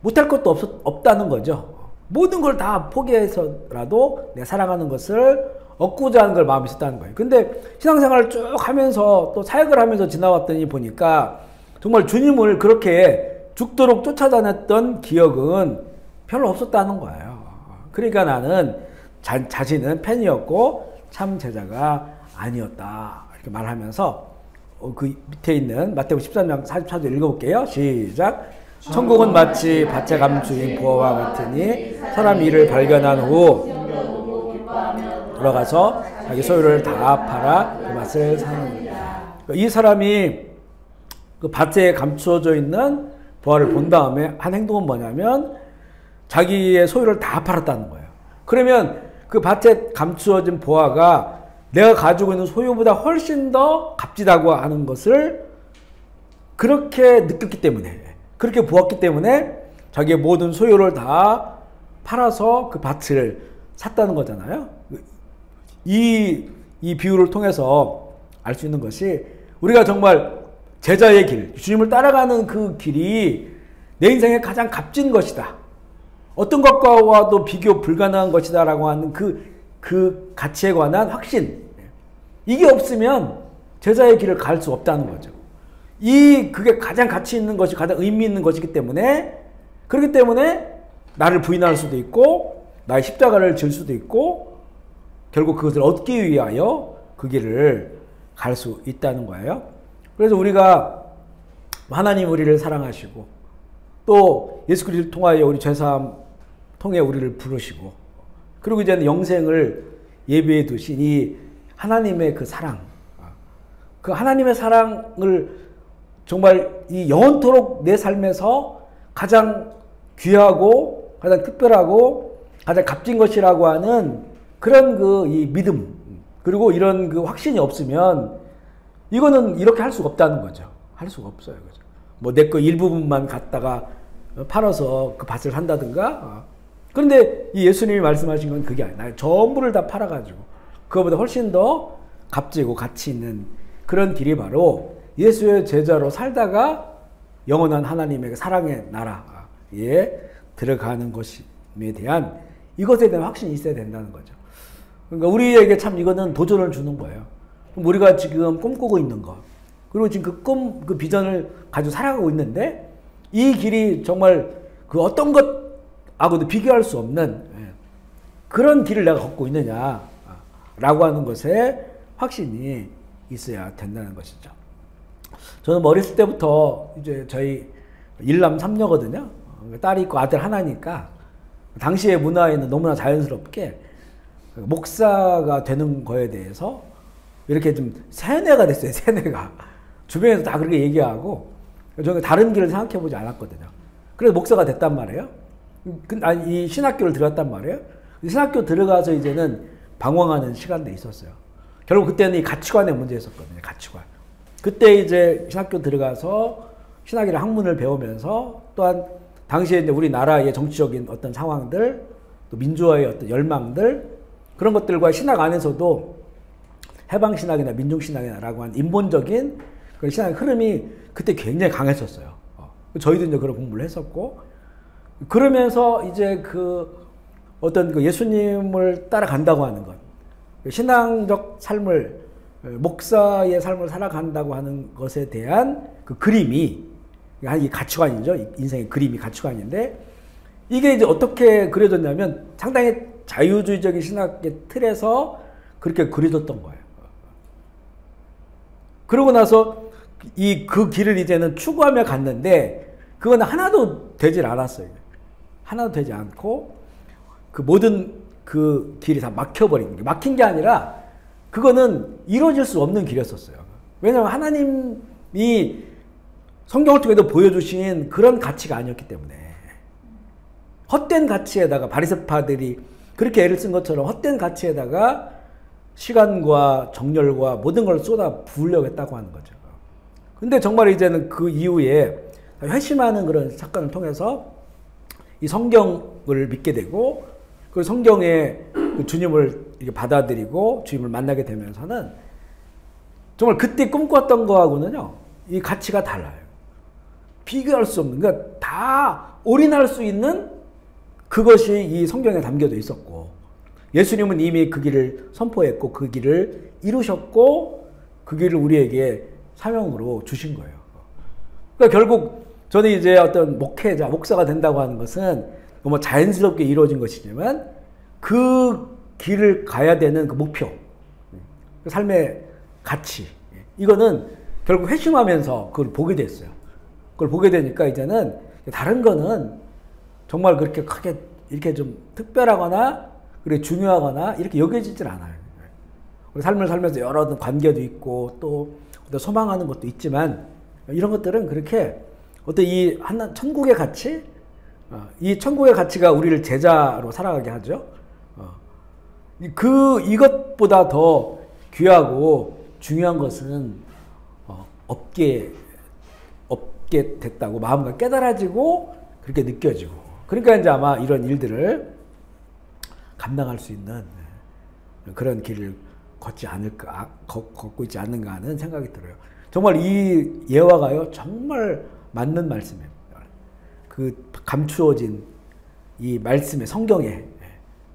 못할 것도 없다는 거죠. 모든 걸 다 포기해서라도 내 사랑하는 것을 얻고자 하는 걸 마음에 있었다는 거예요. 근데 신앙생활을 쭉 하면서 또 사역을 하면서 지나왔더니 보니까 정말 주님을 그렇게 죽도록 쫓아다녔던 기억은 별로 없었다는 거예요. 그러니까 나는 자신은 팬이었고 참 제자가 아니었다, 이렇게 말하면서 그 밑에 있는 마태복음 13장 44절 읽어볼게요. 시작. 천국은 마치 밭에 감추인 부어와 같으니 사람이 이를 발견한 후 돌아가서 자기 소유를 다 팔아 그 맛을 사는 거야. 이 사람이 그 밭에 감추어져 있는 부화를 본 다음에 한 행동은 뭐냐면 자기의 소유를 다 팔았다는 거예요. 그러면 그 밭에 감추어진 부화가 내가 가지고 있는 소유보다 훨씬 더 값지다고 하는 것을 그렇게 느꼈기 때문에, 그렇게 보았기 때문에 자기의 모든 소유를 다 팔아서 그 밭을 샀다는 거잖아요. 이 비유를 통해서 알 수 있는 것이, 우리가 정말 제자의 길, 주님을 따라가는 그 길이 내 인생의 가장 값진 것이다, 어떤 것과도 비교 불가능한 것이다 라고 하는 그 가치에 관한 확신, 이게 없으면 제자의 길을 갈 수 없다는 거죠. 그게 가장 가치 있는 것이, 가장 의미 있는 것이기 때문에, 그렇기 때문에 나를 부인할 수도 있고 나의 십자가를 질 수도 있고 결국 그것을 얻기 위하여 그 길을 갈 수 있다는 거예요. 그래서 우리가 하나님 우리를 사랑하시고 또 예수 그리스도를 통하여 우리 죄사함 통해 우리를 부르시고, 그리고 이제는 영생을 예비해 두신 이 하나님의 그 사랑, 그 하나님의 사랑을 정말 이 영원토록 내 삶에서 가장 귀하고 가장 특별하고 가장 값진 것이라고 하는 그런 이 믿음, 그리고 이런 그 확신이 없으면 이거는 이렇게 할 수가 없다는 거죠. 할 수가 없어요. 뭐 내 거 일부분만 갖다가 팔아서 그 밭을 산다든가. 그런데 이 예수님이 말씀하신 건 그게 아니에요. 전부를 다 팔아가지고 그거보다 훨씬 더 값지고 가치 있는 그런 길이 바로 예수의 제자로 살다가 영원한 하나님의 사랑의 나라에 들어가는 것에 대한, 이것에 대한 확신이 있어야 된다는 거죠. 그러니까 우리에게 참 이거는 도전을 주는 거예요. 우리가 지금 꿈꾸고 있는 것, 그리고 지금 그 비전을 가지고 살아가고 있는데 이 길이 정말 그 어떤 것하고도 비교할 수 없는 그런 길을 내가 걷고 있느냐라고 하는 것에 확신이 있어야 된다는 것이죠. 저는 어렸을 때부터 이제 저희 일남 삼녀거든요. 딸이 있고 아들 하나니까 당시의 문화에는 너무나 자연스럽게 목사가 되는 거에 대해서 이렇게 좀 세뇌가 됐어요. 세뇌가. 주변에서 다 그렇게 얘기하고 저는 다른 길을 생각해 보지 않았거든요. 그래서 목사가 됐단 말이에요. 아니, 이 신학교를 들어갔단 말이에요. 신학교 들어가서 이제는 방황하는 시간도 있었어요. 결국 그때는 이 가치관의 문제였었거든요. 가치관. 그때 이제 신학교 들어가서 신학이라 학문을 배우면서 또한 당시에 이제 우리나라의 정치적인 어떤 상황들, 또 민주화의 어떤 열망들, 그런 것들과 신학 안에서도 해방신학이나 민중신학이라고 하는 인본적인 그런 신학의 흐름이 그때 굉장히 강했었어요. 저희도 이제 그런 공부를 했었고, 그러면서 이제 그 어떤 그 예수님을 따라간다고 하는 것, 신앙적 삶을, 목사의 삶을 살아간다고 하는 것에 대한 그 그림이, 이 가치관이죠. 인생의 그림이 가치관인데, 이게 이제 어떻게 그려졌냐면 상당히 자유주의적인 신학의 틀에서 그렇게 그려졌던 거예요. 그러고 나서 그 길을 이제는 추구하며 갔는데, 그건 하나도 되질 않았어요. 하나도 되지 않고, 그 모든 그 길이 다 막혀버린 게, 막힌 게 아니라, 그거는 이루어질 수 없는 길이었었어요. 왜냐하면 하나님이 성경을 통해서 보여주신 그런 가치가 아니었기 때문에. 헛된 가치에다가 바리새파들이 그렇게 애를 쓴 것처럼 헛된 가치에다가 시간과 정열과 모든 걸 쏟아 부으려고 했다고 하는 거죠. 근데 정말 이제는 그 이후에 회심하는 그런 사건을 통해서 이 성경을 믿게 되고, 그 성경에 그 주님을 이렇게 받아들이고 주님을 만나게 되면서는 정말 그때 꿈꿨던 거하고는요, 이 가치가 달라요. 비교할 수 없는, 그러니까 다 올인할 수 있는 그것이 이 성경에 담겨져 있었고, 예수님은 이미 그 길을 선포했고 그 길을 이루셨고 그 길을 우리에게 사명으로 주신 거예요. 그러니까 결국 저는 이제 어떤 목회자, 목사가 된다고 하는 것은 뭐 자연스럽게 이루어진 것이지만 그 길을 가야 되는 그 목표, 그 삶의 가치, 이거는 결국 회심하면서 그걸 보게 됐어요. 그걸 보게 되니까 이제는 다른 거는 정말 그렇게 크게 이렇게 좀 특별하거나 그리고 중요하거나 이렇게 여겨지질 않아요. 우리 삶을 살면서 여러 어떤 관계도 있고 또 어떤 소망하는 것도 있지만 이런 것들은 그렇게 어떤 이 하나 천국의 가치, 이 천국의 가치가 우리를 제자로 살아가게 하죠. 이것보다 더 귀하고 중요한 것은 없게 됐다고 마음과 깨달아지고 그렇게 느껴지고, 그러니까 이제 아마 이런 일들을 감당할 수 있는 그런 길을 걷고 있지 않는가 하는 생각이 들어요. 정말 이 예화가요, 정말 맞는 말씀이에요. 그 감추어진 이 말씀의 성경에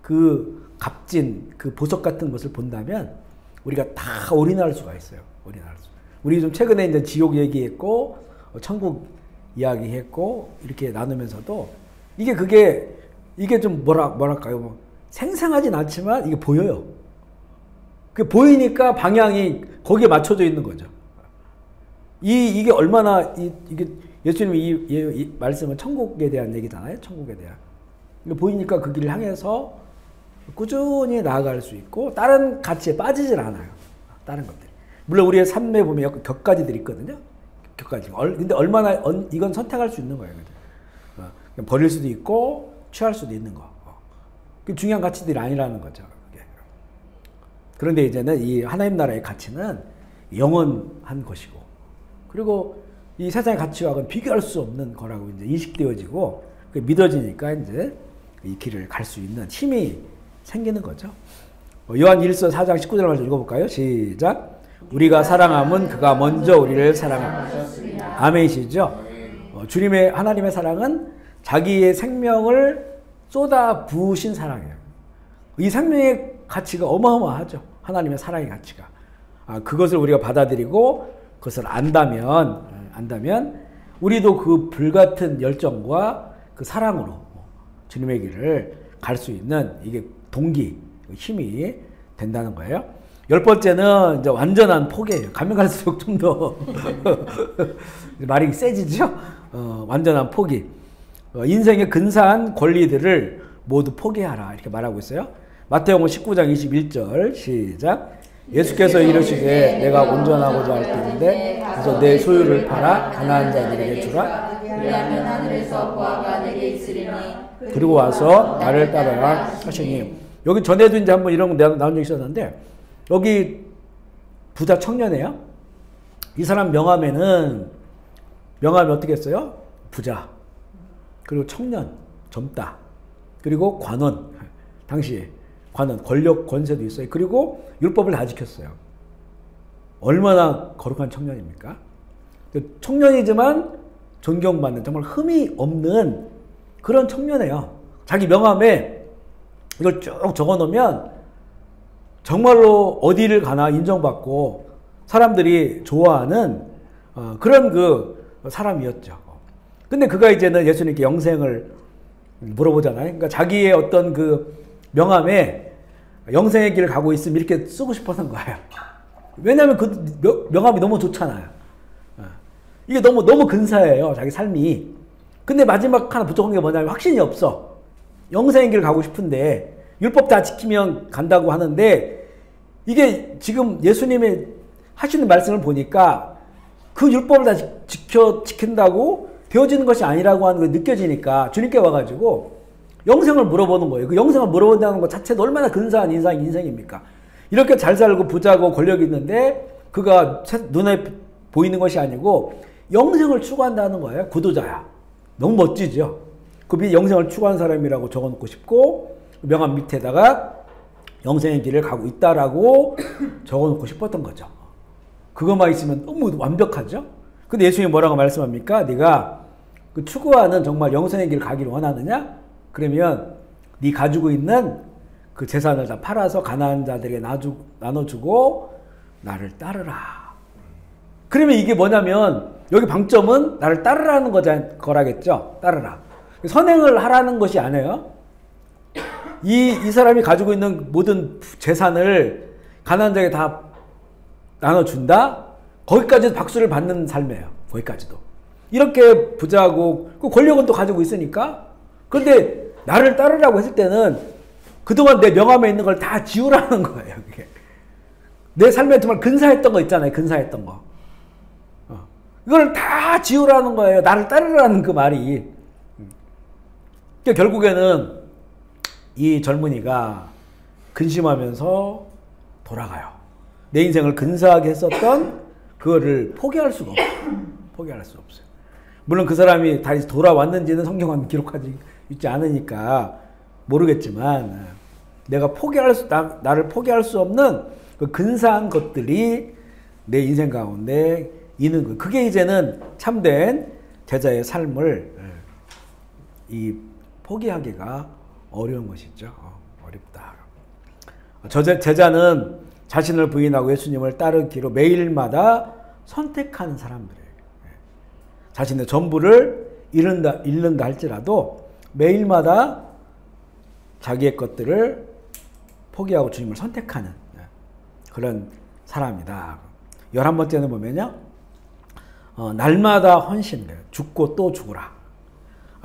그 값진 그 보석 같은 것을 본다면 우리가 다 올인할 수가 있어요. 올인할 수. 우리 좀 최근에 이제 지옥 얘기했고 천국 이야기했고 이렇게 나누면서도 이게 좀 뭐랄까요? 뭐 생생하진 않지만 이게 보여요. 그 보이니까 방향이 거기에 맞춰져 있는 거죠. 이게 얼마나 이게 예수님이 이 말씀은 천국에 대한 얘기잖아요. 천국에 대한. 보이니까 그 길을 향해서 꾸준히 나아갈 수 있고 다른 가치에 빠지질 않아요. 다른 것들. 물론 우리의 삶에 보면 격가지들이 있거든요. 격가지. 근데 얼마나 이건 선택할 수 있는 거예요. 버릴 수도 있고 취할 수도 있는 거. 그 중요한 가치들이 아니라는 거죠. 그런데 이제는 이 하나님 나라의 가치는 영원한 것이고, 그리고 이 세상의 가치와는 비교할 수 없는 거라고 이제 인식되어지고 믿어지니까 이제 이 길을 갈 수 있는 힘이 생기는 거죠. 요한 1서 4장 19절 말씀 읽어볼까요? 시작. 우리가 사랑함은 그가 먼저 우리를 사랑하셨으니. 아멘이시죠? 주님의 하나님의 사랑은 자기의 생명을 쏟아 부으신 사랑이에요. 이 생명의 가치가 어마어마하죠. 하나님의 사랑의 가치가. 그것을 우리가 받아들이고 그것을 안다면 우리도 그 불같은 열정과 그 사랑으로 주님의 길을 갈 수 있는 이게 동기, 힘이 된다는 거예요. 10번째는 이제 완전한 포기예요. 가면 갈수록 좀 더 말이 세지죠? 완전한 포기. 인생의 근사한 권리들을 모두 포기하라. 이렇게 말하고 있어요. 마태복음 19장 21절 시작. 예수께서 이르시되 내가 온전하고자 할 때인데 그래서 내 소유를 팔아 가난한 자들에게 주라. 그리하면 하늘에서 보아가 내게 있으리니 그리고 와서 나를 따르라 하시니. 여기 전에도 이제 한번 이런 거 나온 적이 있었는데 여기 부자 청년이에요. 이 사람 명함이 어떻게 했어요? 부자, 그리고 청년, 젊다, 그리고 관원, 당시 관원, 권력, 권세도 있어요. 그리고 율법을 다 지켰어요. 얼마나 거룩한 청년입니까? 청년이지만 존경받는 정말 흠이 없는 그런 청년이에요. 자기 명함에 이걸 쭉 적어놓으면 정말로 어디를 가나 인정받고 사람들이 좋아하는 그런 그 사람이었죠. 근데 그가 이제는 예수님께 영생을 물어보잖아요. 그러니까 자기의 어떤 그 명함에 영생의 길을 가고 있으면 이렇게 쓰고 싶어서인 거예요. 왜냐하면 그 명함이 너무 좋잖아요. 이게 너무 근사해요. 자기 삶이. 근데 마지막 하나 부족한 게 뭐냐면 확신이 없어. 영생의 길을 가고 싶은데 율법 다 지키면 간다고 하는데 이게 지금 예수님의 하시는 말씀을 보니까 그 율법을 다 지킨다고 되어지는 것이 아니라고 하는 게 느껴지니까 주님께 와가지고 영생을 물어보는 거예요. 그 영생을 물어본다는 것 자체도 얼마나 근사한 인생입니까? 이렇게 잘 살고 부자고 권력이 있는데 그가 눈에 보이는 것이 아니고 영생을 추구한다는 거예요. 구도자야. 너무 멋지죠? 그 밑에 영생을 추구한 사람이라고 적어놓고 싶고 명함 밑에다가 영생의 길을 가고 있다라고 적어놓고 싶었던 거죠. 그것만 있으면 너무 완벽하죠? 근데 예수님이 뭐라고 말씀합니까? 네가 그 추구하는 정말 영생의 길을 가기를 원하느냐? 그러면 네 가지고 있는 그 재산을 다 팔아서 가난한 자들에게 나눠주고 나를 따르라. 그러면 이게 뭐냐면 여기 방점은 나를 따르라는 거라겠죠? 따르라. 선행을 하라는 것이 아니에요. 이 사람이 가지고 있는 모든 재산을 가난한 자에게 다 나눠준다? 거기까지도 박수를 받는 삶이에요. 거기까지도. 이렇게 부자고 그 권력은 또 가지고 있으니까. 그런데 나를 따르라고 했을 때는 그동안 내 명함에 있는 걸 다 지우라는 거예요. 그게. 내 삶에 정말 근사했던 거 있잖아요. 근사했던 거. 이걸 다 지우라는 거예요. 나를 따르라는 그 말이. 그러니까 결국에는 이 젊은이가 근심하면서 돌아가요. 내 인생을 근사하게 했었던 그거를 포기할 수가 없어요. 포기할 수 없어요. 물론 그 사람이 다시 돌아왔는지는 성경은 기록하지 있지 않으니까 모르겠지만 내가 나를 포기할 수 없는 그 근사한 것들이 내 인생 가운데 있는 거예요. 그게 이제는 참된 제자의 삶을 포기하기가 어려운 것이죠. 어렵다. 제자는 자신을 부인하고 예수님을 따르기로 매일마다 선택하는 사람들이에요. 자신의 전부를 잃는다 할지라도 매일마다 자기의 것들을 포기하고 주님을 선택하는 그런 사람이다. 11번째는 보면요. 날마다 헌신돼요. 죽고 또 죽으라.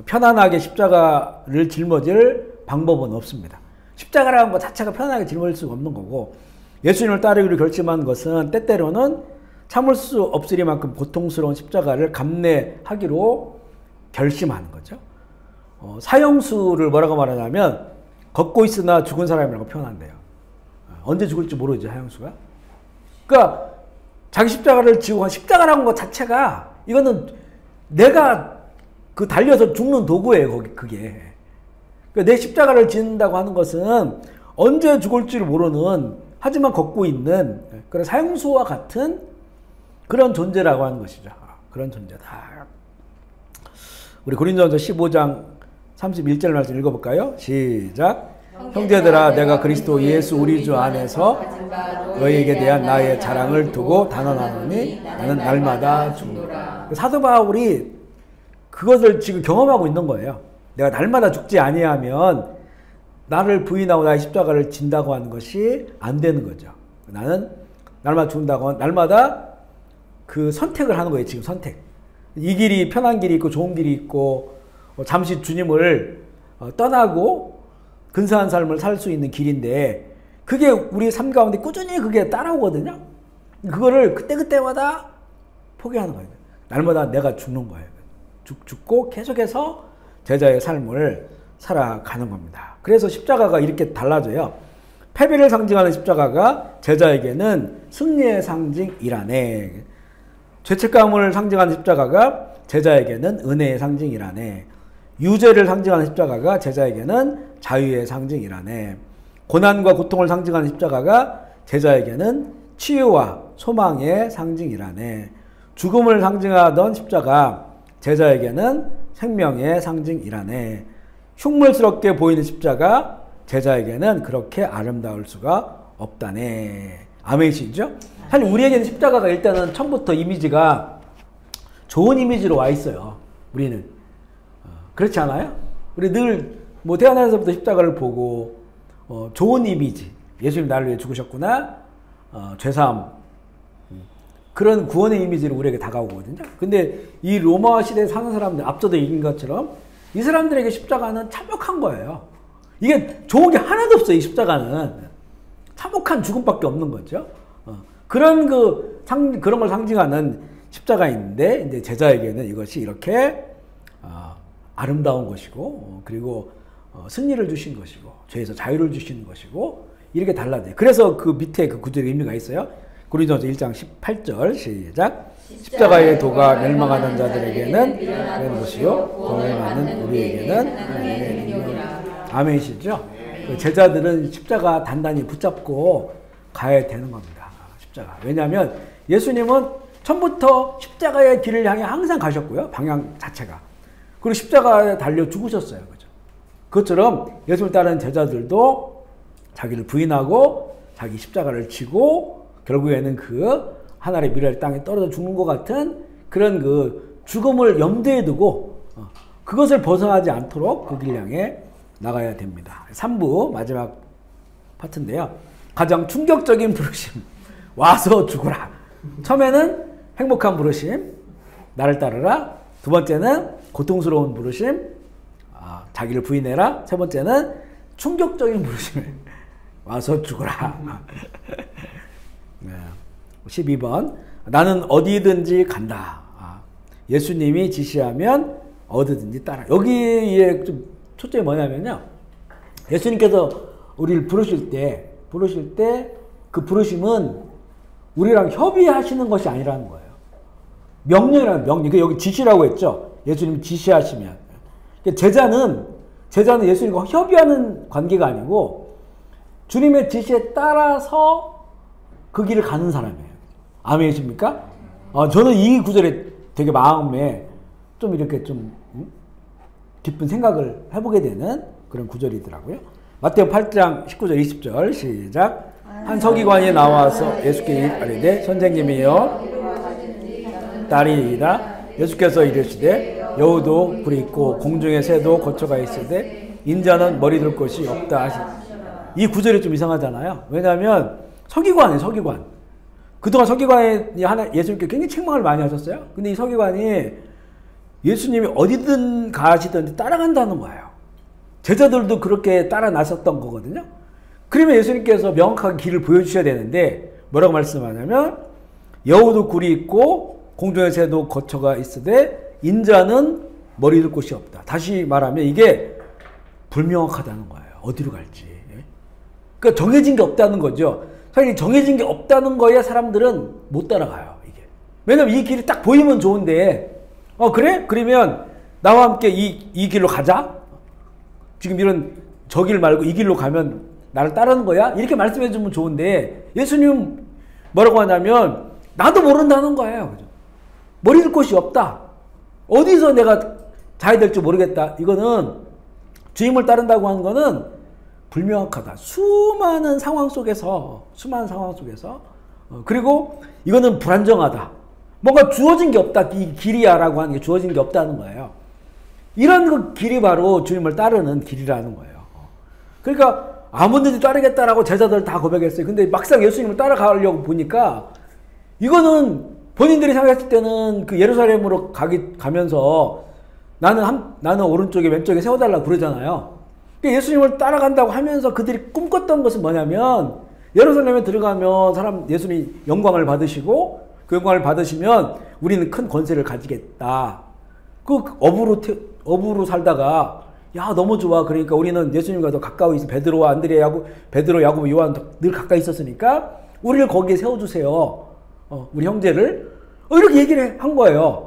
편안하게 십자가를 짊어질 방법은 없습니다. 십자가라는 것 자체가 편안하게 짊어질 수가 없는 거고 예수님을 따르기로 결심한 것은 때때로는 참을 수 없으리만큼 고통스러운 십자가를 감내하기로 결심하는 거죠. 사형수를 뭐라고 말하냐면 걷고 있으나 죽은 사람이라고 표현한대요. 언제 죽을지 모르죠, 사형수가. 그러니까 자기 십자가를 지고 십자가라는 것 자체가 이거는 내가 그 달려서 죽는 도구예요, 그게. 그러니까 내 십자가를 짓는다고 하는 것은 언제 죽을지를 모르는 하지만 걷고 있는 그런 사형수와 같은 그런 존재라고 하는 것이죠. 그런 존재다. 우리 고린도전서 15장 31절 말씀 읽어볼까요? 시작. 형제들아 내가 그리스도 예수 우리 주 안에서 너희에게 대한 나의 자랑을 두고 단언하노니 나는 날마다 죽노라. 사도 바울이 그것을 지금 경험하고 있는 거예요. 내가 날마다 죽지 아니하면 나를 부인하고 나의 십자가를 진다고 하는 것이 안 되는 거죠. 나는 날마다 죽는다고 하면 날마다 그 선택을 하는 거예요. 지금 선택. 이 길이 편한 길이 있고 좋은 길이 있고 잠시 주님을 떠나고 근사한 삶을 살 수 있는 길인데 그게 우리 삶 가운데 꾸준히 그게 따라오거든요. 그거를 그때그때마다 포기하는 거예요. 날마다 내가 죽는 거예요. 죽고 계속해서 제자의 삶을 살아가는 겁니다. 그래서 십자가가 이렇게 달라져요. 패배를 상징하는 십자가가 제자에게는 승리의 상징이라네. 죄책감을 상징하는 십자가가 제자에게는 은혜의 상징이라네. 유죄를 상징하는 십자가가 제자에게는 자유의 상징이라네. 고난과 고통을 상징하는 십자가가 제자에게는 치유와 소망의 상징이라네. 죽음을 상징하던 십자가 제자에게는 생명의 상징이라네. 흉물스럽게 보이는 십자가 제자에게는 그렇게 아름다울 수가 없다네. 아멘이시죠? 사실 우리에게는 십자가가 일단은 처음부터 이미지가 좋은 이미지로 와 있어요. 우리는 그렇지 않아요? 우리 늘 뭐 태어나서부터 십자가를 보고 좋은 이미지, 예수님 나를 위해 죽으셨구나, 죄사함, 그런 구원의 이미지로 우리에게 다가오거든요. 근데 이 로마 시대에 사는 사람들, 앞서도 얘기한 것처럼 이 사람들에게 십자가는 참혹한 거예요. 이게 좋은 게 하나도 없어요. 이 십자가는 참혹한 죽음밖에 없는 거죠. 그런 그런 걸 상징하는 십자가인데 이제 제자에게는 이것이 이렇게 아름다운 것이고 그리고 승리를 주신 것이고 죄에서 자유를 주시는 것이고 이렇게 달라져요. 그래서 그 밑에 그 구절의 의미가 있어요. 고린도전서 1장 18절 시작. 십자가의 도가 멸망하는 자들에게는 그런 것이요 구원받는 우리에게는 하나님의 능력이라. 아멘이시죠? 제자들은 십자가 단단히 붙잡고 가야 되는 겁니다. 십자가. 왜냐하면 예수님은 처음부터 십자가의 길을 향해 항상 가셨고요. 방향 자체가. 그리고 십자가에 달려 죽으셨어요. 그죠? 그것처럼 예수를 따르는 제자들도 자기를 부인하고 자기 십자가를 지고 결국에는 그 하늘의 미래의 땅에 떨어져 죽는 것 같은 그런 그 죽음을 염두에 두고 그것을 벗어나지 않도록 그 길 향해 나가야 됩니다. 3부 마지막 파트인데요. 가장 충격적인 부르심. 와서 죽으라. 처음에는 행복한 부르심. 나를 따르라. 두 번째는 고통스러운 부르심. 자기를 부인해라. 세 번째는 충격적인 부르심. 와서 죽으라. 12번. 나는 어디든지 간다. 예수님이 지시하면 어디든지 따라. 여기에 좀 초점이 뭐냐면요. 예수님께서 우리를 부르실 때 그 부르심은 우리랑 협의하시는 것이 아니라는 거예요. 명령이라는 명령. 여기 지시라고 했죠. 예수님이 지시하시면. 제자는 예수님과 협의하는 관계가 아니고 주님의 지시에 따라서 그 길을 가는 사람이에요. 아멘이십니까? 저는 이 구절에 되게 마음에 좀 이렇게 좀 깊은 생각을 해보게 되는 그런 구절이더라고요. 마태오 8장 19절 20절 시작. 한 서기관이 나와서 예수께 이르되 선생님이여 딸이이다. 예수께서 이르시되 여우도 굴이 있고 공중의 새도 거처가 있으되 인자는 머리 둘 곳이 없다 하시. 이 구절이 좀 이상하잖아요. 왜냐하면 서기관이에요. 서기관. 그동안 서기관이 예수님께 굉장히 책망을 많이 하셨어요. 근데 이 서기관이 예수님이 어디든 가시든지 따라간다는 거예요. 제자들도 그렇게 따라 나섰던 거거든요. 그러면 예수님께서 명확하게 길을 보여주셔야 되는데 뭐라고 말씀하냐면 여우도 굴이 있고 공중의 새도 거처가 있으되 인자는 머리 둘 곳이 없다. 다시 말하면 이게 불명확하다는 거예요. 어디로 갈지. 그러니까 정해진 게 없다는 거죠. 사실 정해진 게 없다는 거에 사람들은 못 따라가요. 이게. 왜냐면 이 길이 딱 보이면 좋은데 그래? 그러면 나와 함께 이 길로 가자. 지금 이런 저 길 말고 이 길로 가면 나를 따르는 거야? 이렇게 말씀해 주면 좋은데 예수님 뭐라고 하냐면 나도 모른다는 거예요. 그죠? 머리 둘 곳이 없다. 어디서 내가 자야 될지 모르겠다. 이거는 주님을 따른다고 하는 거는 불명확하다. 수많은 상황 속에서 그리고 이거는 불안정하다. 뭔가 주어진 게 없다. 이 길이야라고 하는 게 주어진 게 없다는 거예요. 이런 그 길이 바로 주님을 따르는 길이라는 거예요. 그러니까 아무든지 따르겠다라고 제자들 다 고백했어요. 근데 막상 예수님을 따라가려고 보니까 이거는 본인들이 생각했을 때는 그 예루살렘으로 가면서 나는 오른쪽에 왼쪽에 세워달라고 그러잖아요. 그러니까 예수님을 따라간다고 하면서 그들이 꿈꿨던 것은 뭐냐면 예루살렘에 들어가면 예수님 영광을 받으시고 그 영광을 받으시면 우리는 큰 권세를 가지겠다. 그 업으로 살다가 야 너무 좋아. 그러니까 우리는 예수님과 더 가까이 있어. 베드로와 안드레, 야고보, 요한 늘 가까이 있었으니까 우리를 거기에 세워주세요. 우리 형제를 이렇게 얘기를 한 거예요.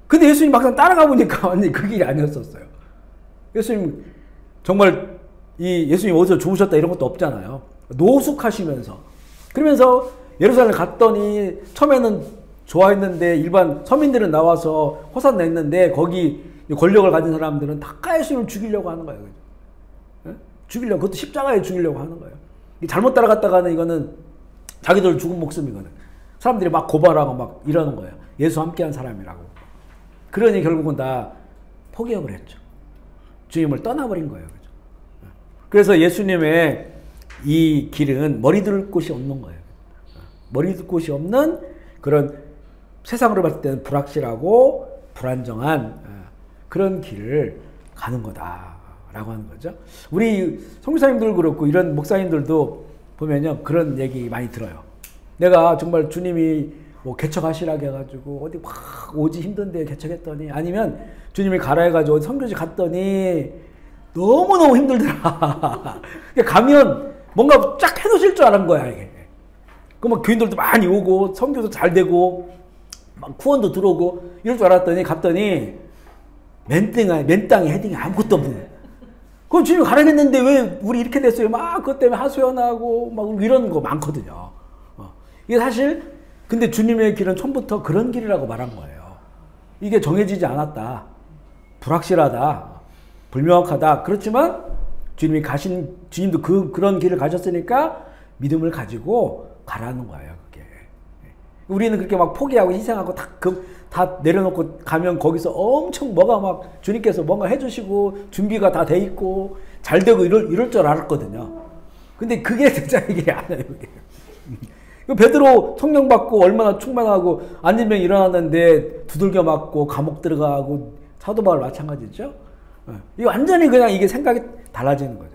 근데 예수님 막상 따라가 보니까 완전히 그 길이 아니었었어요. 예수님 정말 예수님 어디서 좋으셨다 이런 것도 없잖아요. 노숙하시면서 그러면서 예루살렘 갔더니 처음에는 좋아했는데 일반 서민들은 나와서 호산나 했는데 거기 권력을 가진 사람들은 다 예수님을 죽이려고 하는 거예요. 예? 죽이려고, 그것도 십자가에 죽이려고 하는 거예요. 잘못 따라갔다가는 이거는 자기들 죽은 목숨이거든. 사람들이 막 고발하고 막 이러는 거예요. 예수 함께한 사람이라고. 그러니 결국은 다 포기하고 했죠. 주님을 떠나버린 거예요. 그죠? 그래서 예수님의 이 길은 머리 둘 곳이 없는 거예요. 머리 둘 곳이 없는 그런 세상으로 봤을 때는 불확실하고 불안정한 그런 길을 가는 거다라고 하는 거죠. 우리 선교사님들 그렇고 이런 목사님들도 보면요 그런 얘기 많이 들어요. 내가 정말 주님이 뭐 개척하시라고 해가지고 어디 막 오지 힘든데 개척했더니 아니면 주님이 가라 해가지고 어디 선교지 갔더니 너무너무 힘들더라. 가면 뭔가 쫙 해놓으실 줄 아는 거야 이게. 그 교인들도 많이 오고 선교도 잘 되고 막 후원도 들어오고 이럴 줄 알았더니 갔더니 맨땅에 헤딩이 아무것도 없는 거예요. 그럼 주님 가라겠는데 왜 우리 이렇게 됐어요? 막 그것 때문에 하소연하고 막 이런 거 많거든요. 이게 사실 근데 주님의 길은 처음부터 그런 길이라고 말한 거예요. 이게 정해지지 않았다. 불확실하다. 불명확하다. 그렇지만 주님도 그런 길을 가셨으니까 믿음을 가지고 가라는 거예요. 그게. 우리는 그렇게 막 포기하고 희생하고 다 내려놓고 가면 거기서 엄청 뭐가 주님께서 뭔가 해주시고 준비가 다 돼 있고 잘 되고 이럴 줄 알았거든요. 근데 그게 진짜 이게 아니에요. 베드로 성령 받고 얼마나 충만하고 안진병이 일어났는데 두들겨 맞고 감옥 들어가고 사도 바울 마찬가지죠. 이거 완전히 그냥 이게 생각이 달라지는 거죠.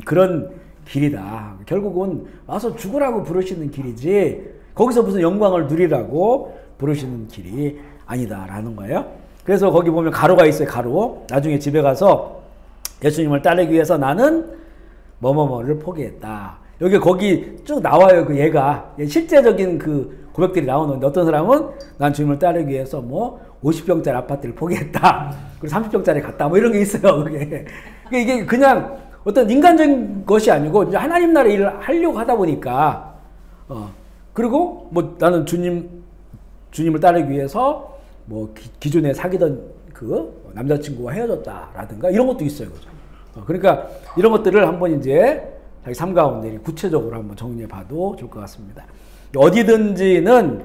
그런 길이다. 결국은 와서 죽으라고 부르시는 길이지 거기서 무슨 영광을 누리라고 부르시는 길이 아니다라는 거예요. 그래서 거기 보면 가로가 있어요. 가로. 나중에 집에 가서 예수님을 따르기 위해서 나는 뭐뭐뭐를 포기했다. 거기 쭉 나와요. 얘가 실제적인 그 고백들이 나오는데 어떤 사람은 난 주님을 따르기 위해서 뭐 50평짜리 아파트를 포기했다. 그리고 30평짜리 갔다. 뭐 이런 게 있어요. 이게 그냥 어떤 인간적인 것이 아니고 이제 하나님 나라 일을 하려고 하다 보니까 그리고 뭐 나는 주님을 따르기 위해서 뭐 기존에 사귀던 그 남자친구와 헤어졌다라든가 이런 것도 있어요. 그죠? 그러니까 이런 것들을 한번 이제 자기 삶 가운데 구체적으로 한번 정리해 봐도 좋을 것 같습니다. 어디든지는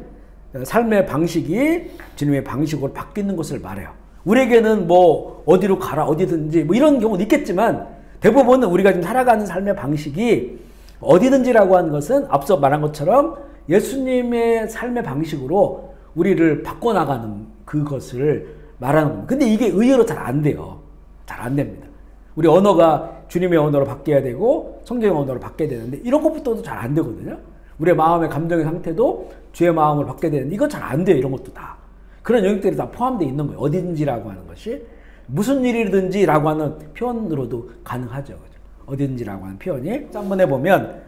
삶의 방식이 주님의 방식으로 바뀌는 것을 말해요. 우리에게는 뭐 어디로 가라 어디든지 뭐 이런 경우도 있겠지만 대부분은 우리가 지금 살아가는 삶의 방식이 어디든지라고 하는 것은 앞서 말한 것처럼 예수님의 삶의 방식으로 우리를 바꿔나가는 그것을 말하는 겁니다. 근데 이게 의외로 잘 안 돼요. 잘 안 됩니다. 우리 언어가 주님의 언어로 바뀌어야 되고 성경의 언어로 바뀌어야 되는데 이런 것부터도 잘 안 되거든요. 우리의 마음의 감정의 상태도 주의 마음으로 바뀌어야 되는데 이거 잘 안 돼요. 이런 것도 다. 그런 영역들이 다 포함되어 있는 거예요. 어디든지라고 하는 것이 무슨 일이든지라고 하는 표현으로도 가능하죠. 그죠? 어디든지라고 하는 표현이 한번 해보면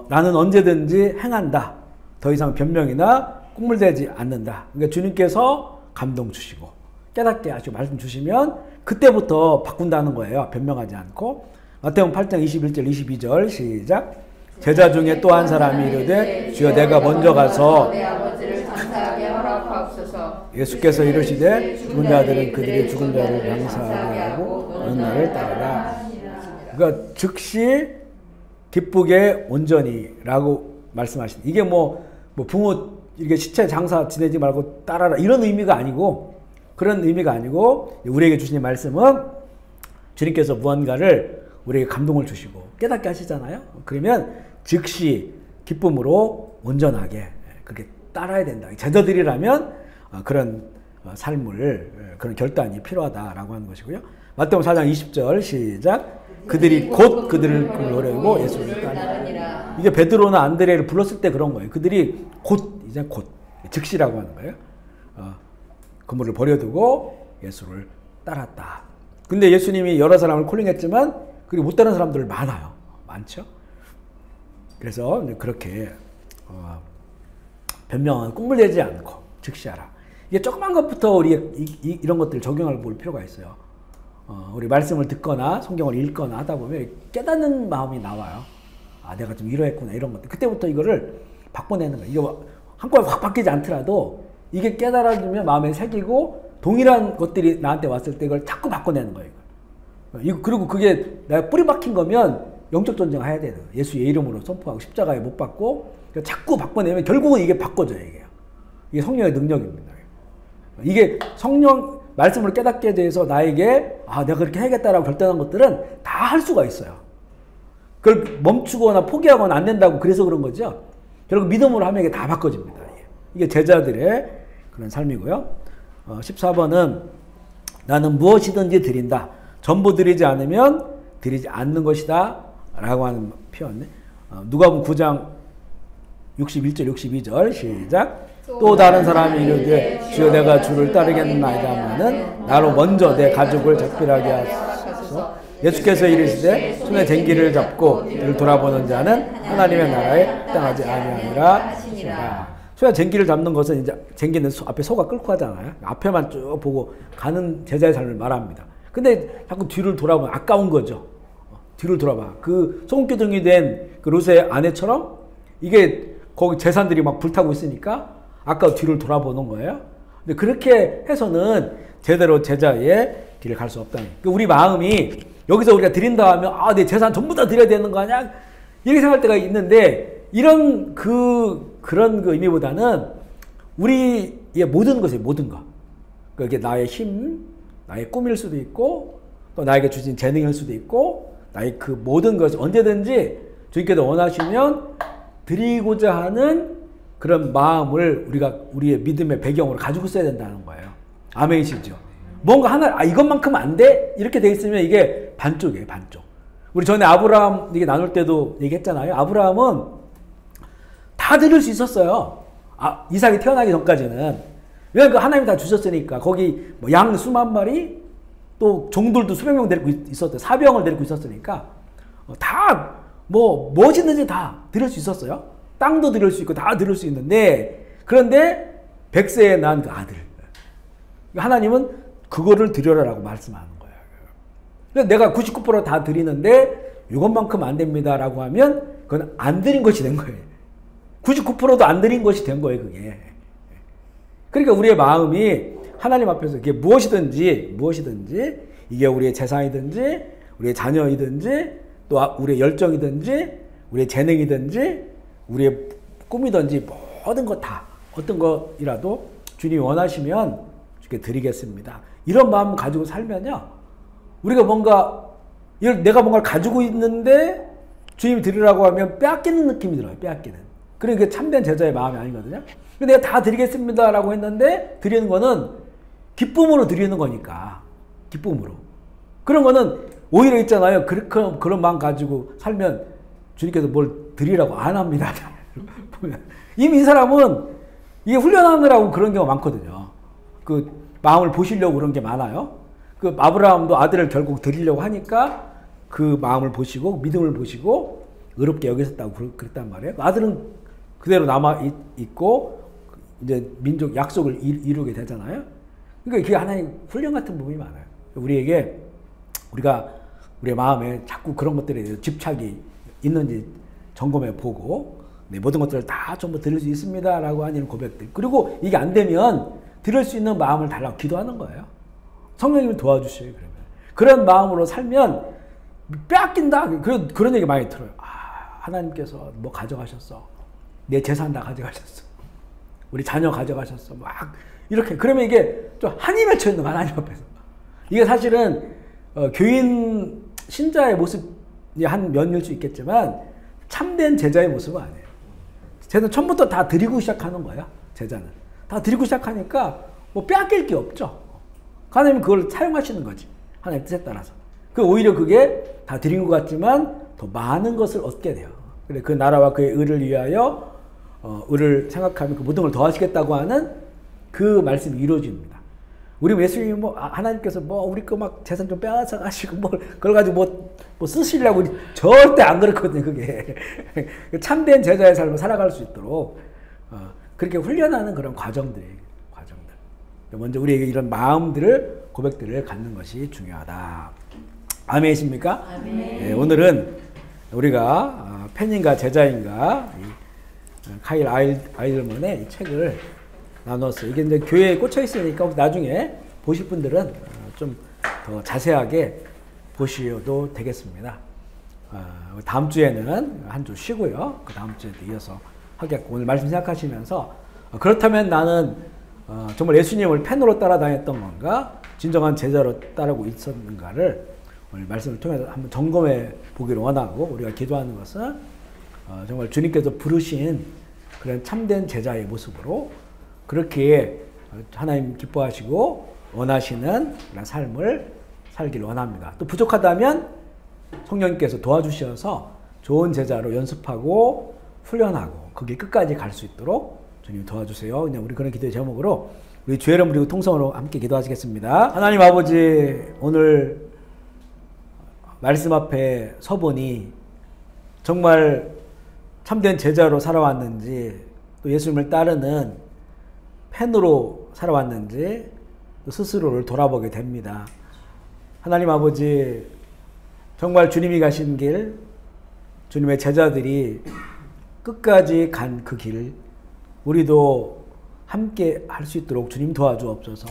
나는 언제든지 행한다. 더 이상 변명이나 꿍물대지 않는다. 그러니까 주님께서 감동 주시고 깨닫게 하시고 말씀 주시면 그때부터 바꾼다는 거예요. 변명하지 않고. 마태복음 8장 21절 22절 시작. 제자 중에 또 한 사람이 이르되 주여 내가 먼저 가서 내 아버지를 장사하게 허락하옵소서. 예수께서 이르시되 죽은 자들은 그들의 죽은 자를 장사하게 하고 오는 날을 따르라. 그러니까 즉시 기쁘게 온전히라고 말씀하신. 이게 뭐 부모 이렇게 시체 장사 지내지 말고 따라라 이런 의미가 아니고 그런 의미가 아니고 우리에게 주신 말씀은 주님께서 무언가를 우리에게 감동을 주시고 깨닫게 하시잖아요. 그러면 즉시 기쁨으로 온전하게 그렇게 따라야 된다. 제자들이라면 그런 삶을, 그런 결단이 필요하다라고 하는 것이고요. 마태복음 4장 20절 시작. 그들이 곧 그들을 노래고 예수를 따르니라. 이게 베드로나 안드레를 불렀을 때 그런 거예요. 그들이 이제 곧 즉시라고 하는 거예요. 그물을 버려두고 예수를 따랐다. 근데 예수님이 여러 사람을 콜링했지만 그리고 못 따른 사람들 많아요. 많죠. 그래서 그렇게 변명은 꿈물대지 않고 즉시하라. 이게 조그만 것부터 우리 이런 것들을 적용할 볼 필요가 있어요. 우리 말씀을 듣거나 성경을 읽거나 하다 보면 깨닫는 마음이 나와요. 내가 좀 이러했구나 이런 것들. 그때부터 이거를 바꿔내는 거예요. 이게 한꺼번에 확 바뀌지 않더라도 이게 깨달아지면 마음에 새기고 동일한 것들이 나한테 왔을 때 이걸 자꾸 바꿔내는 거예요. 그리고 그게 내가 뿌리 박힌 거면 영적 전쟁을 해야 되는 거예요. 예수의 이름으로 선포하고 십자가에 못 박고 자꾸 바꿔내면 결국은 이게 바꿔져요. 이게 성령의 능력입니다. 이게 성령 말씀을 깨닫게 돼서 나에게 내가 그렇게 해야겠다라고 결단한 것들은 다 할 수가 있어요. 그걸 멈추거나 포기하거나 안 된다고 그래서 그런 거죠. 결국 믿음으로 하면 이게 다 바꿔집니다. 이게 제자들의 그런 삶이고요. 14번은 나는 무엇이든지 드린다. 전부 드리지 않으면 드리지 않는 것이다 라고 하는 표현. 누가복음 9장 61절 62절 시작. 또 다른 사람이 이르되 주여 내가 주를 따르겠나이다마는 나로 먼저 내 가족을 작별하게 하소서. 예수께서 이르시되 손에 쟁기를 잡고 이를 돌아보는 자는 하나님의 나라에 합당하지 아니하니라. 손에 쟁기를 잡는 것은 이제 쟁기는 앞에 소가 끌고 가잖아요. 앞에만 쭉 보고 가는 제자의 삶을 말합니다. 근데 자꾸 뒤를 돌아보면 아까운 거죠. 뒤를 돌아봐. 그 소금기둥이 된 그 롯의 아내처럼 이게 거기 재산들이 막 불타고 있으니까 아까 뒤를 돌아보는 거예요. 근데 그렇게 해서는 제대로 제자의 길을 갈 수 없다는. 그러니까 우리 마음이 여기서 우리가 드린다 하면 내 재산 전부 다 드려야 되는 거 아니야? 이렇게 생각할 때가 있는데 이런 그런 의미보다는 우리의 모든 것이에요. 모든 것. 그게 나의 힘, 나의 꿈일 수도 있고 또 나에게 주신 재능일 수도 있고 나의 그 모든 것이 언제든지 주님께서 원하시면 드리고자 하는 그런 마음을 우리의 믿음의 배경으로 가지고 있어야 된다는 거예요. 아멘이시죠? 뭔가 하나, 이것만큼 안 돼? 이렇게 돼 있으면 이게 반쪽이에요, 반쪽. 우리 전에 아브라함 얘기 나눌 때도 얘기했잖아요. 아브라함은 다 드릴 수 있었어요. 이삭이 태어나기 전까지는. 왜냐면 하나님이 다 주셨으니까. 거기 양 수만 마리, 또 종들도 수백 명 데리고 있었대. 사병을 데리고 있었으니까. 무엇이든지 다 드릴 수 있었어요. 땅도 드릴 수 있고 다 드릴 수 있는데, 그런데 100세에 난 그 아들. 하나님은 그거를 드려라라고 말씀하는 거예요. 그래서 내가 99% 다 드리는데 이것만큼 안 됩니다라고 하면 그건 안 드린 것이 된 거예요. 99%도 안 드린 것이 된 거예요, 그게. 그러니까 우리의 마음이 하나님 앞에서 이게 무엇이든지 이게 우리의 재산이든지 우리의 자녀이든지 또 우리의 열정이든지 우리의 재능이든지 우리의 꿈이든지 모든 것 다 어떤 것이라도 주님이 원하시면 주께 드리겠습니다. 이런 마음 가지고 살면요. 우리가 내가 뭔가를 가지고 있는데 주님이 드리라고 하면 빼앗기는 느낌이 들어요. 빼앗기는. 그러니까 참된 제자의 마음이 아니거든요. 근데 내가 다 드리겠습니다라고 했는데 드리는 거는 기쁨으로 드리는 거니까. 기쁨으로. 그런 거는 오히려 있잖아요. 그런 마음 가지고 살면 주님께서 뭘 드리라고 안 합니다. 이미 이 사람은 이게 훈련하느라고 그런 경우가 많거든요. 그 마음을 보시려고 그런 게 많아요. 그 아브라함도 아들을 결국 드리려고 하니까 그 마음을 보시고 믿음을 보시고 의롭게 여기셨다고 그랬단 말이에요. 아들은 그대로 남아 있고 이제 민족 약속을 이루게 되잖아요. 그러니까 그게 하나의 훈련 같은 부분이 많아요. 우리가 우리의 마음에 자꾸 그런 것들에 대해서 집착이 있는지 점검해 보고 모든 것들을 다 전부 드릴 수 있습니다라고 하는 고백들. 그리고 이게 안 되면 드릴 수 있는 마음을 달라고 기도하는 거예요. 성령님이 도와주셔요. 그런 마음으로 살면 빼앗긴다. 그런 얘기 많이 들어요. 하나님께서 뭐 가져가셨어. 내 재산 다 가져가셨어. 우리 자녀 가져가셨어. 막 이렇게. 그러면 이게 좀 한이 맺혀 있는 거 하나님 앞에서. 이게 사실은 교인 신자의 모습 한 면일 수 있겠지만 참된 제자의 모습은 아니에요. 쟤는 처음부터 다 드리고 시작하는 거야. 제자는 다 드리고 시작하니까 뭐 빼앗길 게 없죠. 하나님은 그걸 사용하시는 거지. 하나님 뜻에 따라서. 오히려 그게 다 드린 것 같지만 더 많은 것을 얻게 돼요. 그래 그 나라와 그의 의를 위하여 의를 생각하면 그 모든 걸 더하시겠다고 하는 그 말씀이 이루어집니다. 우리 예수님이 뭐 하나님께서 뭐 우리 거 막 재산 좀 빼앗아 가시고 뭐 그걸 가지고 뭐 쓰시려고 절대 안 그렇거든요. 그게 참된 제자의 삶을 살아갈 수 있도록 그렇게 훈련하는 그런 과정들. 먼저 우리에게 이런 마음들을 고백들을 갖는 것이 중요하다. 아멘이십니까? 아멘. 네, 오늘은 우리가 팬인가 제자인가 카일 아이들먼의 이 책을 나눴어요. 이게 이제 교회에 꽂혀 있으니까 나중에 보실 분들은 좀 더 자세하게 보셔도 되겠습니다. 다음 주에는 한 주 쉬고요. 그 다음 주에 이어서 하겠고 오늘 말씀 생각하시면서 그렇다면 나는 정말 예수님을 팬으로 따라다녔던 건가 진정한 제자로 따르고 있었는가를 오늘 말씀을 통해서 한번 점검해 보기를 원하고 우리가 기도하는 것은 정말 주님께서 부르신 그런 참된 제자의 모습으로 그렇게 하나님 기뻐하시고 원하시는 그런 삶을 살기를 원합니다. 또 부족하다면 성령님께서 도와주셔서 좋은 제자로 연습하고 훈련하고 거기 끝까지 갈 수 있도록 주님 도와주세요. 그냥 우리 그런 기도의 제목으로 우리 죄 이름 부리고 통성으로 함께 기도하시겠습니다. 하나님 아버지 오늘 말씀 앞에 서보니 정말 참된 제자로 살아왔는지 또 예수님을 따르는 팬으로 살아왔는지 또 스스로를 돌아보게 됩니다. 하나님 아버지 정말 주님이 가신 길 주님의 제자들이 끝까지 간 그 길 우리도 함께 할 수 있도록 주님 도와주옵소서.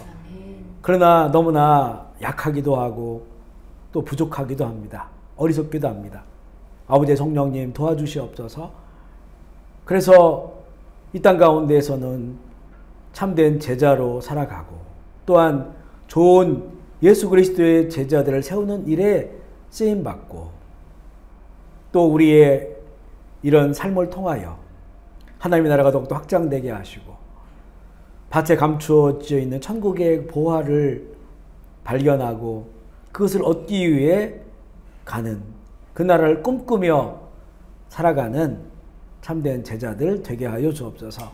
그러나 너무나 약하기도 하고 또 부족하기도 합니다. 어리석기도 합니다. 아버지의 성령님 도와주시옵소서. 그래서 이 땅 가운데에서는 참된 제자로 살아가고 또한 좋은 예수 그리스도의 제자들을 세우는 일에 쓰임받고 또 우리의 이런 삶을 통하여 하나님의 나라가 더욱더 확장되게 하시고 밭에 감추어져 있는 천국의 보화를 발견하고 그것을 얻기 위해 가는 그 나라를 꿈꾸며 살아가는 참된 제자들 되게 하여 주옵소서.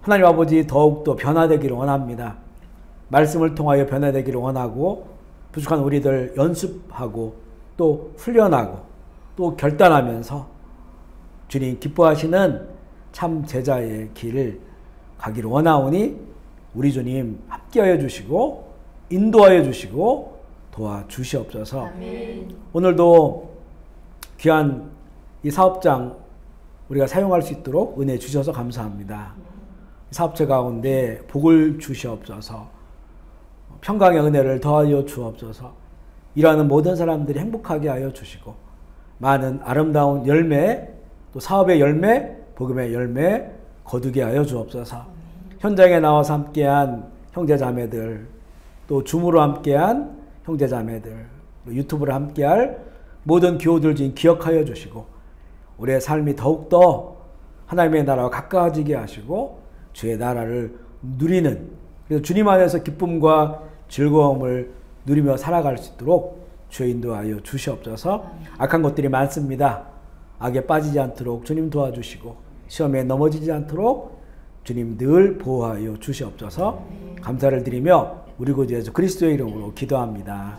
하나님 아버지 더욱더 변화되기를 원합니다. 말씀을 통하여 변화되기를 원하고 부족한 우리들 연습하고 또 훈련하고 또 결단하면서 주님 기뻐하시는 참 제자의 길을 가기를 원하오니 우리 주님 함께하여 주시고 인도하여 주시고 도와주시옵소서. 아멘. 오늘도 귀한 이 사업장 우리가 사용할 수 있도록 은혜 주셔서 감사합니다. 사업체 가운데 복을 주시옵소서. 평강의 은혜를 더하여 주옵소서. 일하는 모든 사람들이 행복하게 하여 주시고 많은 아름다운 열매 또 사업의 열매 복음의 열매 거두게 하여 주옵소서. 현장에 나와서 함께한 형제자매들 또 줌으로 함께한 형제자매들 유튜브로 함께할 모든 교우들 지금 기억하여 주시고 우리의 삶이 더욱더 하나님의 나라와 가까워지게 하시고 주의 나라를 누리는 그래서 주님 안에서 기쁨과 즐거움을 누리며 살아갈 수 있도록 주의 인도하여 주시옵소서. 악한 것들이 많습니다. 악에 빠지지 않도록 주님 도와주시고 시험에 넘어지지 않도록 주님 늘 보호하여 주시옵소서. 감사를 드리며 우리 구주 예수 그리스도의 이름으로 기도합니다.